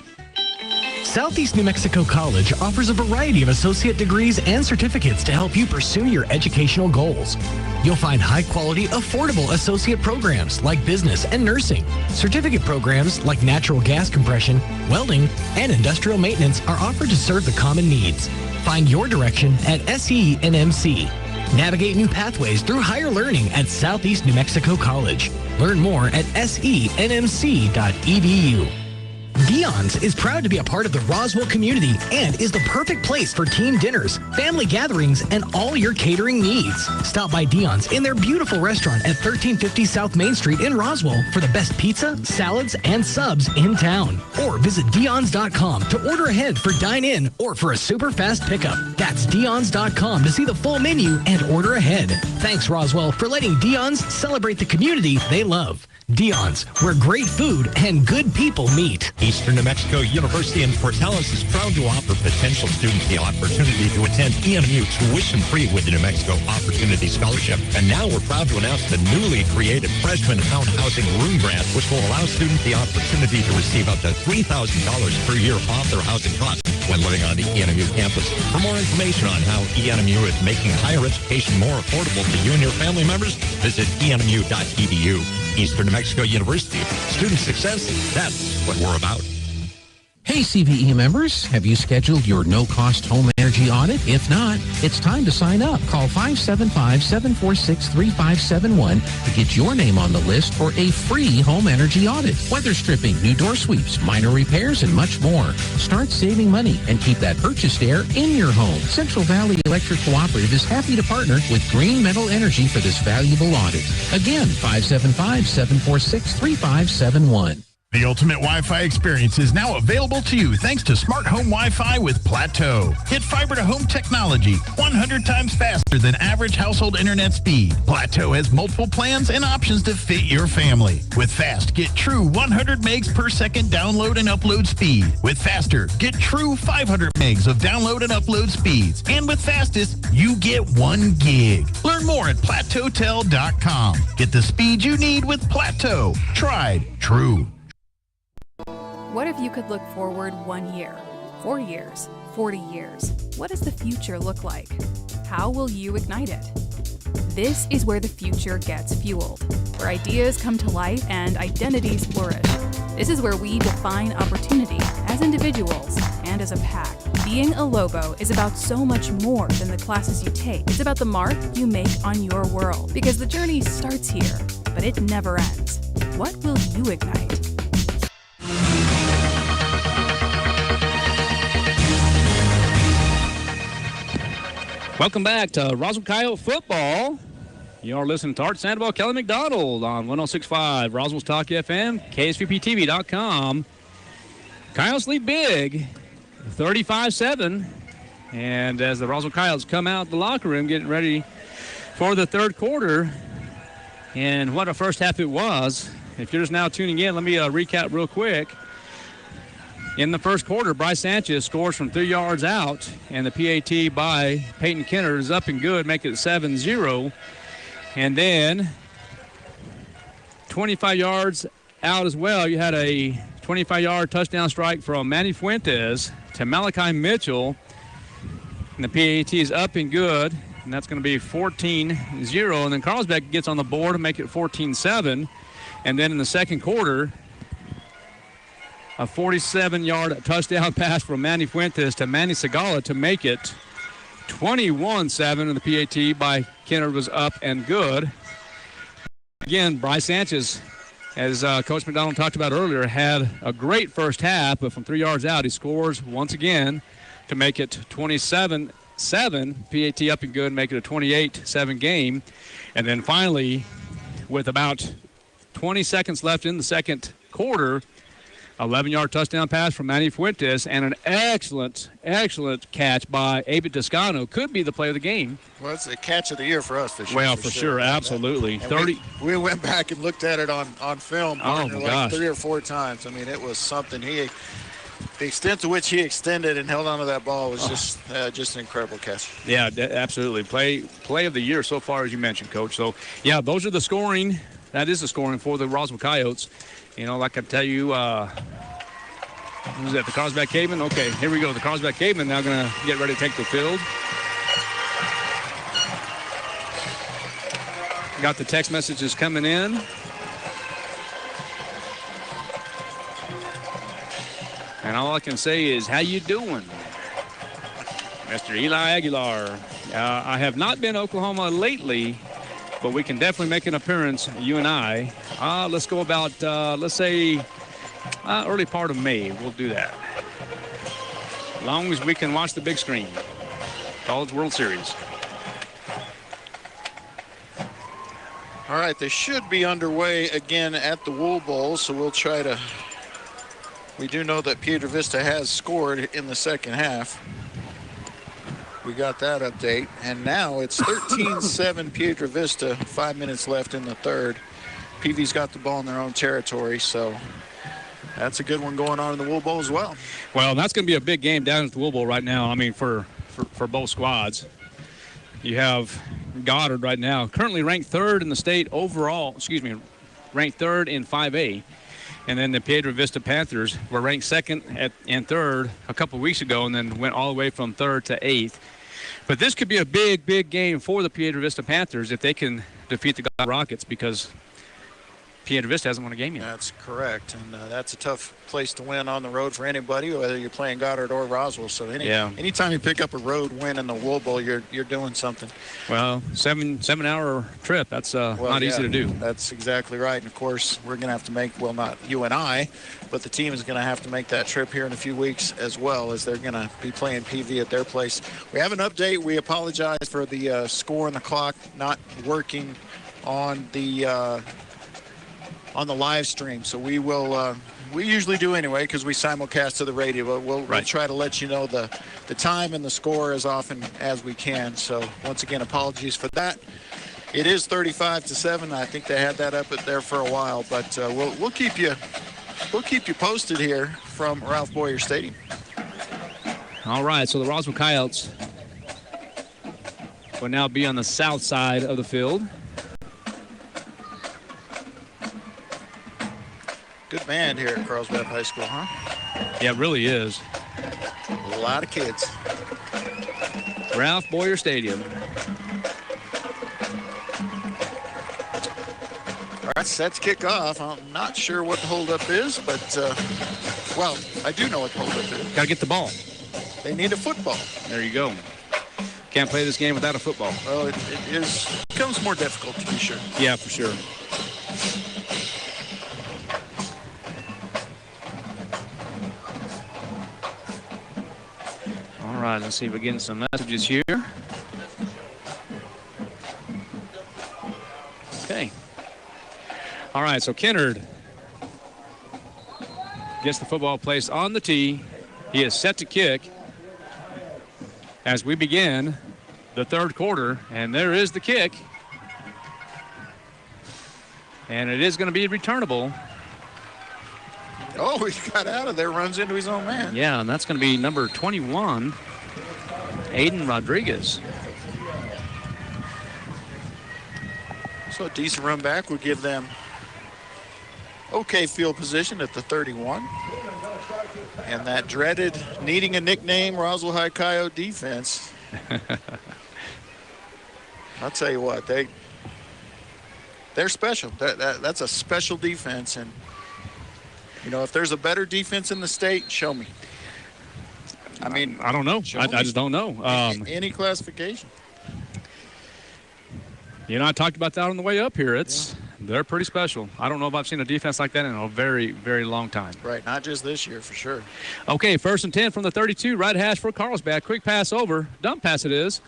Southeast New Mexico College offers a variety of associate degrees and certificates to help you pursue your educational goals. You'll find high-quality, affordable associate programs like business and nursing. Certificate programs like natural gas compression, welding, and industrial maintenance are offered to serve the common needs. Find your direction at SENMC. Navigate new pathways through higher learning at Southeast New Mexico College. Learn more at senmc.edu. Dion's is proud to be a part of the Roswell community and is the perfect place for team dinners, family gatherings, and all your catering needs. Stop by Dion's in their beautiful restaurant at 1350 South Main Street in Roswell for the best pizza, salads, and subs in town. Or visit Dion's.com to order ahead for dine-in or for a super fast pickup. That's Dion's.com to see the full menu and order ahead. Thanks, Roswell, for letting Dion's celebrate the community they love. Dion's, where great food and good people meet. Eastern New Mexico University in Portales is proud to offer potential students the opportunity to attend ENMU tuition-free with the New Mexico Opportunity Scholarship. And now we're proud to announce the newly created Freshman Town Housing Room Grant, which will allow students the opportunity to receive up to $3,000 per year off their housing costs when living on the ENMU campus. For more information on how ENMU is making higher education more affordable to you and your family members, visit enmu.edu. Eastern New Mexico University. Student success, that's what we're about. Hey, CVE members, have you scheduled your no-cost home energy audit? If not, it's time to sign up. Call 575-746-3571 to get your name on the list for a free home energy audit. Weather stripping, new door sweeps, minor repairs, and much more. Start saving money and keep that purchased air in your home. Central Valley Electric Cooperative is happy to partner with Green Metal Energy for this valuable audit. Again, 575-746-3571. The ultimate Wi-Fi experience is now available to you thanks to Smart Home Wi-Fi with Plateau. Get fiber-to-home technology 100 times faster than average household internet speed. Plateau has multiple plans and options to fit your family. With Fast, get true 100 megs per second download and upload speed. With Faster, get true 500 megs of download and upload speeds. And with Fastest, you get 1 gig. Learn more at plateautel.com. Get the speed you need with Plateau. Tried, true. What if you could look forward 1 year, 4 years, 40 years? What does the future look like? How will you ignite it? This is where the future gets fueled, where ideas come to life and identities flourish. This is where we define opportunity as individuals and as a pack. Being a Lobo is about so much more than the classes you take. It's about the mark you make on your world, because the journey starts here, but it never ends. What will you ignite? Welcome back to Roswell Coyote Football. You are listening to Art Sandoval, Kelly McDonald on 106.5 Roswell's Talk FM, KSVPTV.com. Coyotes lead big, 35-7. And as the Roswell Coyotes come out the locker room getting ready for the third quarter, and what a first half it was. If you're just now tuning in, let me recap real quick. In the first quarter, Bryce Sanchez scores from 3 yards out, and the PAT by Peyton Kenner is up and good, making it 7-0. And then 25 yards out as well, you had a 25-yard touchdown strike from Manny Fuentes to Malachi Mitchell, and the PAT is up and good, and that's going to be 14-0. And then Carlsbad gets on the board to make it 14-7. And then in the second quarter, a 47-yard touchdown pass from Manny Fuentes to Manny Segala to make it 21-7, and the PAT by Kennard was up and good. Again, Bryce Sanchez, as Coach McDonald talked about earlier, had a great first half, but from 3 yards out, he scores once again to make it 27-7. PAT up and good, make it a 28-7 game. And then finally, with about 20 seconds left in the second quarter, 11-yard touchdown pass from Manny Fuentes and an excellent catch by Abed Toscano. Could be the play of the game. Well, it's a catch of the year for us for sure. Well, for sure, absolutely. 30. We went back and looked at it on film oh my gosh. 3 or 4 times. I mean, it was something. The extent to which he extended and held onto that ball was just an incredible catch. Yeah, absolutely. Play of the year so far, as you mentioned, Coach. So, yeah, those are the scoring. That is the scoring for the Roswell Coyotes. You know, like I tell you, who's that, the Carlsbad Cavemen? Okay, here we go. The Carlsbad Cavemen now going to get ready to take the field. Got the text messages coming in. And all I can say is, how you doing, Mr. Eli Aguilar? I have not been to Oklahoma lately, but we can definitely make an appearance, you and I. Let's go about, let's say, early part of May. We'll do that. As long as we can watch the big screen. College World Series. All right, they should be underway again at the Wool Bowl, so we'll try to. We do know that Piedra Vista has scored in the second half. We got that update, and now it's 13-7 Piedra Vista, 5 minutes left in the third. PV's got the ball in their own territory, so that's a good one going on in the Wool Bowl as well. Well, that's going to be a big game down at the Wool Bowl right now, I mean, for both squads. You have Goddard right now, currently ranked third in the state overall, ranked third in 5A. And then the Piedra Vista Panthers were ranked second and third a couple weeks ago, and then went all the way from third to eighth. But this could be a big, big game for the Piedra Vista Panthers if they can defeat the God Rockets, because Piedra Vista hasn't won a game yet. That's correct, and that's a tough place to win on the road for anybody, whether you're playing Goddard or Roswell. So anytime you pick up a road win in the Wool Bowl, you're doing something. Well, 7-hour trip, that's not easy to do. That's exactly right, and of course we're going to have to make, well, not you and I, but the team is going to have to make that trip here in a few weeks as well, as they're going to be playing PV at their place. We have an update. We apologize for the score and the clock not working on the live stream, so we will we usually do anyway because we simulcast to the radio, but we'll try to let you know the time and the score as often as we can. So once again, apologies for that. It is 35-7. I think they had that up there for a while, but we'll keep you posted here from Ralph Boyer Stadium. All right, so the Roswell Coyotes will now be on the south side of the field. Good band here at Carlsbad High School, huh? Yeah, it really is. A lot of kids. Ralph Boyer Stadium. All right, set to kick off. I'm not sure what the holdup is, but, well, I do know what the holdup is. Got to get the ball. They need a football. There you go. Can't play this game without a football. Well, it becomes more difficult, to be sure. Yeah, for sure. All right, let's see if we're getting some messages here. Okay. All right, so Kennard gets the football placed on the tee. He is set to kick as we begin the third quarter, and there is the kick. And it is going to be returnable. Oh, he got out of there, runs into his own man. Yeah, and that's going to be number 21, Aiden Rodriguez. So a decent run back would give them okay field position at the 31. And that dreaded, needing a nickname, Roswell High Coyote defense. I'll tell you what, they're special. That's a special defense, and if there's a better defense in the state, show me. I mean, I don't know. I just don't know. Any classification. I talked about that on the way up here. They're pretty special. I don't know if I've seen a defense like that in a very, very long time. Right, not just this year for sure. Okay, 1st and 10 from the 32, right hash for Carlsbad. Quick pass over. Dump pass it is.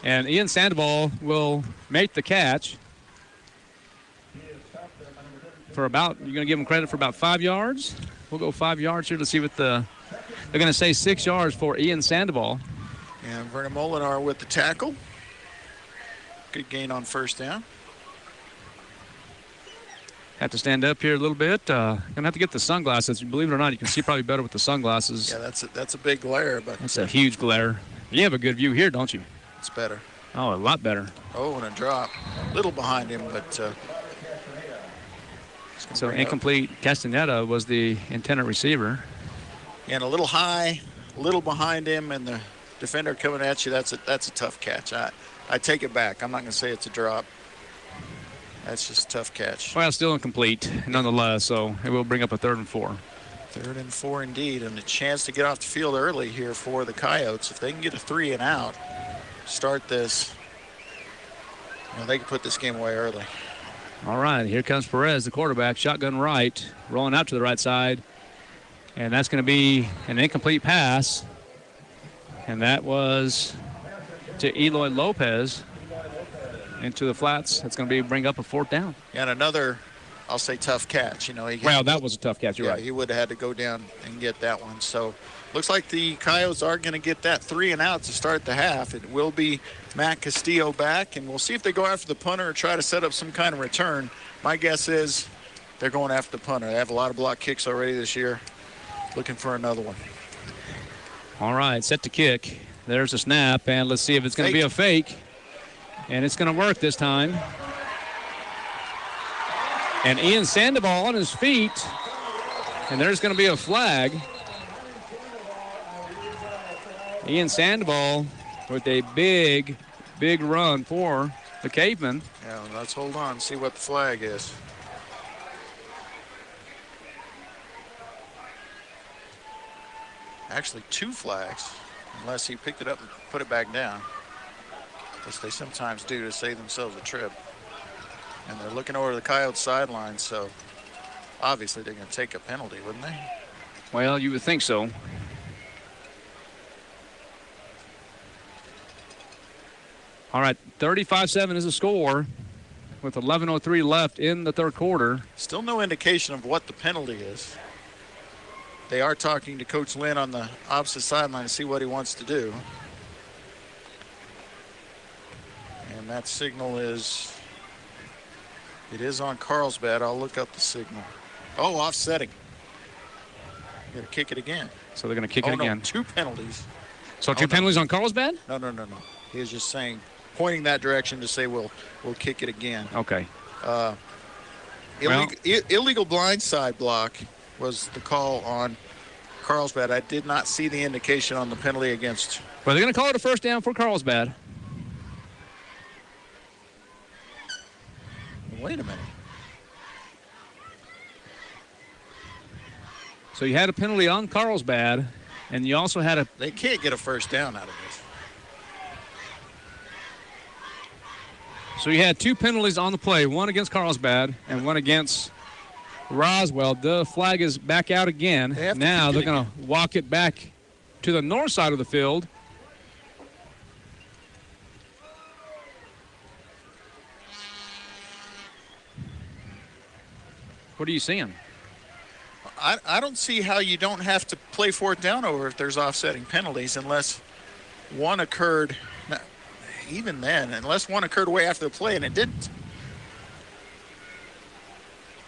And Ian Sandoval will make the catch for about, you're going to give him credit for about 5 yards. We'll go 5 yards here to see what they're going to say 6 yards for Ian Sandoval. And Vernon Molinar with the tackle. Good gain on 1st down. Have to stand up here a little bit. Gonna have to get the sunglasses. Believe it or not, you can see probably better with the sunglasses. Yeah, that's a big glare, but that's a huge glare. You have a good view here, don't you? It's better. Oh, a lot better. Oh, and a drop. A little behind him, but so incomplete. Castaneda was the intended receiver. And a little high, a little behind him, and the defender coming at you. That's a tough catch. I take it back. I'm not going to say it's a drop. That's just a tough catch. Well, still incomplete nonetheless, so it will bring up a 3rd and 4. 3rd and 4 indeed, and a chance to get off the field early here for the Coyotes. If they can get a 3 and out, start this, they can put this game away early. All right, here comes Perez, the quarterback, shotgun right, rolling out to the right side, and that's going to be an incomplete pass, and that was to Eloy Lopez into the flats. That's going to bring up a 4th down. And another, I'll say, tough catch. Well, that was a tough catch. You're right. He would have had to go down and get that one. So looks like the Coyotes are going to get that 3 and out to start the half. It will be Matt Castillo back, and we'll see if they go after the punter or try to set up some kind of return. My guess is they're going after the punter. They have a lot of block kicks already this year. Looking for another one. All right, set to kick. There's a snap, and let's see if it's going to be a fake. And it's going to work this time. And Ian Sandoval on his feet. And there's going to be a flag. Ian Sandoval with a big, big run for the Cavemen. Yeah, let's hold on and see what the flag is. Actually, 2 flags, unless he picked it up and put it back down. As they sometimes do to save themselves a trip. And they're looking over to the Coyotes sideline, so obviously they're going to take a penalty, wouldn't they? Well, you would think so. All right, 35-7 is the score with 11:03 left in the 3rd quarter. Still no indication of what the penalty is. They are talking to Coach Lynn on the opposite sideline to see what he wants to do. And that signal is, it is on Carlsbad. I'll look up the signal. Oh, offsetting. Going to kick it again. So they're going to kick it again. No, 2 penalties. So 2 penalties on Carlsbad? No. He was just saying, pointing that direction to say we'll kick it again. Okay. Illegal blindside block was the call on Carlsbad. I did not see the indication on the penalty against. Well, they're going to call it a 1st down for Carlsbad. Wait a minute. So you had a penalty on Carlsbad, and you also had a... They can't get a 1st down out of this. So you had 2 penalties on the play, one against Carlsbad and one against Roswell. The flag is back out again. Now they're going to walk it back to the north side of the field. What are you seeing? I don't see how you don't have to play 4th down over if there's offsetting penalties unless one occurred, even then, unless one occurred way after the play, and it didn't.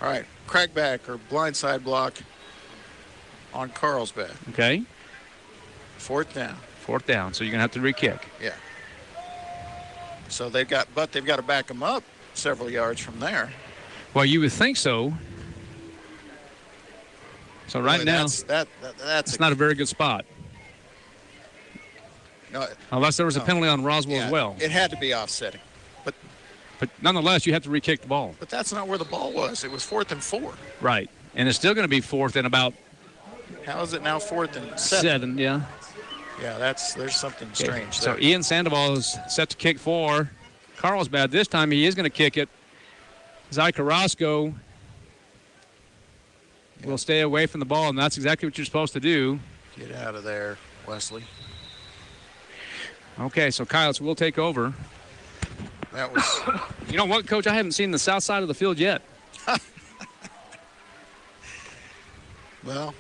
All right, crackback or blindside block on Carlsbad. Okay. 4th down. 4th down, so you're going to have to re-kick. Yeah. So they've got to back them up several yards from there. Well, you would think so. So right now, that's not a very good spot. No, unless there was a penalty on Roswell as well. It had to be offsetting. But But nonetheless, you have to re-kick the ball. But that's not where the ball was. It was 4th and 4. Right. And it's still going to be 4th and about. How is it now 4th and 7? 7, yeah. Yeah, there's something strange there. So Ian Sandoval is set to kick for Carlsbad. This time he is going to kick it. Zy Carrasco will stay away from the ball, and that's exactly what you're supposed to do. Get out of there, Wesley. Okay, so Coyotes will take over. That was... You know what, Coach? I haven't seen the south side of the field yet. Well,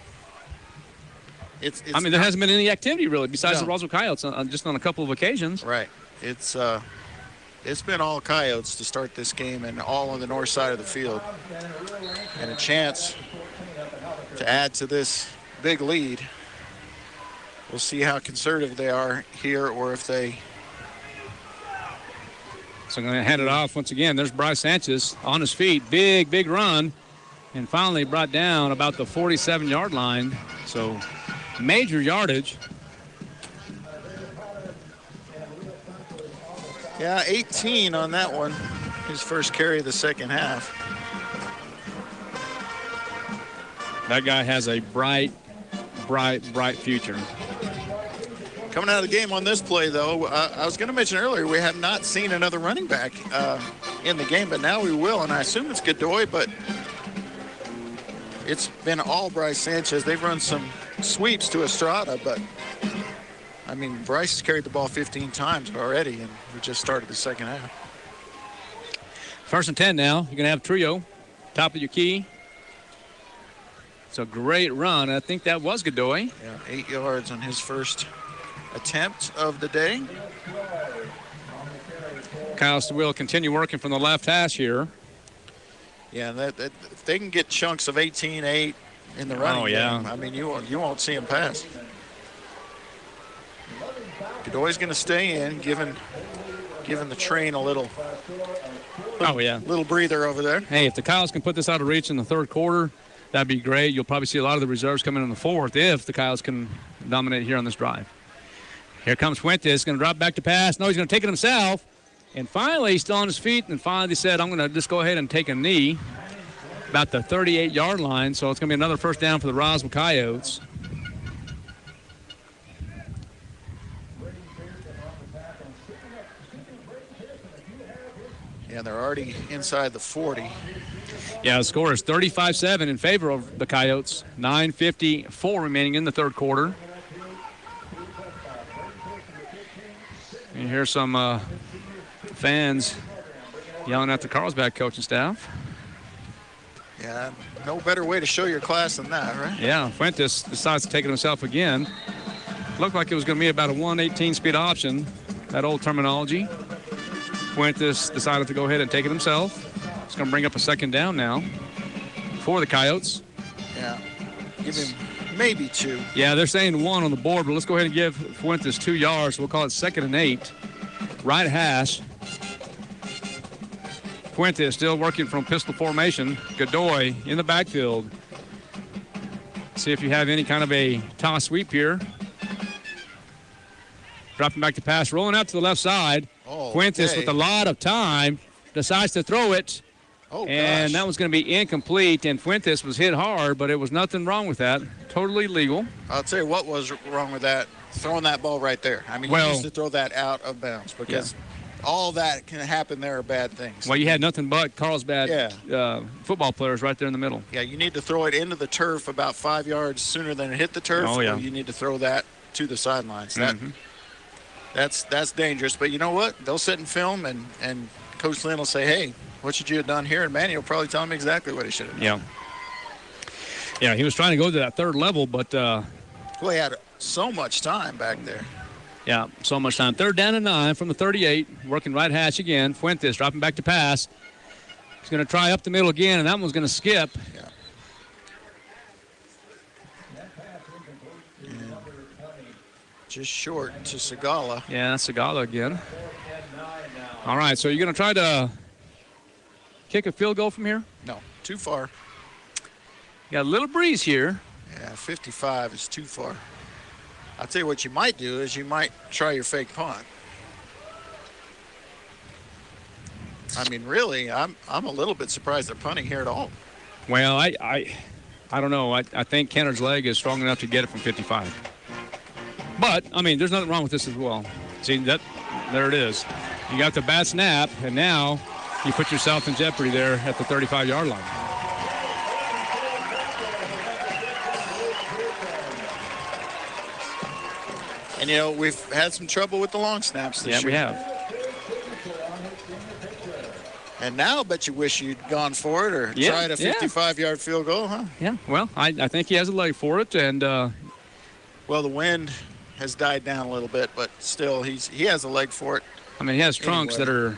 it's I mean, there hasn't been any activity, really, besides No. the Roswell Coyotes, just on a couple of occasions. Right. It's been all Coyotes to start this game and all on the north side of the field. And a chance to add to this big lead. We'll see how conservative they are here or if they... So I'm going to hand it off once again. There's Bryce Sanchez on his feet. Big, big run. And finally brought down about the 47-yard line. So major yardage. Yeah, 18 on that one. His first carry of the second half. That guy has a bright, bright, bright future. Coming out of the game on this play, though, I was going to mention earlier, we have not seen another running back in the game, but now we will, and I assume it's Godoy, but it's been all Bryce Sanchez. They've run some sweeps to Estrada, but, I mean, Bryce has carried the ball 15 times already, and we just started the second half. 1st and 10 now. You're going to have Trio, top of your key. It's a great run. I think that was Godoy. Yeah, 8 yards on his first attempt of the day. Kyles will continue working from the left hash here. Yeah, that if they can get chunks of 18-8 in the running game, I mean, you won't see him pass. Godoy's going to stay in, giving the train a little breather over there. Hey, if the Coyotes can put this out of reach in the third quarter, that'd be great. You'll probably see a lot of the reserves come in the fourth if the Coyotes can dominate here on this drive. Here comes Fuentes, going to drop back to pass. No, he's going to take it himself. And finally, he's still on his feet, and finally said, I'm going to just go ahead and take a knee about the 38-yard line. So it's going to be another first down for the Roswell Coyotes. Yeah, they're already inside the 40. Yeah, the score is 35-7 in favor of the Coyotes. 9:54 remaining in the third quarter. You hear some fans yelling at the Carlsbad coaching staff. Yeah, no better way to show your class than that, right? Yeah, Fuentes decides to take it himself again. Looked like it was going to be about a 118 speed option, that old terminology. Fuentes decided to go ahead and take it himself. It's going to bring up a second down now for the Coyotes. Yeah, give him maybe 2. Yeah, they're saying 1 on the board, but let's go ahead and give Fuentes 2 yards. We'll call it 2nd and 8. Right hash. Fuentes still working from pistol formation. Godoy in the backfield. See if you have any kind of a toss sweep here. Dropping back to pass, rolling out to the left side. Fuentes with a lot of time decides to throw it. And that was going to be incomplete, and Fuentes was hit hard, but it was nothing wrong with that. Totally legal. I'll tell you what was wrong with that, throwing that ball right there. I mean, you used to throw that out of bounds because all that can happen there are bad things. Well, you had nothing but Carlsbad football players right there in the middle. Yeah, you need to throw it into the turf about 5 yards sooner than it hit the turf. Oh, yeah. Or you need to throw that to the sidelines. That's dangerous. But you know what? They'll sit and film, and Coach Lynn will say, hey, what should you have done here? And Manny will probably tell him exactly what he should have done. Yeah, he was trying to go to that third level, but well, he had so much time back there. Yeah, so much time. 3rd down and 9 from the 38. Working right hash again. Fuentes dropping back to pass. He's going to try up the middle again, and that one's going to skip. Yeah. And just short to Segala. Yeah, Segala again. All right, so you're going to try to kick a field goal from here? No, too far. Got a little breeze here. Yeah, 55 is too far. I'll tell you what you might do is you might try your fake punt. I mean, really, I'm a little bit surprised they're punting here at all. Well, I don't know. I think Kenner's leg is strong enough to get it from 55. But, I mean, there's nothing wrong with this as well. See, there it is. You got the bad snap, and now you put yourself in jeopardy there at the 35-yard line. And, you know, we've had some trouble with the long snaps this year. Yeah, we have. And now I bet you wish you'd gone for it or tried a 55-yard field goal, huh? Yeah, well, I think he has a leg for it. And well, the wind has died down a little bit, but still he has a leg for it. I mean, he has trunks that are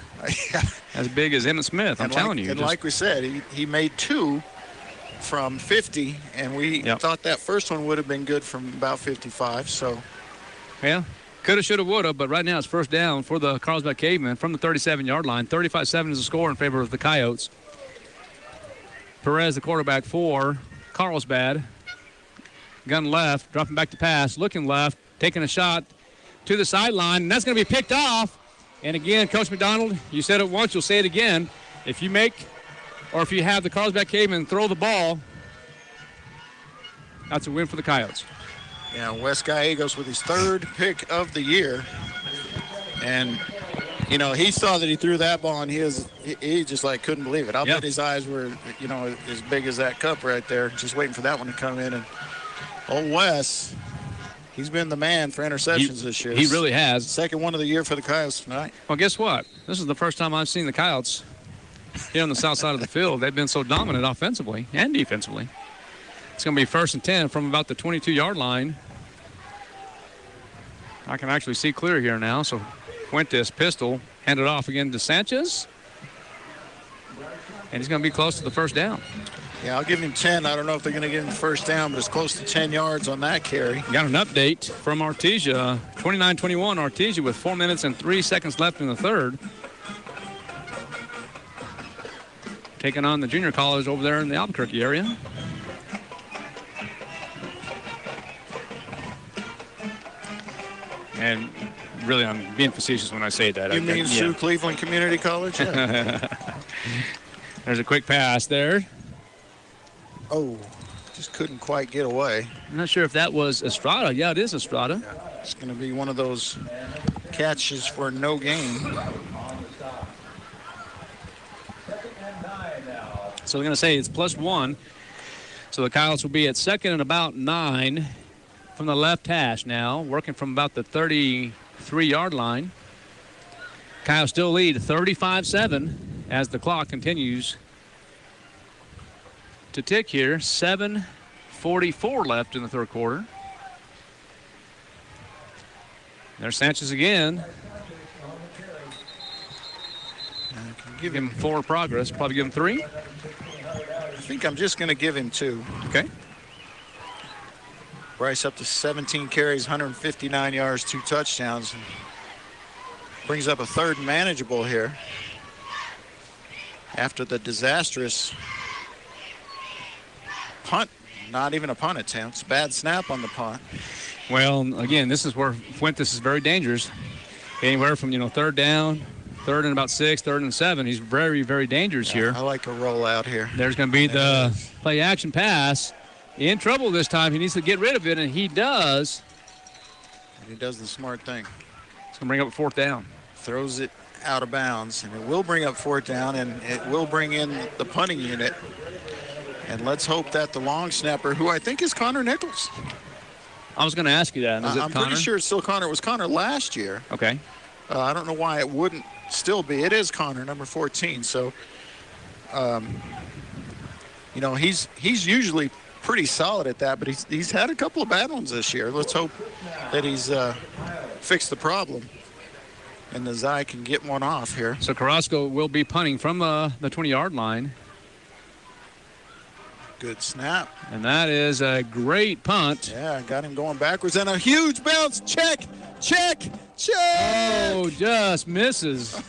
as big as Emmitt Smith, I'm telling you. And like we said, he made 2 from 50, and we thought that first one would have been good from about 55, so. Yeah, coulda, shoulda, woulda, but right now it's first down for the Carlsbad Cavemen from the 37-yard line. 35-7 is the score in favor of the Coyotes. Perez, the quarterback for Carlsbad. Gun left, dropping back to pass, looking left, taking a shot to the sideline, and that's going to be picked off. And again, Coach McDonald, you said it once, you'll say it again. If you have the Carlsbad Cavemen throw the ball, that's a win for the Coyotes. Yeah, Wes Gallegos with his 3rd pick of the year. And, you know, he saw that he threw that ball, and he just, like, couldn't believe it. I'll bet his eyes were, you know, as big as that cup right there, just waiting for that one to come in. And old Wes, he's been the man for interceptions this year. He really has. Second one of the year for the Coyotes tonight. Well, guess what? This is the first time I've seen the Coyotes here on the south side of the field. They've been so dominant offensively and defensively. It's going to be 1st and 10 from about the 22-yard line. I can actually see clear here now. So Fuentes, pistol, handed off again to Sanchez. And he's going to be close to the first down. Yeah, I'll give him 10. I don't know if they're going to get him the first down, but it's close to 10 yards on that carry. Got an update from Artesia. 29-21, Artesia with 4 minutes and 3 seconds left in the third. Taking on the junior college over there in the Albuquerque area. And really, I'm being facetious when I say that. You mean Sioux Cleveland Community College? Yeah. There's a quick pass there. Oh, just couldn't quite get away. I'm not sure if that was Estrada. Yeah, it is Estrada. Yeah, it's going to be one of those catches for no gain. So they're going to say it's +1. So the Coyotes will be at 2nd and about 9 from the left hash now, working from about the 33-yard line. Coyotes still lead 35-7 as the clock continues to tick here. 7:44 left in the third quarter. There's Sanchez again. Give him 4 progress, probably give him 3. I think I'm just going to give him 2. Okay. Bryce up to 17 carries, 159 yards, 2 touchdowns. Brings up a 3rd and manageable here after the disastrous punt. Not even a punt attempt. It's a bad snap on the punt. Well, again, this is where Fuentes is very dangerous. Anywhere from, 3rd down, 3rd and about 6, 3rd and 7. He's very, very dangerous here. I like a rollout here. There's going to be the play-action pass. In trouble this time. He needs to get rid of it, and he does. And he does the smart thing. It's going to bring up a 4th down. Throws it out of bounds, and it will bring up 4th down, and it will bring in the punting unit. And let's hope that the long snapper, who I think is Connor Nichols. I was going to ask you that. Is it I'm Connor? pretty sure it's still Connor. It was Connor last year. Okay. I don't know why it wouldn't still be. It is Connor, number 14. So, he's usually pretty solid at that, but he's had a couple of bad ones this year. Let's hope that he's fixed the problem and the Zai can get one off here. So Carrasco will be punting from the 20-yard line. Good snap. And that is a great punt. Yeah, got him going backwards and a huge bounce. Check. Oh, just misses.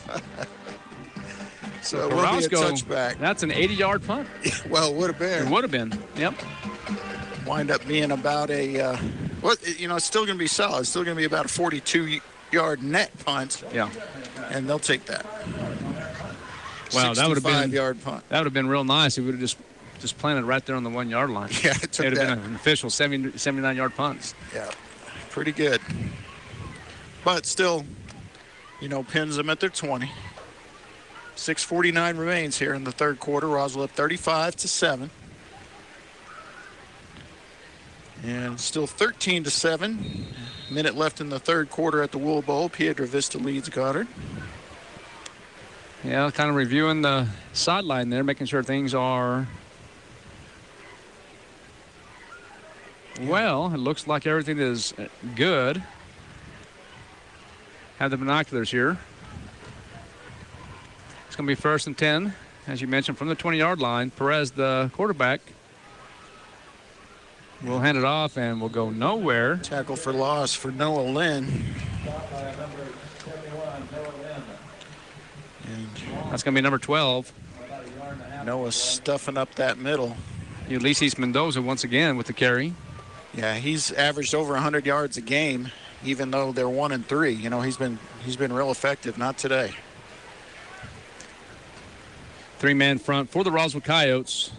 So it will be a touchback. That's an 80-yard punt. Well, it would have been. It would have been, yep. Wind up being about a, it's still going to be solid. It's still going to be about a 42-yard net punt. Yeah. And they'll take that. Wow, that would have been 65-yard punt. That would have been real nice. It would have just planted right there on the 1 yard line. Yeah, it took would have that. been an official 79-yard punt. Yeah, pretty good. But still, pins them at their 20. 6:49 remains here in the third quarter. Roswell up 35-7. And still 13-7. Minute left in the third quarter at the Wool Bowl. Piedra Vista leads Goddard. Yeah, kind of reviewing the sideline there, making sure things are well. It looks like everything is good. Have the binoculars here. It's going to be 1st and 10, as you mentioned, from the 20-yard line. Perez, the quarterback, will hand it off and will go nowhere. Tackle for loss for Noah Lynn. And that's going to be number 12. Noah stuffing up that middle. Ulysses Mendoza once again with the carry. Yeah, he's averaged over 100 yards a game, even though they're 1-3. He's been real effective. Not today. 3-man front for the Roswell Coyotes.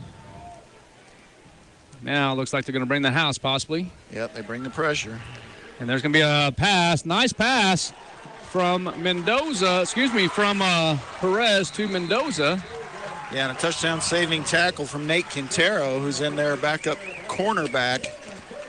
Now looks like they're going to bring the house possibly. Yep, they bring the pressure. And there's going to be a pass. Nice pass from from Perez to Mendoza. Yeah, and a touchdown-saving tackle from Nate Quintero, who's in there backup cornerback.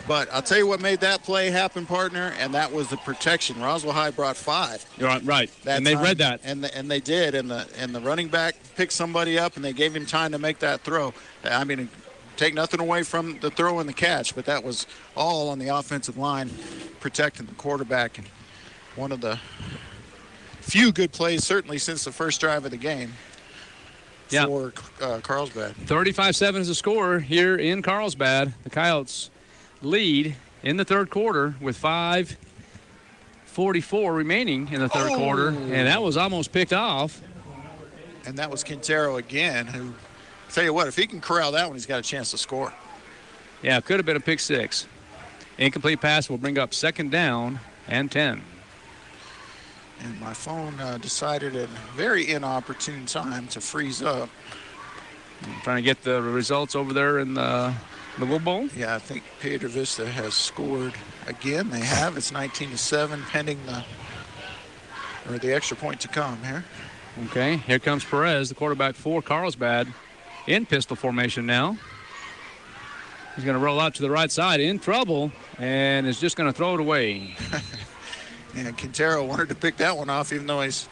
But I'll tell you what made that play happen, partner, and that was the protection. Roswell High brought 5. You're right. And they read that. And they did. And the running back picked somebody up, and they gave him time to make that throw. I mean, take nothing away from the throw and the catch, but that was all on the offensive line protecting the quarterback. And one of the few good plays, certainly since the first drive of the game for Carlsbad. 35-7 is the score here in Carlsbad. The Coyotes lead in the third quarter with 5:44 remaining in the third quarter, and that was almost picked off. And that was Quintero again, who, tell you what, if he can corral that one, he's got a chance to score. Yeah, could have been a pick 6. Incomplete pass will bring up 2nd down and 10. And my phone decided at a very inopportune time to freeze up. I'm trying to get the results over there in the Wool Bowl. Yeah, I think Piedra Vista has scored again. They have. It's 19-7, pending the extra point to come here. Okay, here comes Perez, the quarterback for Carlsbad, in pistol formation now. He's going to roll out to the right side, in trouble, and is just going to throw it away. And Quintero wanted to pick that one off, even though he's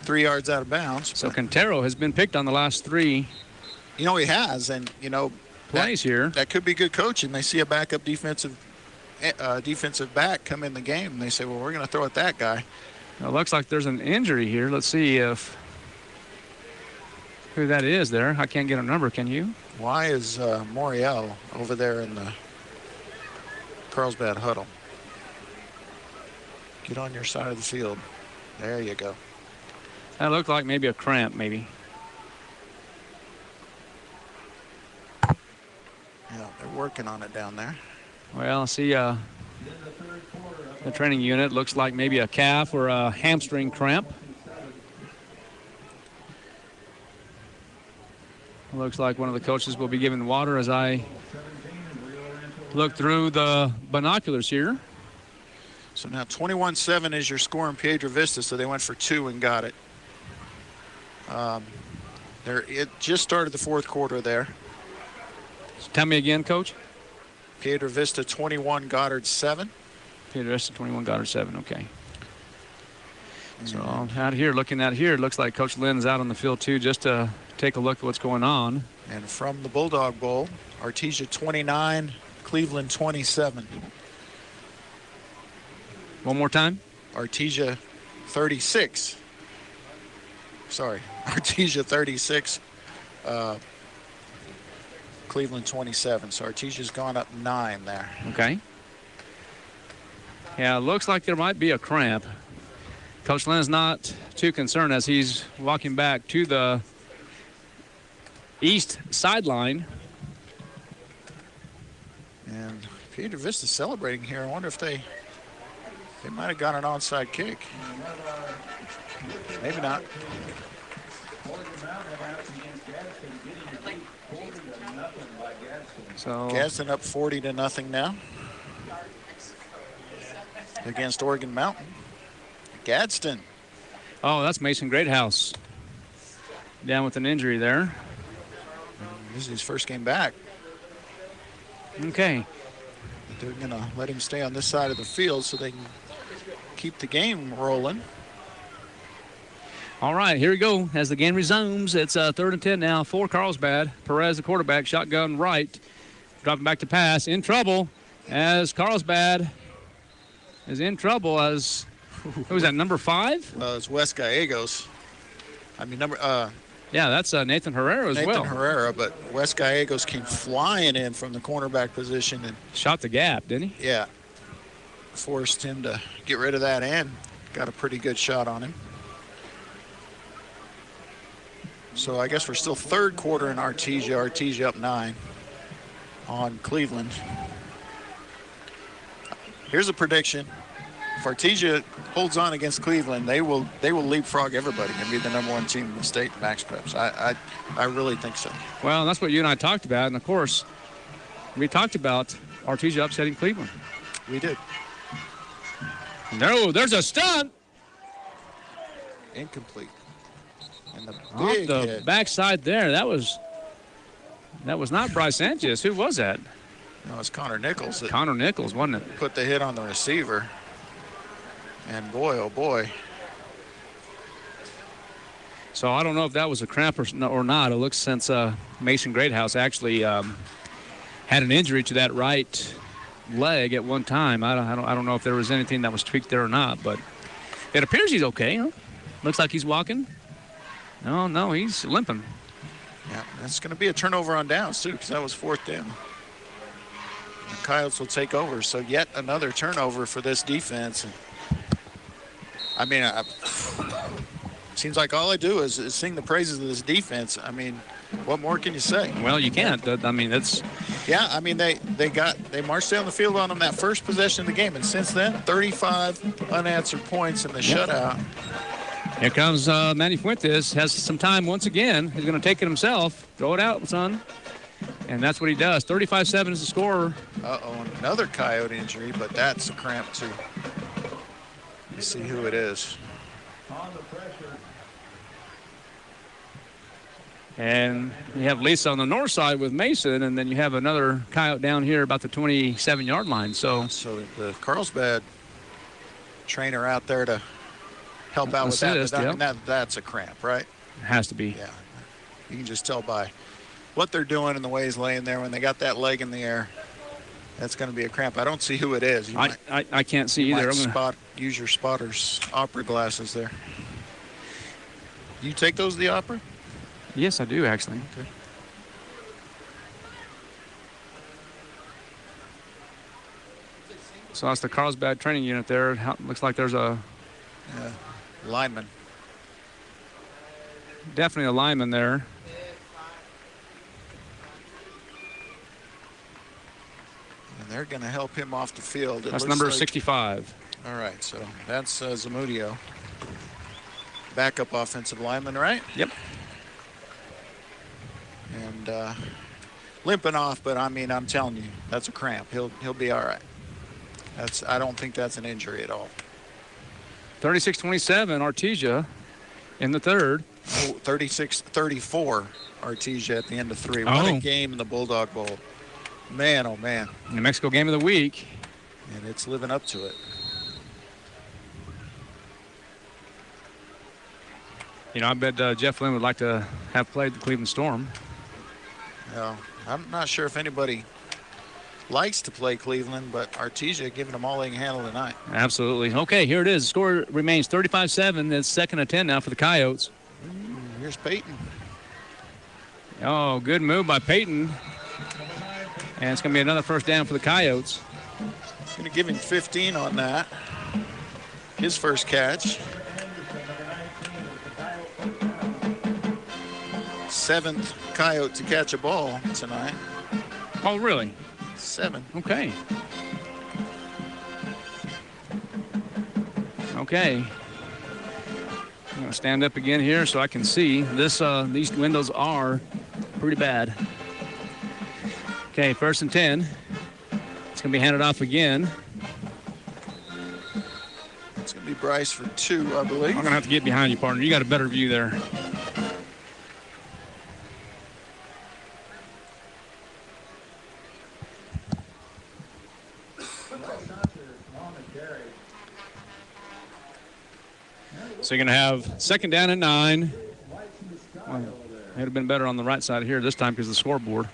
3 yards out of bounds. So Quintero has been picked on the last 3. He has, and plays here. That could be good coaching. They see a backup defensive back come in the game, and they say, well, we're going to throw at that guy. It looks like there's an injury here. Let's see who that is there. I can't get a number. Can you? Why is Moriel over there in the Carlsbad huddle? Get on your side of the field. There you go. That looked like maybe a cramp, maybe. Yeah, they're working on it down there. Well, see, the training unit looks like maybe a calf or a hamstring cramp. Looks like one of the coaches will be giving water as I look through the binoculars here. So now 21-7 is your score in Piedra Vista, so they went for 2 and got it. It just started the fourth quarter there. So tell me again, Coach. Piedra Vista 21, Goddard 7. Piedra Vista 21, Goddard 7, okay. So out here, looking at here, it looks like Coach Lynn's out on the field too, just to take a look at what's going on. And from the Bulldog Bowl, Artesia 29, Cleveland 27. One more time. Artesia 36. Sorry, Artesia 36, Cleveland 27. So Artesia's gone up 9 there. Okay. Yeah, it looks like there might be a cramp. Coach Lynn is not too concerned as he's walking back to the east sideline. And Piedra Vista celebrating here. I wonder if they might have got an onside kick. Maybe not. So Gadsden up 40-0 now against Oregon Mountain. Gadsden. Oh, that's Mason Greathouse down with an injury there. This is his first game back. Okay. They're going to let him stay on this side of the field so they can keep the game rolling. All right, here we go. As the game resumes, it's 3rd and 10 now for Carlsbad. Perez, the quarterback, shotgun right. Dropping back to pass. In trouble as Carlsbad is in trouble as, who was that, number 5? It's Wes Gallegos. I mean, yeah, that's Nathan Herrera as well. Nathan Herrera, but Wes Gallegos came flying in from the cornerback position and shot the gap, didn't he? Yeah. Forced him to get rid of that and got a pretty good shot on him. So I guess we're still third quarter in Artesia. Artesia up 9 on Cleveland. Here's a prediction. If Artesia holds on against Cleveland, they will leapfrog everybody and be the #1 team in the state in max preps. I really think so. Well, that's what you and I talked about, and of course, we talked about Artesia upsetting Cleveland. We did. No, there's a stunt. Incomplete. And the Off big the hit. backside there, that was not Bryce Sanchez. Who was that? No, it's Connor Nichols. Connor Nichols, wasn't it? Put the hit on the receiver. And boy, oh boy. So I don't know if that was a cramp or not. It looks since Mason Greathouse actually had an injury to that right leg at one time. I don't know if there was anything that was tweaked there or not, but it appears he's okay. Huh? Looks like he's walking. No, he's limping. Yeah, that's going to be a turnover on downs too, because that was 4th down. The Coyotes will take over, so yet another turnover for this defense. And I mean, seems like all I do is sing the praises of this defense. I mean, what more can you say? Well, you can't. I mean, that's. Yeah, I mean, they marched down the field on them that first possession of the game, and since then, 35 unanswered points in the shutout. Here comes Manny Fuentes. Has some time once again. He's going to take it himself. Throw it out, son. And that's what he does. 35-7 is the score. Uh-oh, another Coyote injury, but that's a cramp too. Let's see who it is. And you have Lisa on the north side with Mason, and then you have another Coyote down here about the 27-yard line. So the Carlsbad trainer out there to help out with that. I mean, that's a cramp, right? It has to be. Yeah. You can just tell by what they're doing and the way he's laying there when they got that leg in the air. That's going to be a cramp. I don't see who it is. I can't see either. Use your spotter's opera glasses there. You take those to the opera? Yes, I do, actually. Okay. So that's the Carlsbad training unit there. Looks like there's a lineman. Definitely a lineman there. And they're going to help him off the field. That's number 65. All right, so that's Zamudio. Backup offensive lineman, right? Yep. And limping off, but I mean, I'm telling you, that's a cramp. He'll be all right. I don't think that's an injury at all. 36-27, Artesia in the third. 36-34, Artesia at the end of 3. What a game in the Bulldog Bowl. Man, oh man. New Mexico game of the week. And it's living up to it. You know, I bet Jeff Lynn would like to have played the Cleveland Storm. Yeah, I'm not sure if anybody likes to play Cleveland, but Artesia giving them all they can handle tonight. Absolutely. Okay, here it is. The score remains 35-7. It's 2nd and 10 now for the Coyotes. Here's Peyton. Oh, good move by Peyton. And it's going to be another first down for the Coyotes. Going to give him 15 on that. His first catch. 7th Coyote to catch a ball tonight. Oh, really? 7. Okay. Okay. I'm going to stand up again here so I can see. These windows are pretty bad. Okay, 1st and 10. It's going to be handed off again. It's going to be Bryce for 2, I believe. I'm going to have to get behind you, partner. You got a better view there. So you're going to have 2nd down and 9. Well, it would have been better on the right side here this time because the scoreboard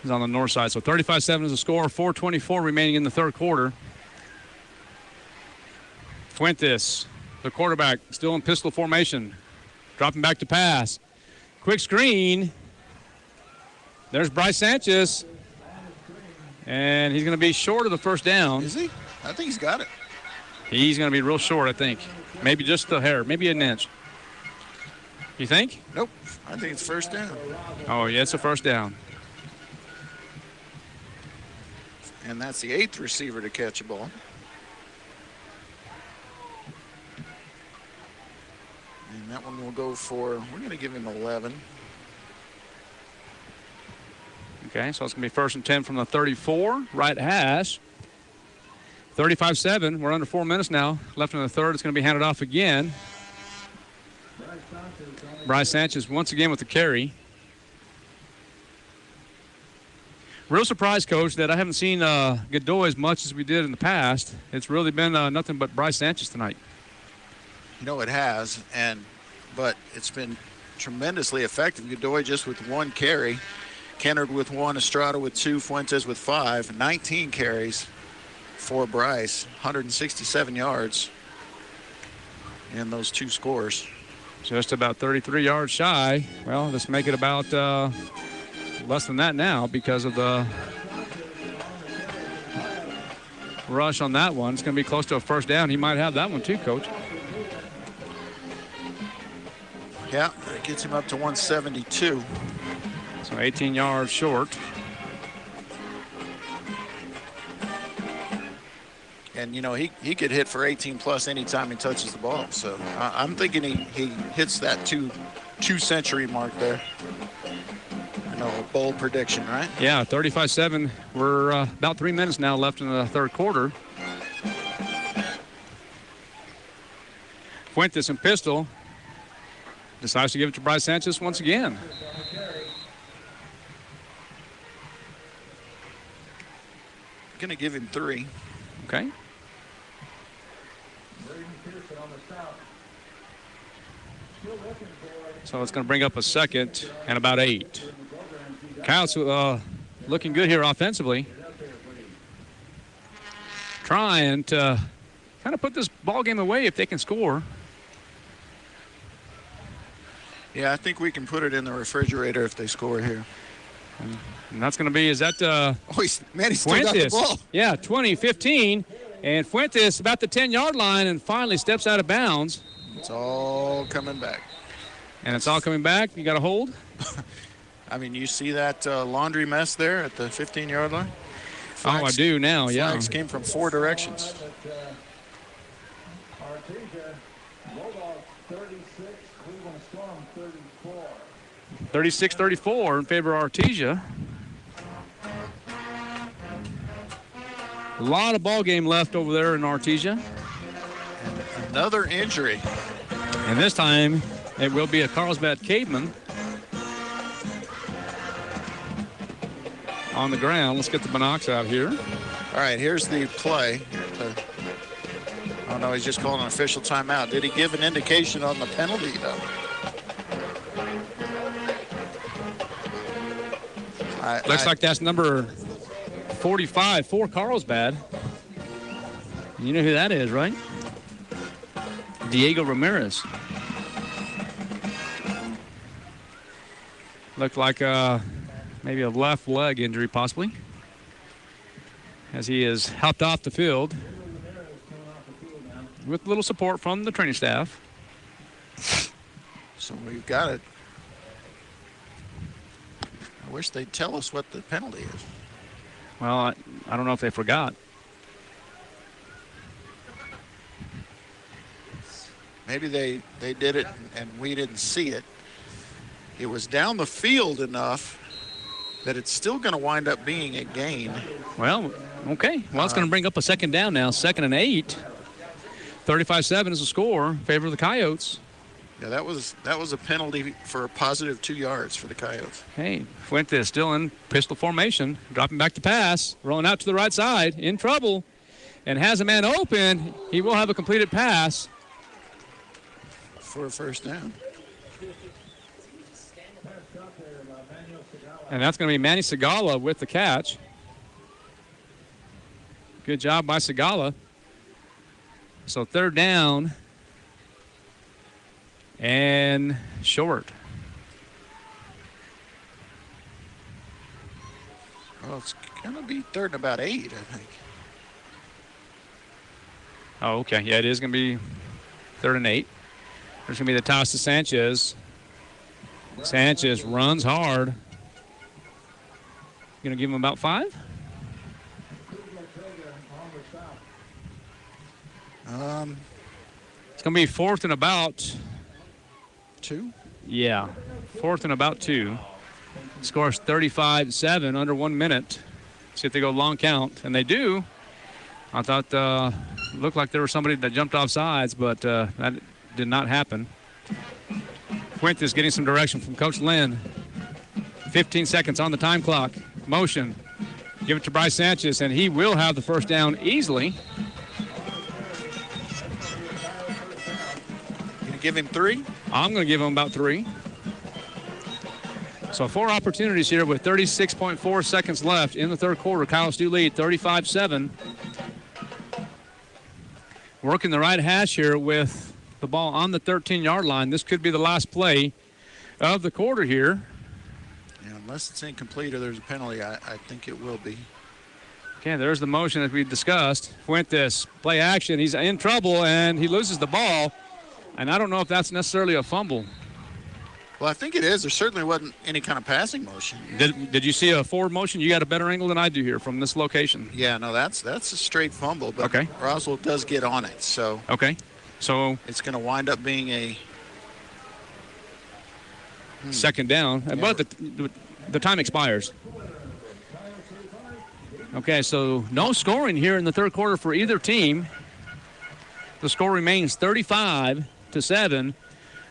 is on the north side. So 35-7 is the score. 4:24 remaining in the 3rd quarter. Fuentes, the quarterback, still in pistol formation. Dropping back to pass. Quick screen. There's Bryce Sanchez. And he's going to be short of the 1st down. Is he? I think he's got it. He's going to be real short, I think. Maybe just a hair, maybe an inch. You think? Nope. I think it's 1st down. Oh, yeah, it's a 1st down. And that's the 8th receiver to catch a ball. And that one will go for, we're going to give him 11. Okay, so it's going to be 1st and 10 from the 34, right hash. 35-7. We're under 4 minutes now left in the 3rd. It's going to be handed off again. Bryce Sanchez once again with the carry. Real surprised, Coach, that I haven't seen Godoy as much as we did in the past. It's really been nothing but Bryce Sanchez tonight. You know, it has, but it's been tremendously effective. Godoy just with 1 carry. Kennard with 1, Estrada with 2, Fuentes with 5. 19 carries for Bryce, 167 yards in those 2 scores. Just about 33 yards shy. Well, let's make it about less than that now because of the rush on that one. It's going to be close to a 1st down. He might have that one too, Coach. Yeah, it gets him up to 172. So 18 yards short. And, you know, he could hit for 18+ anytime he touches the ball. So I'm thinking he hits that two-century mark there. I know, a bold prediction, right? Yeah, 35-7. We're about 3 minutes now left in the 3rd quarter. Fuentes and pistol. Decides to give it to Bryce Sanchez once again. Going to give him 3. Okay. So it's going to bring up a 2nd and about 8. Coyotes looking good here offensively. Trying to kind of put this ball game away if they can score. Yeah, I think we can put it in the refrigerator if they score here. And that's going to be, is that he still got the ball. Yeah, 20-15. And Fuentes about the 10-yard line and finally steps out of bounds. It's all coming back. And it's all coming back. You got a hold? I mean, you see that laundry mess there at the 15-yard line? Flags, I do now, yeah. Flags came from 4 directions. 36-34 in favor of Artesia. A lot of ball game left over there in Artesia. And another injury. And this time it will be a Carlsbad Caveman on the ground. Let's get the binocs out here. All right, here's the play. Oh, no, he's just calling an official timeout. Did he give an indication on the penalty, though? Looks like that's number 45 for Carlsbad. You know who that is, right? Diego Ramirez. Looked like maybe a left leg injury, possibly, as he is helped off the field with a little support from the training staff. So we've got it. I wish they'd tell us what the penalty is. Well, I don't know if they forgot. maybe they did it and we didn't see it. It was down the field enough that it's still going to wind up being a gain. Well, okay. Well, it's going to bring up a second down now. 2nd and 8. 35-7 is the score in favor of the Coyotes. Yeah, that was a penalty for a positive 2 yards for the Coyotes. Hey, Fuentes still in pistol formation, dropping back to pass, rolling out to the right side, in trouble, and has a man open. He will have a completed pass. For a first down. And that's going to be Manny Segala with the catch. Good job by Segala. So 3rd down and short. Well, it's going to be 3rd and about 8, I think. Oh, okay. Yeah, it is going to be 3rd and 8. There's going to be the toss to Sanchez. Sanchez runs hard. Going to give him about 5? It's going to be 4th and about 2? Yeah, 4th and about 2. Scores 35-7, under 1 minute. See if they go long count, and they do. I thought looked like there was somebody that jumped off sides, but that did not happen. Fuentes getting some direction from Coach Lynn. 15 seconds on the time clock. Motion. Give it to Bryce Sanchez, and he will have the first down easily. You gonna give him 3? I'm going to give him about 3. So 4 opportunities here with 36.4 seconds left in the 3rd quarter. Coyotes do lead 35-7. Working the right hash here with the ball on the 13-yard line. This could be the last play of the quarter here. Yeah, unless it's incomplete or there's a penalty, I think it will be. Okay, there's the motion that we discussed. Fuentes, play action. He's in trouble, and he loses the ball. And I don't know if that's necessarily a fumble. Well, I think it is. There certainly wasn't any kind of passing motion. Did you see a forward motion? You got a better angle than I do here from this location. Yeah, no, that's a straight fumble. But okay. Roswell does get on it, so. Okay. So it's going to wind up being a second down, yeah. But the time expires. Okay, so no scoring here in the 3rd quarter for either team. The score remains 35-7.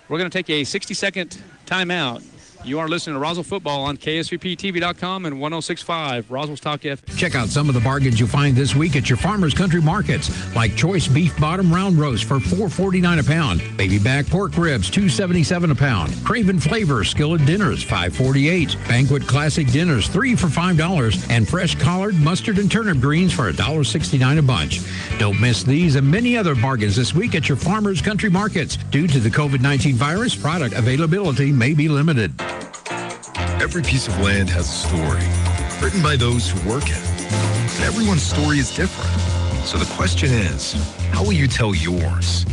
We're going to take a 60-second timeout. You are listening to Roswell Football on KSVPTV.com and 106.5 Roswell's Talk FM. Check out some of the bargains you'll find this week at your Farmers Country Markets, like choice beef bottom round roast for $4.49 a pound, baby back pork ribs $2.77 a pound, Craven Flavor skillet dinners $5.48, Banquet Classic dinners 3 for $5, and fresh collard, mustard, and turnip greens for $1.69 a bunch. Don't miss these and many other bargains this week at your Farmers Country Markets. Due to the COVID-19 virus, product availability may be limited. Every piece of land has a story, written by those who work it. And everyone's story is different. So the question is, how will you tell yours?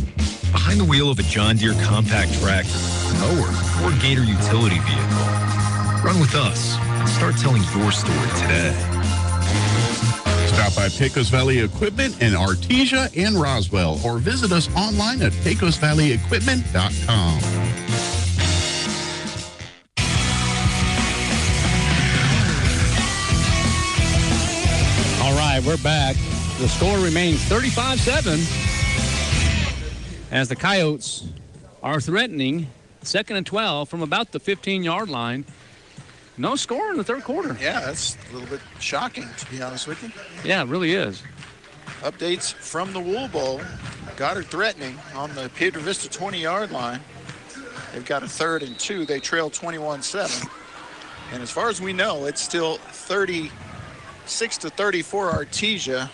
Behind the wheel of a John Deere compact tractor, mower, or Gator utility vehicle. Run with us and start telling your story today. Stop by Pecos Valley Equipment in Artesia and Roswell, or visit us online at pecosvalleyequipment.com. All right, we're back. The score remains 35-7 as the Coyotes are threatening 2nd and 12 from about the 15-yard line. No score in the 3rd quarter. Yeah, that's a little bit shocking, to be honest with you. Yeah, it really is. Updates from the Wool Bowl. Goddard threatening on the Piedra Vista 20-yard line. They've got a 3rd and 2. They trail 21-7. And as far as we know, it's still 36-34 Artesia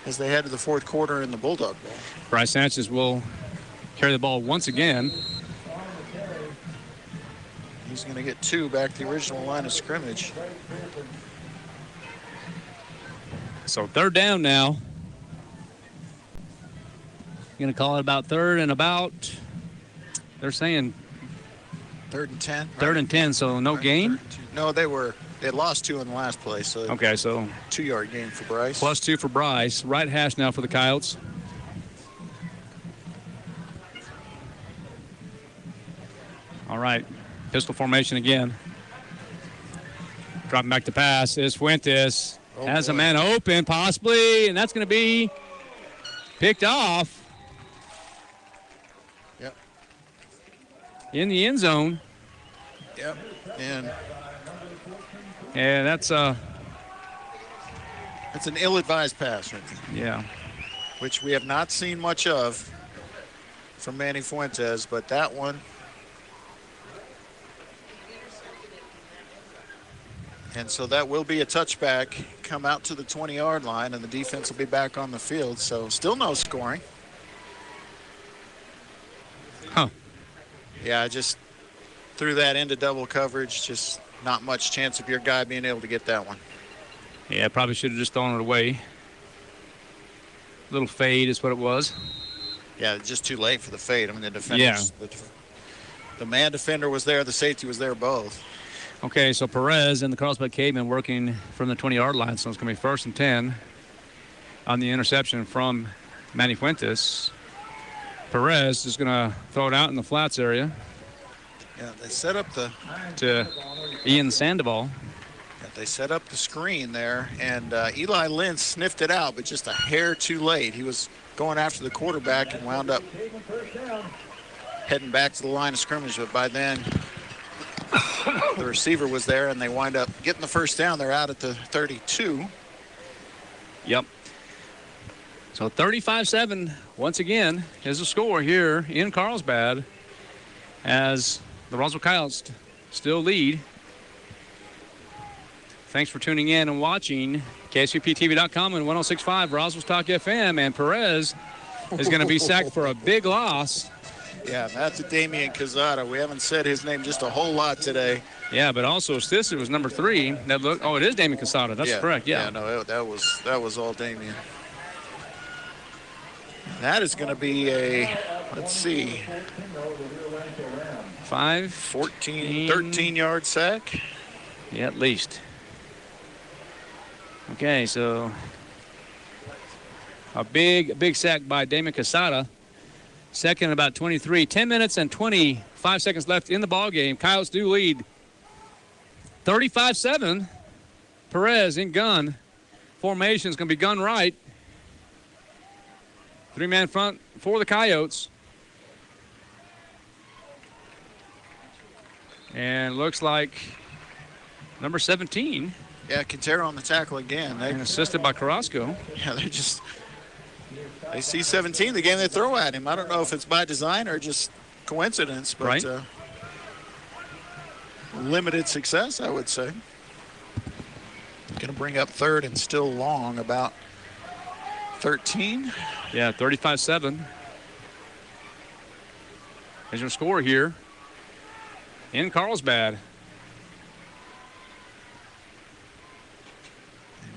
as they head to the 4th quarter in the Bulldog Bowl. Bryce Sanchez will carry the ball once again. He's going to get 2 back to the original line of scrimmage. So 3rd down now. Going to call it about 3rd and about, they're saying 3rd and 10. 3rd and 10, so no gain? No, they lost 2 in the last play, so okay, so 2-yard gain for Bryce. Plus 2 for Bryce. Right hash now for the Coyotes. All right. Pistol formation again. Dropping back to pass is Fuentes. Has a man open, possibly, and that's going to be picked off. Yep. In the end zone. Yep. And that's an ill-advised pass right there. Yeah. Which we have not seen much of from Manny Fuentes, but that one. And so that will be a touchback, come out to the 20-yard line, and the defense will be back on the field. So still no scoring. Huh. Yeah, I just threw that into double coverage. Just not much chance of your guy being able to get that one. Yeah, probably should have just thrown it away. Little fade is what it was. Yeah, just too late for the fade. I mean, the defenders, the man defender was there, the safety was there both. Okay, so Perez and the Carlsbad Cavemen working from the 20-yard line, so it's going to be 1st and 10 on the interception from Manny Fuentes. Perez is going to throw it out in the flats area. Yeah, they set up to Ian Sandoval. Yeah, they set up the screen there, and Eli Lynn sniffed it out, but just a hair too late. He was going after the quarterback and wound up heading back to the line of scrimmage, but by then the receiver was there, and they wind up getting the first down. They're out at the 32. Yep. So 35-7, once again, is the score here in Carlsbad as the Roswell Coyotes still lead. Thanks for tuning in and watching KSVPTV.com and 106.5 Roswell's Talk FM. And Perez is going to be sacked for a big loss. Yeah, that's Damian Quezada. We haven't said his name just a whole lot today. Yeah, but also this was number 3. That look. Oh, it is Damian Quezada. That's correct. Yeah. Yeah, no, that was all Damian. That is going to be a, let's see, 13-yard sack. Yeah, at least. Okay, so a big sack by Damian Quezada. Second, about 23. 10 minutes and 25 seconds left in the ball game. Coyotes do lead 35-7. Perez in gun. Formation is going to be gun right. 3-man front for the Coyotes. And looks like number 17. Yeah, Quintero on the tackle again. And assisted by Carrasco. Yeah, they see 17 the game they throw at him. I don't know if it's by design or just coincidence, but right. Limited success, I would say. Going to bring up 3rd and still long, about 13. Yeah, 35-7. There's your score here in Carlsbad.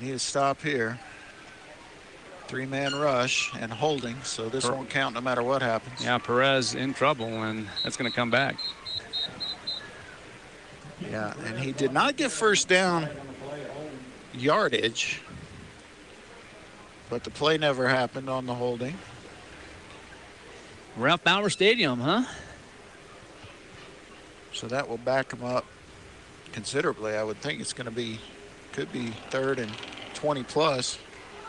They need a stop here. 3-man rush and holding, so this won't count no matter what happens. Yeah, Perez in trouble, and that's going to come back. Yeah, and he did not get first down yardage, but the play never happened on the holding. Ralph Bauer Stadium, huh? So that will back him up considerably. I would think it's going to be, could be 3rd and 20 plus.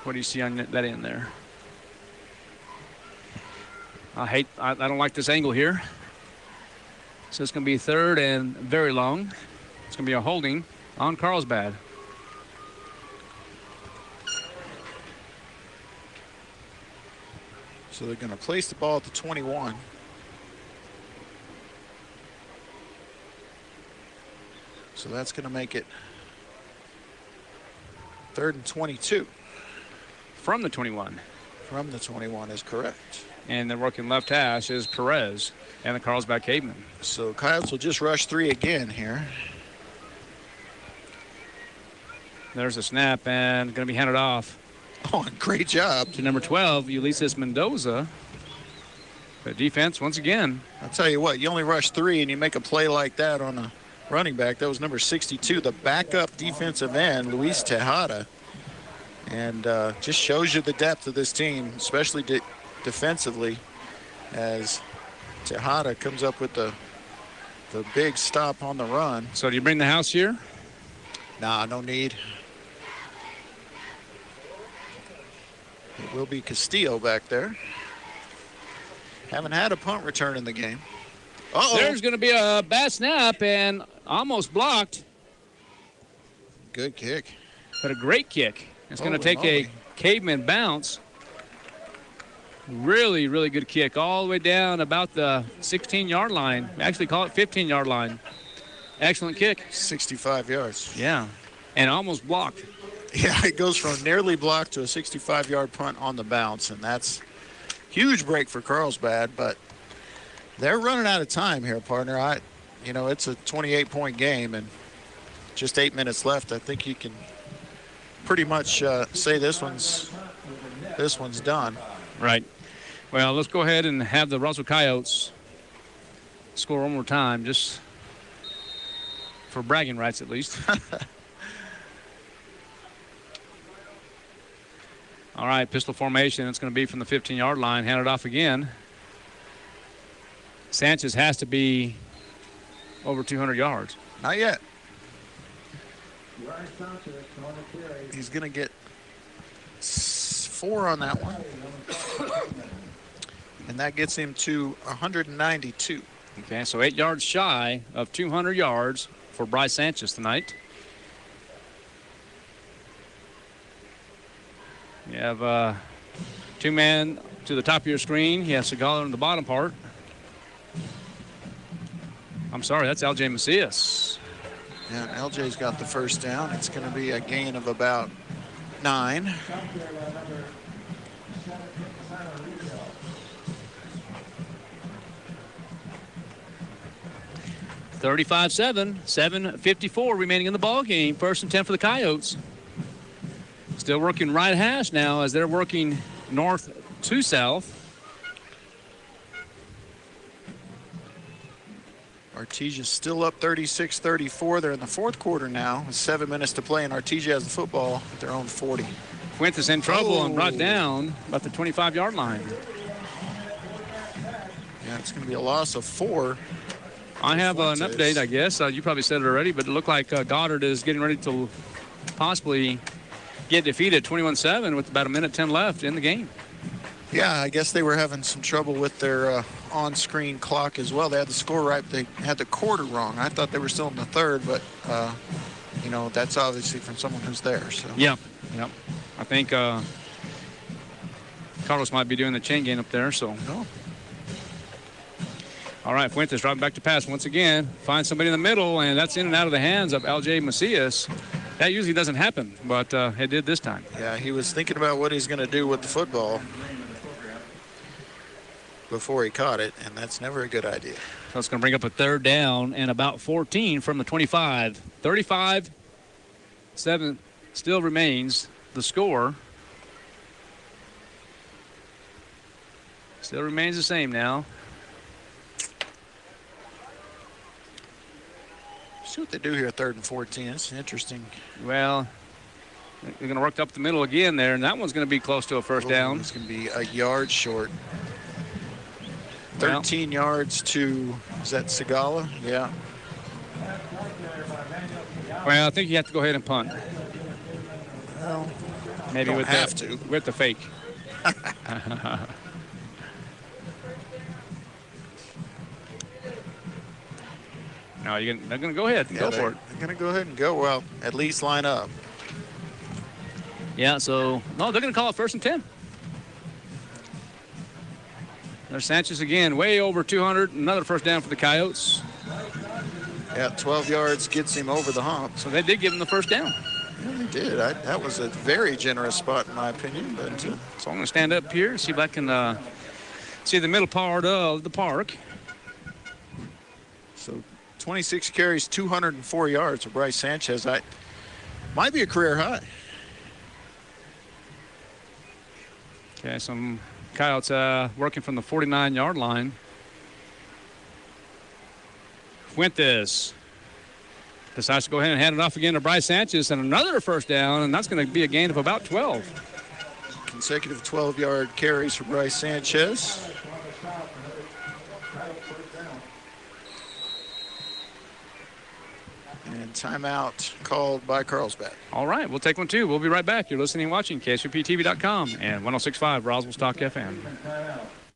What do you see on that end there? I don't like this angle here. So it's going to be 3rd and very long. It's going to be a holding on Carlsbad. So they're going to place the ball at the 21. So that's going to make it 3rd and 22. From the 21. From the 21 is correct. And they're working left hash is Perez and the Carlsbad Cavemen. So Coyotes will just rush 3 again here. There's a snap and going to be handed off. Oh, great job. To number 12, Ulysses Mendoza. The defense, once again. I'll tell you what, you only rush 3 and you make a play like that on a running back. That was number 62, the backup defensive end, Luis Tejada. And just shows you the depth of this team, especially defensively, as Tejada comes up with the the big stop on the run. So do you bring the house here? Nah, no need. It will be Castillo back there. Haven't had a punt return in the game. Uh-oh. There's going to be a bad snap and almost blocked. Good kick. But a great kick. It's going to take a caveman bounce. Really, really good kick all the way down about the 16-yard line. Actually, call it 15-yard line. Excellent kick. 65 yards. Yeah, and almost blocked. Yeah, it goes from nearly blocked to a 65-yard punt on the bounce, and that's huge break for Carlsbad, but they're running out of time here, partner. It's a 28-point game, and just 8 minutes left. I think you can pretty much say this one's done. Right. Well, let's go ahead and have the Roswell Coyotes score one more time, just for bragging rights at least. All right, pistol formation. It's going to be from the 15-yard line. Hand it off again. Sanchez has to be over 200 yards. Not yet. He's going to get 4 on that one. And that gets him to 192. Okay, so 8 yards shy of 200 yards for Bryce Sanchez tonight. You have 2 men to the top of your screen. You have Segala in the bottom part. I'm sorry, that's LJ Macias. Yeah, LJ's got the first down. It's going to be a gain of about 9. (35-7), 7:54 remaining in the ball game. 1st and 10 for the Coyotes. Still working right hash now as they're working north to south. Artesia's still up 36-34. They're in the 4th quarter now with 7 minutes to play, and Artesia has the football at their own 40. Fuentes in trouble and brought down about the 25-yard line. Yeah, it's going to be a loss of 4. I have an update, I guess. You probably said it already, but it looked like Goddard is getting ready to possibly get defeated 21-7 with about 1:10 left in the game. Yeah, I guess they were having some trouble with their on-screen clock as well. They had the score right, but they had the quarter wrong. I thought they were still in the 3rd, but, that's obviously from someone who's there. So. Yeah. I think Carlos might be doing the chain game up there, so. No. All right, Fuentes dropping back to pass once again. Finds somebody in the middle, and that's in and out of the hands of LJ Macias. That usually doesn't happen, but it did this time. Yeah, he was thinking about what he's going to do with the football before he caught it, and that's never a good idea. So it's going to bring up a 3rd down and about 14 from the 25. 35-7 still remains the score. Still remains the same now. See what they do here, 3rd and 14. It's interesting. Well, they're going to work up the middle again there, and that one's going to be close to a 1st down. It's going to be a yard short. 13 yards to, is that Segala? Yeah. Well, I think you have to go ahead and punt. Well, maybe with the fake. No, they're going to go ahead and go for it. They're going to go ahead and go. Well, at least line up. Yeah, so, no, they're going to call it 1st and 10. There's Sanchez again, way over 200. Another 1st down for the Coyotes. Yeah, 12 yards gets him over the hump. So they did give him the 1st down. Yeah, they did. That was a very generous spot, in my opinion. But so I'm going to stand up here, see if I can see the middle part of the park. So 26 carries, 204 yards for Bryce Sanchez. Might be a career high. Okay, some Coyotes working from the 49-yard line. Fuentes decides to go ahead and hand it off again to Bryce Sanchez, and another 1st down, and that's going to be a gain of about 12. Consecutive 12-yard carries for Bryce Sanchez. And timeout called by Carlsbad. All right, we'll take one too. We'll be right back. You're listening and watching KSVPTV.com and 106.5 Roswell Stock FM.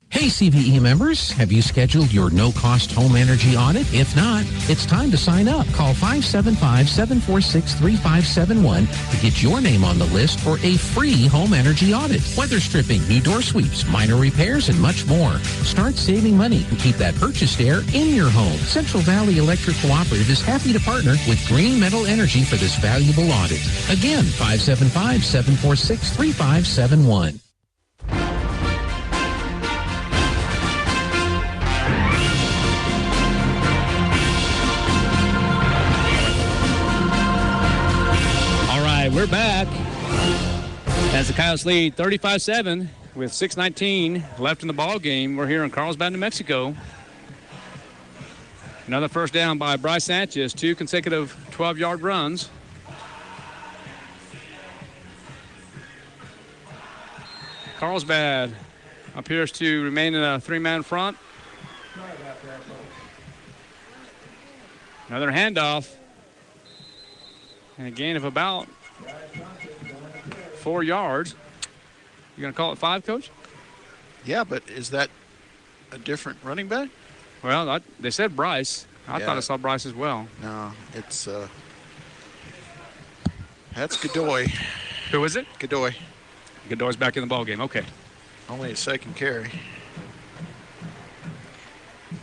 Hey, CVE members, have you scheduled your no-cost home energy audit? If not, it's time to sign up. Call 575-746-3571 to get your name on the list for a free home energy audit. Weather stripping, new door sweeps, minor repairs, and much more. Start saving money and keep that purchased air in your home. Central Valley Electric Cooperative is happy to partner with Green Metal Energy for this valuable audit. Again, 575-746-3571. We're back as the Coyotes lead 35-7 with 6:19 left in the ball game. We're here in Carlsbad, New Mexico. Another first down by Bryce Sanchez, 2 consecutive 12-yard runs. Carlsbad appears to remain in a 3-man front. Another handoff. And a gain of about 4 yards. You going to call it 5, Coach? Yeah, but is that a different running back? Well, they said Bryce. I thought I saw Bryce as well. No, it's that's Godoy. Who is it? Godoy. Godoy's back in the ball game. Okay. Only a second carry.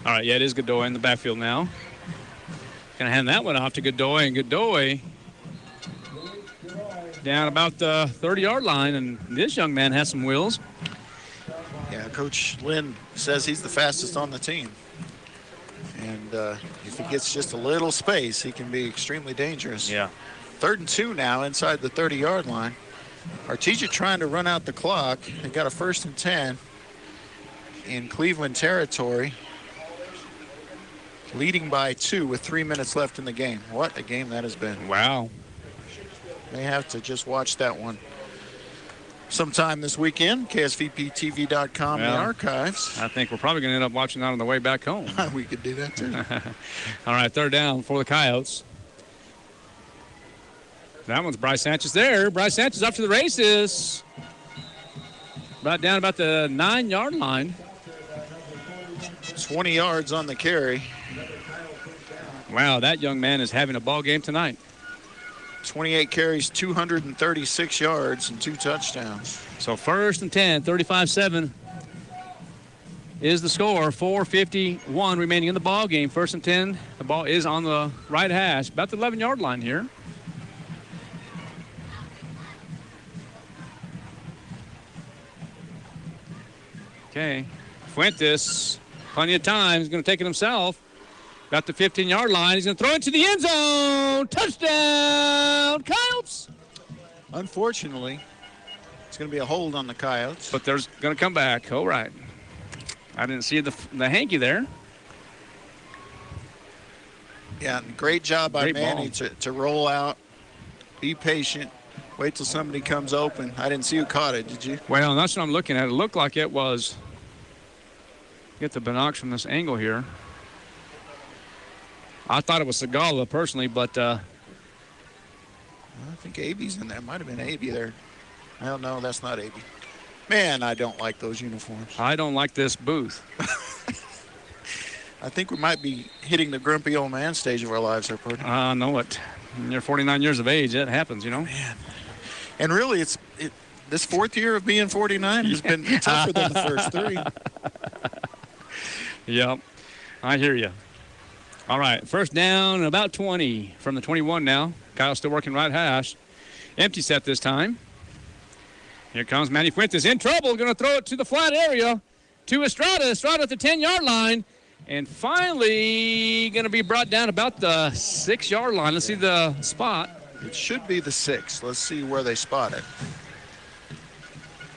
All right, yeah, it is Godoy in the backfield now. Going to hand that one off to Godoy, and Godoy down about the 30-yard line, and this young man has some wheels. Yeah, Coach Lynn says he's the fastest on the team. And if he gets just a little space, he can be extremely dangerous. Yeah. 3rd and 2 now inside the 30-yard line. Artesia trying to run out the clock. They got a 1st and 10 in Cleveland territory, leading by 2 with 3 minutes left in the game. What a game that has been. Wow. May have to just watch that one sometime this weekend. KSVPTV.com, the archives. I think we're probably going to end up watching that on the way back home. We could do that too. All right, 3rd down for the Coyotes. That one's Bryce Sanchez there. Bryce Sanchez up to the races. Down about the 9-yard line. 20 yards on the carry. Wow, that young man is having a ball game tonight. 28 carries, 236 yards, and 2 touchdowns. So 1st and 10, 35-7 is the score. 4:51 remaining in the ball game. 1st and 10. The ball is on the right hash, about the 11-yard line here. Okay, Fuentes, plenty of time. He's going to take it himself. Got the 15-yard line. He's going to throw it to the end zone. Touchdown, Coyotes. Unfortunately, it's going to be a hold on the Coyotes. But there's going to come back. All right. I didn't see the hanky there. Yeah, great job by Manny to roll out, be patient, wait till somebody comes open. I didn't see who caught it, did you? Well, that's what I'm looking at. It looked like it was, get the binocs from this angle here. I thought it was Segala personally, but I think AB's in there. Might have been AB there. I don't know. That's not AB. Man, I don't like those uniforms. I don't like this booth. I think we might be hitting the grumpy old man stage of our lives there, Purdy. I know it. When you're 49 years of age, that happens, you know. Man. And really, this 4th year of being 49 has been tougher than the first 3. Yep, I hear you. All right, 1st down, about 20 from the 21 now. Kyle's still working right hash. Empty set this time. Here comes Manny Fuentes in trouble. Going to throw it to the flat area to Estrada. Estrada at the 10-yard line. And finally going to be brought down about the 6-yard line. Let's see the spot. It should be the 6. Let's see where they spot it.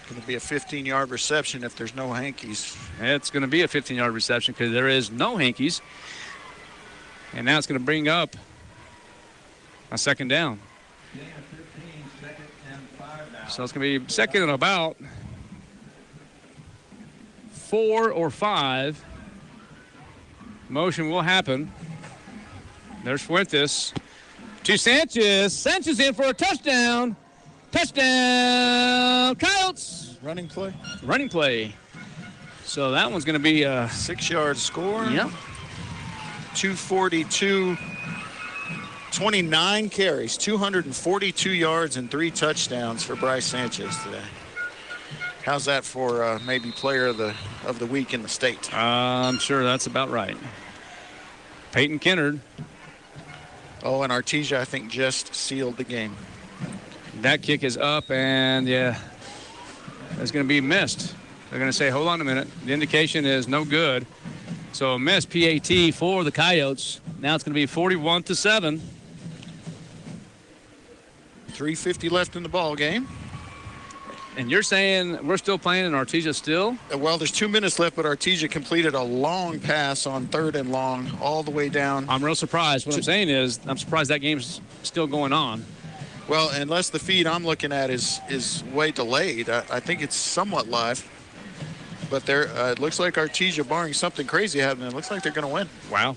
Going to be a 15-yard reception if there's no hankies. It's going to be a 15-yard reception because there is no hankies. And now it's going to bring up a 2nd down. So it's going to be 2nd and about 4 or 5. Motion will happen. There's Fuentes. To Sanchez. Sanchez in for a touchdown. Touchdown, Coyotes. Running play. Running play. So that one's going to be a 6-yard score. Yep. 242, 29 carries, 242 yards, and 3 touchdowns for Bryce Sanchez today. How's that for maybe player of the week in the state? I'm sure that's about right. Peyton Kennard. Oh, and Artesia, I think, just sealed the game. That kick is up, and yeah, it's going to be missed. They're going to say, hold on a minute. The indication is no good. So a missed PAT for the Coyotes. Now it's going to be 41-7. 3:50 left in the ball game. And you're saying we're still playing in Artesia still? Well, there's 2 minutes left, but Artesia completed a long pass on 3rd and long all the way down. I'm real surprised. What I'm saying is I'm surprised that game's still going on. Well, unless the feed I'm looking at is way delayed. I think it's somewhat live. But there, it looks like Artesia, barring something crazy happening, it looks like they're going to win. Wow.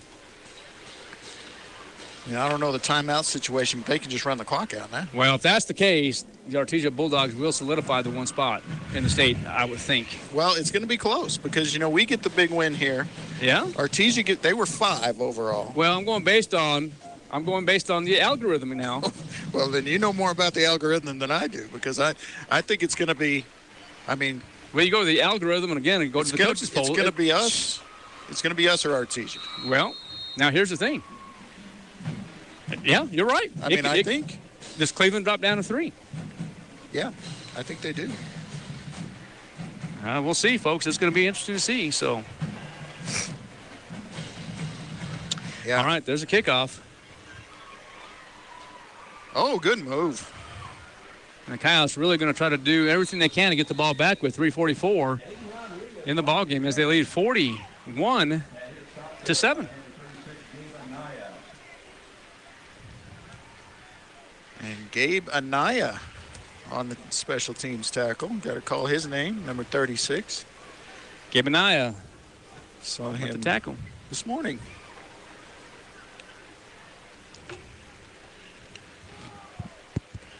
Yeah, I don't know the timeout situation, but they can just run the clock out now. Well, if that's the case, the Artesia Bulldogs will solidify the one spot in the state, I would think. Well, it's going to be close because, you know, we get the big win here. Yeah? Artesia, they were 5 overall. Well, I'm going based on the algorithm now. Well, then you know more about the algorithm than I do because I think it's going to be, well, you go to the algorithm and again and go to the coaches poll. It's going to be us. It's going to be us or Artesia. Well, now here's the thing. Yeah, you're right. I think. Does Cleveland drop down to 3? Yeah, I think they do. We'll see, folks. It's going to be interesting to see. So, yeah. All right, there's a kickoff. Oh, good move. And the Coyotes really going to try to do everything they can to get the ball back with 3:44 in the ball game as they lead 41-7. And Gabe Anaya on the special teams tackle. Got to call his name, number 36. Gabe Anaya. Saw at him the tackle this morning.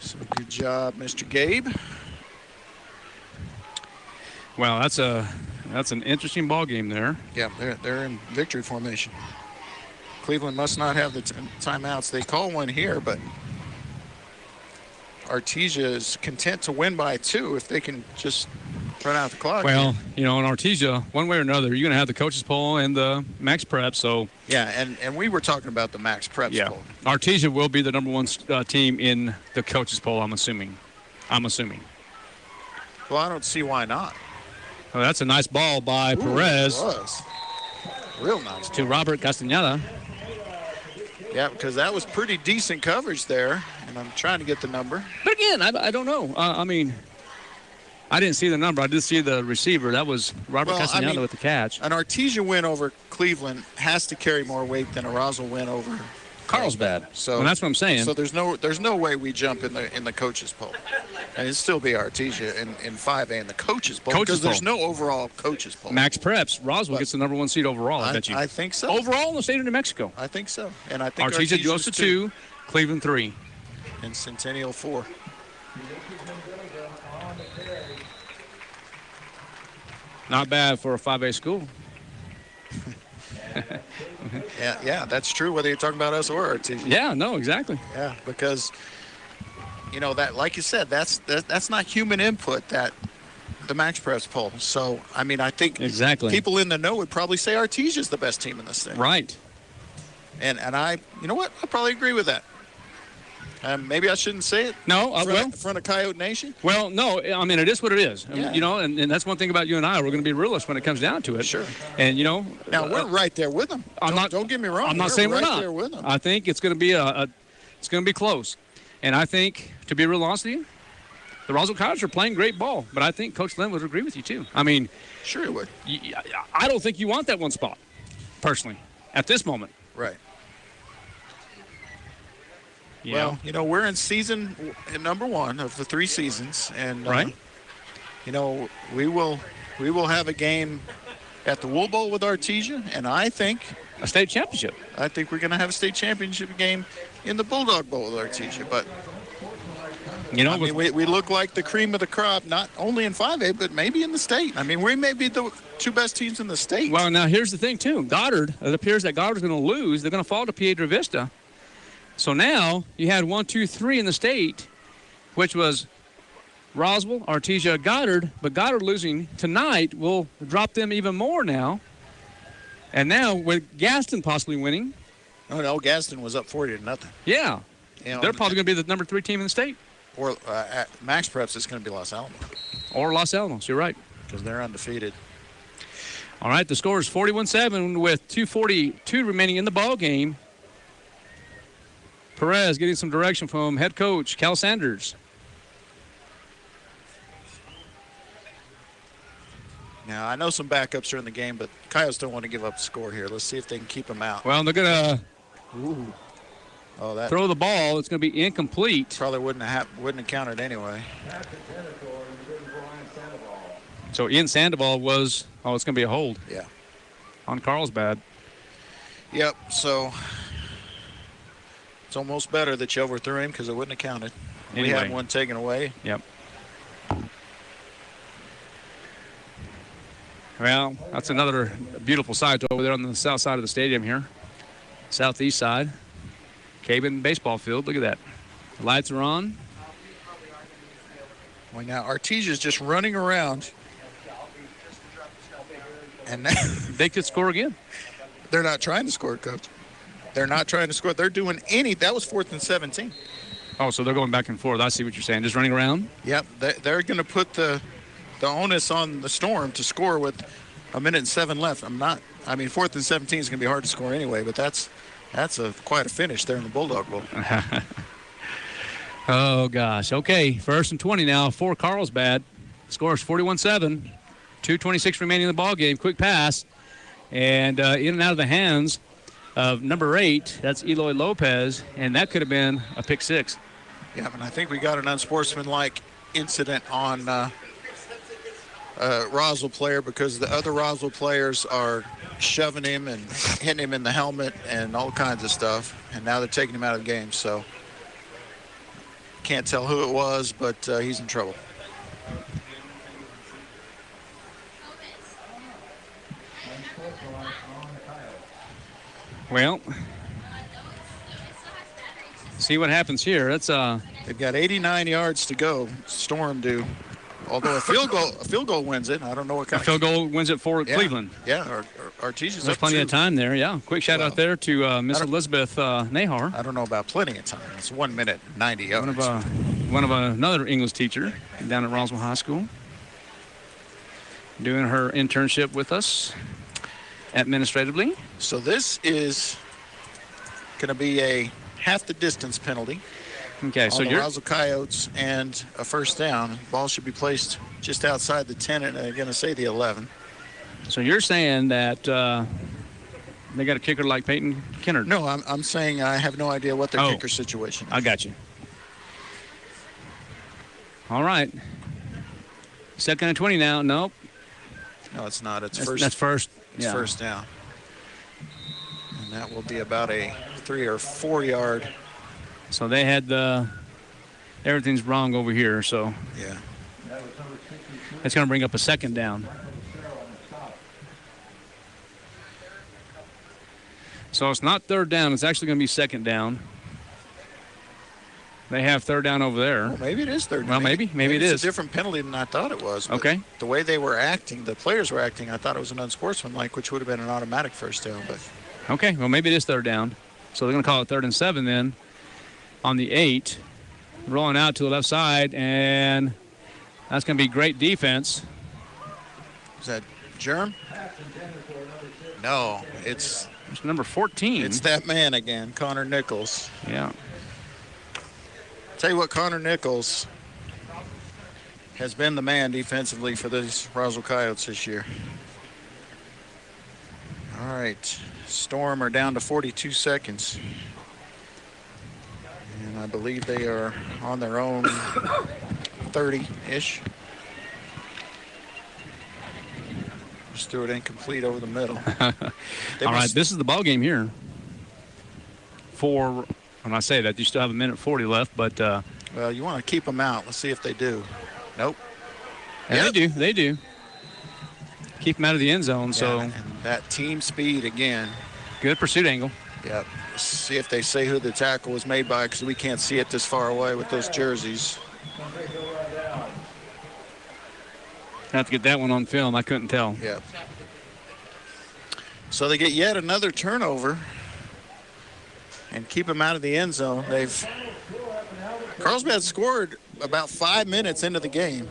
So good job, Mr. Gabe. Well, that's an interesting ball game there. Yeah, they're in victory formation. Cleveland must not have the timeouts. They call one here, but Artesia is content to win by 2 if they can just run out the clock. Well, you know, in Artesia, one way or another, you're going to have the coaches poll and the max prep. So yeah, and we were talking about the max prep poll. Artesia will be the number 1 team in the coaches poll. I'm assuming. Well, I don't see why not. Well, that's a nice ball by Perez. It was. Real nice. To Robert Castañeda. Yeah, because that was pretty decent coverage there, and I'm trying to get the number. But again, I don't know. I didn't see the number. I did see the receiver. That was Robert Castañeda with the catch. An Artesia win over Cleveland has to carry more weight than a Roswell win over Carlsbad. So that's what I'm saying. So there's no way we jump in the coaches poll, and it'd still be Artesia in 5A in the coaches poll because there's no overall coaches poll. Max Preps, Roswell gets the number 1 seed overall. I bet you. I think so. Overall in the state of New Mexico. I think so, and I think Artesia goes to 2, Cleveland 3, and Centennial 4. Not bad for a 5A school. Yeah, that's true. Whether you're talking about us or Artesia. Yeah, no, exactly. Yeah, because you know that, like you said, that's not human input. That the Max Preps poll. So I think exactly people in the know would probably say Artesia is the best team in this thing. Right. And I, you know what? I probably agree with that. Maybe I shouldn't say it. No, in front of Coyote Nation. Well, no, it is what it is. Yeah. You know, and that's one thing about you and I. We're going to be realists when it comes down to it. Sure. And you know, now we're right there with them. Don't get me wrong. I'm not saying we're not. There with them. I think it's going to be it's going to be close. And I think, to be real honest with you, the Roswell Coyotes are playing great ball. But I think Coach Lynn would agree with you too. Sure he would. I don't think you want that 1 spot, personally, at this moment. Right. Well, you know, we're in season number 1 of the 3 seasons, and right. You know, we will have a game at the Wool Bowl with Artesia, and I think a state championship. I think we're going to have a state championship game in the Bulldog Bowl with Artesia. But you know, I mean, we look like the cream of the crop, not only in 5A, but maybe in the state. I mean, we may be the two best teams in the state. Well, now here's the thing too. Goddard, it appears that Goddard's going to lose. They're going to fall to Piedra Vista. So now you had 1, 2, 3 in the state, which was Roswell, Artesia, Goddard, but Goddard losing tonight will drop them even more now. And now with Gaston possibly winning. Oh, no, Gaston was up 40-0. Yeah. You know, they're probably going to be the number 3 team in the state. Or at Max Preps, it's going to be Los Alamos. Or Los Alamos, you're right. Because they're undefeated. All right, the score is 41-7 with 2:42 remaining in the ball game. Perez getting some direction from head coach Cal Sanders. Now, I know some backups are in the game, but Coyotes don't want to give up the score here. Let's see if they can keep them out. Well, they're going to throw the ball. It's going to be incomplete. Probably wouldn't have counted anyway. So Ian Sandoval was, it's going to be a hold. Yeah. On Carlsbad. Yep, so it's almost better that you overthrew him because it wouldn't have counted. Anyway. We had one taken away. Yep. Well, that's another beautiful sight over there on the south side of the stadium here. Southeast side. Caven baseball field. Look at that. The lights are on. Well, now Artesia's just running around. And they could score again. They're not trying to score, Coach. They're not trying to score. They're doing that was 4th and 17. Oh, so they're going back and forth. I see what you're saying. Just running around? Yep. They're going to put the onus on the Storm to score with 1:07 left. 4th and 17 is going to be hard to score anyway, but that's quite a finish there in the Bulldog Bowl. Oh, gosh. Okay, 1st and 20 now for Carlsbad. Score is 41-7. 2:26 remaining in the ball game. Quick pass. And in and out of the hands of number 8. That's Eloy Lopez. And that could have been a pick 6. Yeah, and I think we got an unsportsmanlike incident on Roswell player because the other Roswell players are shoving him and hitting him in the helmet and all kinds of stuff. And now they're taking him out of the game. So can't tell who it was, but he's in trouble. Well, see what happens here. That's they've got 89 yards to go. Storm do. Although a field goal wins it. I don't know what kind of field goal wins it for Cleveland. Yeah, Artesia's There's plenty of time there. Yeah, quick shout out there to Miss Elizabeth Nahar. I don't know about plenty of time. It's 1 minute 90 yards. One of another English teacher down at Roswell High School, doing her internship with us administratively. So this is going to be a half the distance penalty. Okay, so the Roswell Coyotes and a first down. Ball should be placed just outside the 10 and I'm going to say the 11. So you're saying that they got a kicker like Peyton Kennard? No, I'm saying I have no idea what their kicker situation is. I got you. All right. 2nd and 20 now. Nope. No, it's not. It's first. That's first. It's first down. And that will be about a 3 or 4 yard. So they had everything's wrong over here. So yeah, it's going to bring up a 2nd down. So it's not 3rd down. It's actually going to be 2nd down. They have 3rd down over there. Well, maybe it is 3rd down. Well, maybe it is. It's a different penalty than I thought it was. Okay. The way they were acting, the players were acting, I thought it was an unsportsmanlike, which would have been an automatic first down. But okay, well, maybe it is 3rd down. So they're going to call it 3rd and 7 then on the 8. Rolling out to the left side, and that's going to be great defense. Is that Germ? No, it's number 14. It's that man again, Connor Nichols. Yeah. Tell you what, Connor Nichols has been the man defensively for these Roswell Coyotes this year. All right, Storm are down to 42 seconds. And I believe they are on their own 30-ish. Just threw it incomplete over the middle. All right, this is the ball game here. When I say that, you still have 1:40 left, but well, you want to keep them out. Let's see if they do. Nope. Yeah, yep. They do. Keep them out of the end zone. Yeah, so and that team speed again. Good pursuit angle. Yep. Let's see if they say who the tackle was made by, because we can't see it this far away with those jerseys. I have to get that one on film. I couldn't tell. Yep. So they get yet another turnover and keep them out of the end zone. Carlsbad scored about 5 minutes into the game,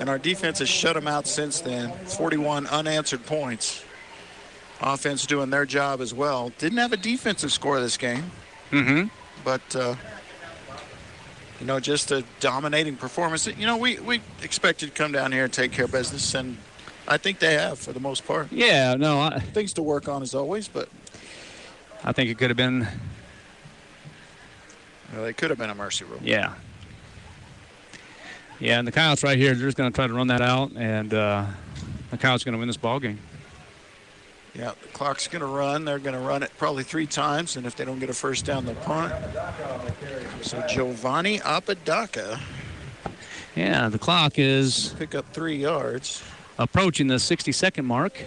and our defense has shut them out since then. 41 unanswered points. Offense doing their job as well. Didn't have a defensive score this game. Mm-hmm. But, just a dominating performance. We expected to come down here and take care of business, and I think they have for the most part. Yeah, no. Things to work on as always, but I think it could have been. Well, it could have been a mercy rule. Yeah. Yeah, and the Coyotes right here, they're just going to try to run that out, and the Coyotes going to win this ball game. Yeah, the clock's going to run. They're going to run it probably 3 times, and if they don't get a first down, they'll punt. So Giovanni Apodaca. Yeah, the clock is... Pick up 3 yards. Approaching the 60-second mark.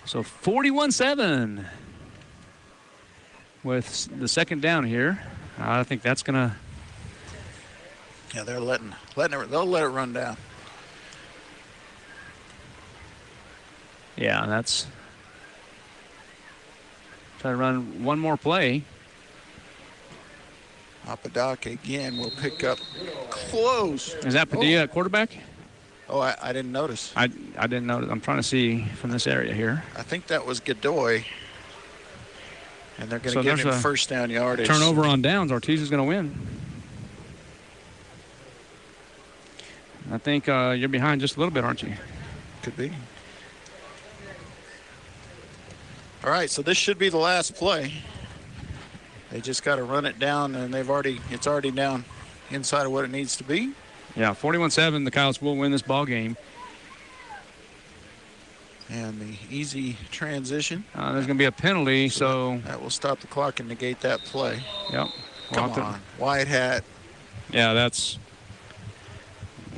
So 41-7 with the second down here. I think that's going to... Yeah, they're letting it, they'll let it run down. Yeah, that's... Try to run one more play. Apodaca again will pick up close. Is that Padilla at quarterback? Oh, I didn't notice. I didn't notice. I'm trying to see from this area here. I think that was Godoy. And they're going to give him first down yardage. Turnover on downs. Ortiz is going to win. I think you're behind just a little bit, aren't you? Could be. All right, so this should be the last play. They just got to run it down, and it's already down inside of what it needs to be. Yeah, 41-7. The Coyotes will win this ball game. And the easy transition. There's going to be a penalty, so that will stop the clock and negate that play. Yep. Come on, white hat. Yeah, that's.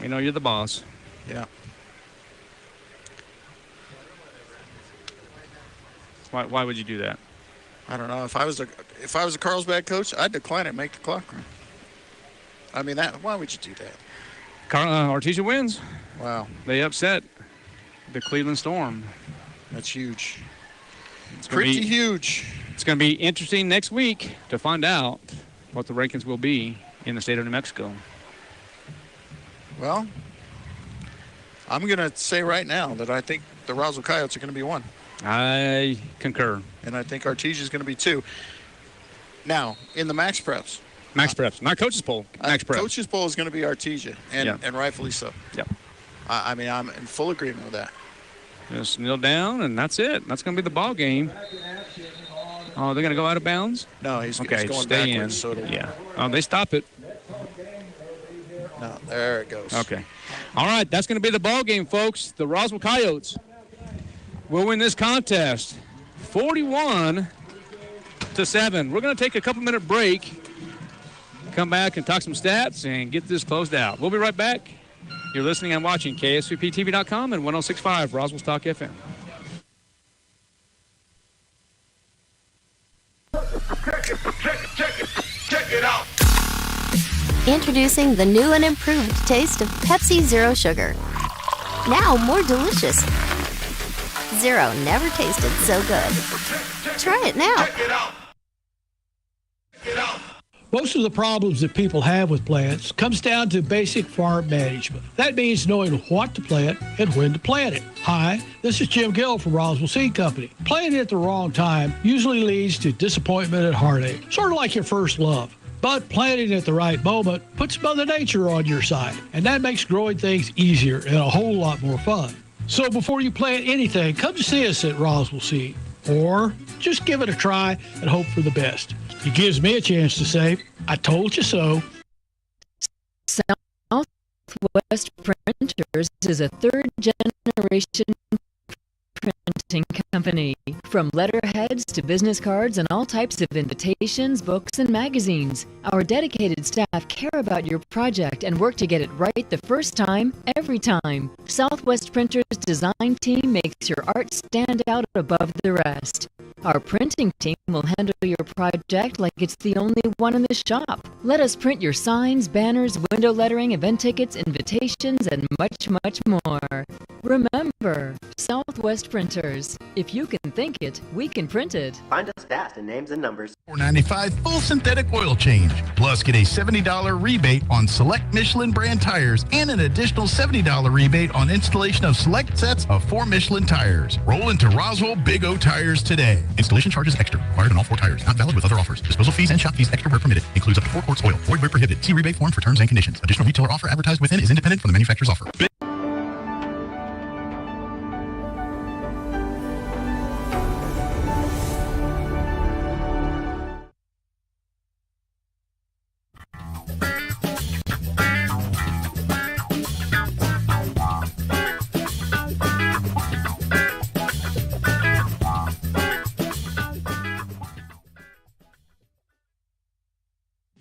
We know you're the boss. Yeah. Why would you do that? I don't know. If I was a Carlsbad coach, I'd decline it and make the clock run. I mean, why would you do that? Artesia wins. Wow. They upset the Cleveland Storm. That's huge. It's pretty huge. It's going to be interesting next week to find out what the rankings will be in the state of New Mexico. Well, I'm going to say right now that I think the Roswell Coyotes are going to be 1. I concur. And I think Artesia is going to be 2. Now, in the Max Preps. Max Preps, not Coach's Poll. Max Preps. Coach's Poll is going to be Artesia, and rightfully so. Yep. I mean, I'm in full agreement with that. Just kneel down, and that's it. That's going to be the ball game. Oh, they're going to go out of bounds? No, he's going stay backwards. So yeah. Oh, they stop it. No, there it goes. Okay. All right, that's going to be the ball game, folks. The Roswell Coyotes will win this contest 41-7. We're going to take a couple-minute break, come back and talk some stats and get this closed out. We'll be right back. You're listening and watching KSVPTV.com and 106.5 Roswell's Talk FM. Check it out. Introducing the new and improved taste of Pepsi Zero Sugar. Now more delicious. Zero never tasted so good. Try it now. Most of the problems that people have with plants comes down to basic farm management. That means knowing what to plant and when to plant it. Hi, this is Jim Gill from Roswell Seed Company. Planting at the wrong time usually leads to disappointment and heartache, sort of like your first love. But planting at the right moment puts Mother Nature on your side, and that makes growing things easier and a whole lot more fun. So before you plant anything, come see us at Roswell Seed, or just give it a try and hope for the best. It gives me a chance to say, I told you so. Southwest Printers is a third-generation printing company. From letterheads to business cards and all types of invitations, books, and magazines, our dedicated staff care about your project and work to get it right the first time, every time. Southwest Printers' design team makes your art stand out above the rest. Our printing team will handle your project like it's the only one in the shop. Let us print your signs, banners, window lettering, event tickets, invitations, and much, much more. Remember, Southwest Printers. If you can think it, we can print it. Find us fast in names and numbers. $4.95 full synthetic oil change. Plus, get a $70 rebate on select Michelin brand tires and an additional $70 rebate on installation of select sets of 4 Michelin tires. Roll into Roswell Big O Tires today. Installation charges extra. Required on all 4 tires. Not valid with other offers. Disposal fees and shop fees extra where permitted. Includes up to 4 quarts oil. Void where prohibited. See rebate form for terms and conditions. Additional retailer offer advertised within is independent from the manufacturer's offer.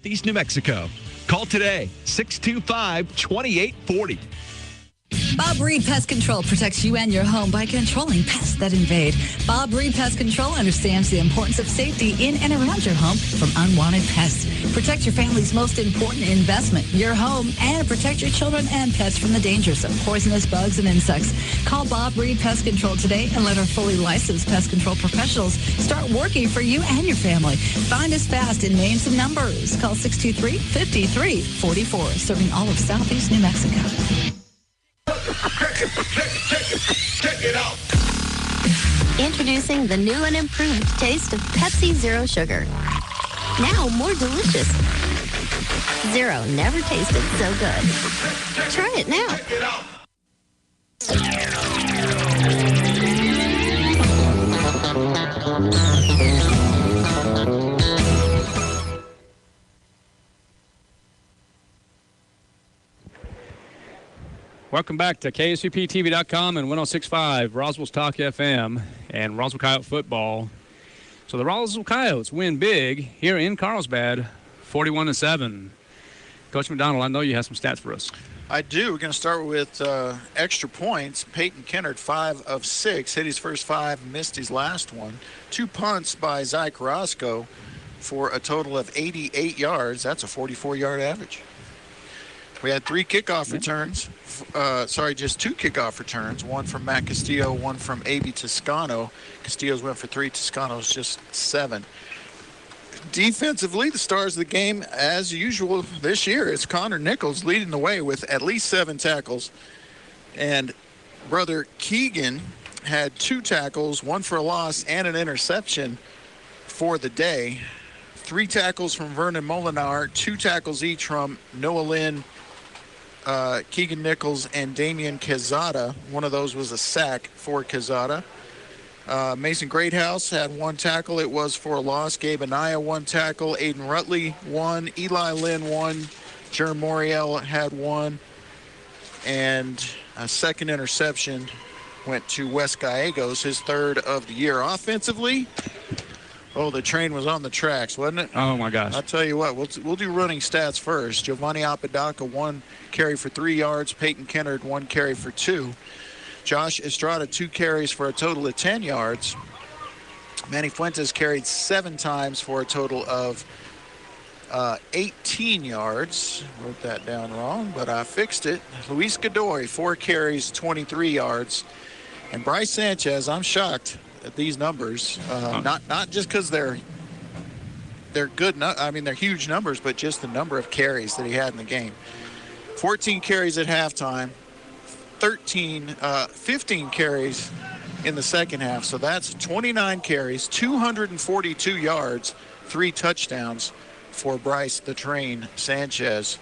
East New Mexico. Call today, 625-2840. Bob Reed Pest Control protects you and your home by controlling pests that invade. Bob Reed Pest Control understands the importance of safety in and around your home from unwanted pests. Protect your family's most important investment, your home, and protect your children and pets from the dangers of poisonous bugs and insects. Call Bob Reed Pest Control today and let our fully licensed pest control professionals start working for you and your family. Find us fast in names and numbers. Call 623-5344, serving all of Southeast New Mexico. Check it out. Introducing the new and improved taste of Pepsi Zero Sugar. Now more delicious. Zero never tasted so good. Try it now. Welcome back to KSVPTV.com and 106.5 Roswell's Talk FM and Roswell Coyote football. So the Roswell Coyotes win big here in Carlsbad, 41-7. Coach McDonald, I know you have some stats for us. I do. We're going to start with extra points. Peyton Kennard, 5 of 6, hit his first 5, missed his last one. 2 punts by Zy Carrasco for a total of 88 yards. That's a 44-yard average. We had 3 kickoff returns. Just 2 kickoff returns. One from Matt Castillo, one from A.B. Toscano. Castillo's went for 3, Toscano's just 7. Defensively, the stars of the game, as usual this year, it's Connor Nichols leading the way with at least 7 tackles. And brother Keegan had 2 tackles, 1 for a loss and an interception for the day. 3 tackles from Vernon Molinar, 2 tackles each from Noah Lynn, Keegan Nichols, and Damian Quezada. One of those was a sack for Quezada. Mason Greathouse had 1 tackle. It was for a loss. Gabe Anaya 1 tackle. Aiden Rutley 1. Eli Lynn 1. Jerm Moriel had 1. And a second interception went to Wes Gallegos, his 3rd of the year. Offensively, the train was on the tracks, wasn't it? Oh, my gosh. I'll tell you what, we'll do running stats first. Giovanni Apodaca, 1 carry for 3 yards. Peyton Kennard, 1 carry for 2. Josh Estrada, 2 carries for a total of 10 yards. Manny Fuentes carried 7 times for a total of 18 yards. Wrote that down wrong, but I fixed it. Luis Godoy, 4 carries, 23 yards. And Bryce Sanchez, I'm shocked at these numbers. Not just because they're good. They're huge numbers, but just the number of carries that he had in the game. 14 carries at halftime, 15 carries in the second half. So that's 29 carries, 242 yards, 3 touchdowns for Bryce the Train Sanchez.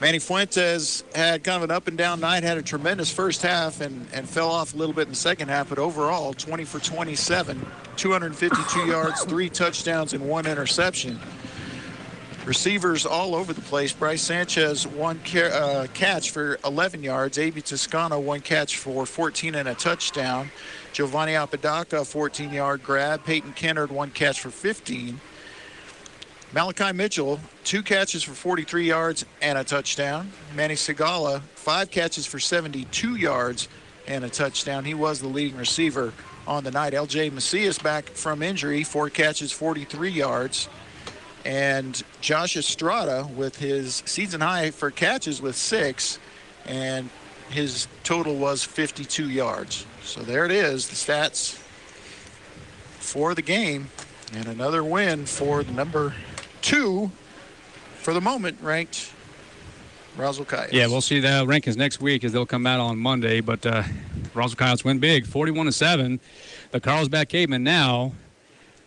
Manny Fuentes had kind of an up and down night, had a tremendous first half and fell off a little bit in the second half, but overall 20 for 27, 252 yards, 3 touchdowns, and 1 interception. Receivers all over the place. Bryce Sanchez, one catch for 11 yards. A.B. Toscano, one catch for 14 and a touchdown. Giovanni Apodaca, 14-yard grab. Peyton Kennard, one catch for 15. Malachi Mitchell, 2 catches for 43 yards and a touchdown. Manny Segala, 5 catches for 72 yards and a touchdown. He was the leading receiver on the night. L.J. Macias back from injury, 4 catches, 43 yards. And Josh Estrada with his season high for catches with 6, and his total was 52 yards. So there it is, the stats for the game, and another win for the number 2, for the moment, ranked Roswell Coyotes. Yeah, we'll see the rankings next week as they'll come out on Monday, but Roswell Coyotes win big, 41-7. The Carlsbad Cavemen now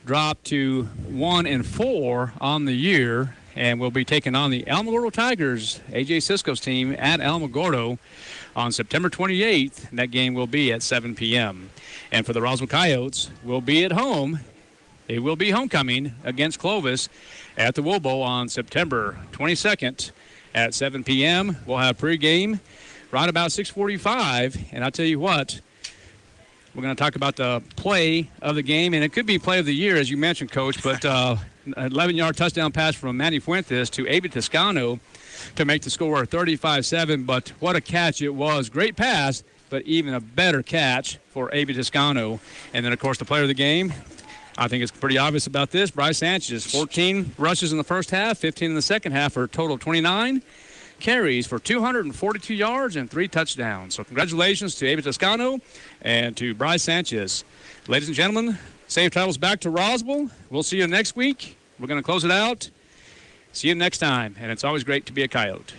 dropped to 1-4 on the year, and will be taking on the Alamogordo Tigers, A.J. Cisco's team, at Alamogordo on September 28th. That game will be at 7 p.m. And for the Roswell Coyotes, will be at home. It will be homecoming against Clovis at the Wobo on September 22nd at 7 p.m. We'll have pregame right about 6:45, and I'll tell you what, we're going to talk about the play of the game, and it could be play of the year, as you mentioned, Coach, but 11-yard touchdown pass from Manny Fuentes to A.B. Toscano to make the score 35-7, but what a catch it was. Great pass, but even a better catch for A.B. Toscano. And then, of course, the player of the game, I think it's pretty obvious about this, Bryce Sanchez, 14 rushes in the first half, 15 in the second half for a total of 29. Carries for 242 yards and 3 touchdowns. So congratulations to A.B. Toscano and to Bryce Sanchez. Ladies and gentlemen, safe travels back to Roswell. We'll see you next week. We're going to close it out. See you next time. And it's always great to be a Coyote.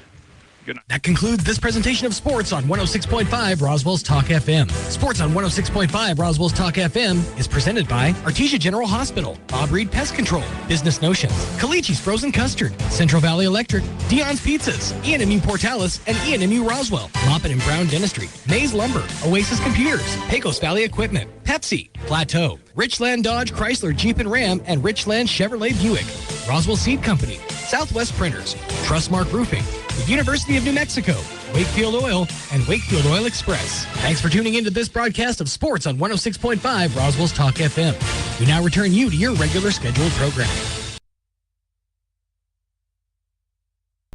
Good night. That concludes this presentation of Sports on 106.5 Roswell's Talk FM. Sports on 106.5 Roswell's Talk FM is presented by Artesia General Hospital, Bob Reed Pest Control, Business Notions, Calici's Frozen Custard, Central Valley Electric, Dion's Pizzas, ENMU Portales, and ENMU Roswell, Moppet and Brown Dentistry, Maze Lumber, Oasis Computers, Pecos Valley Equipment, Pepsi, Plateau, Richland Dodge Chrysler Jeep and Ram, and Richland Chevrolet Buick, Roswell Seed Company, Southwest Printers, Trustmark Roofing, the University of New Mexico, Wakefield Oil, and Wakefield Oil Express. Thanks for tuning into this broadcast of Sports on 106.5 Roswell's Talk FM. We now return you to your regular scheduled program.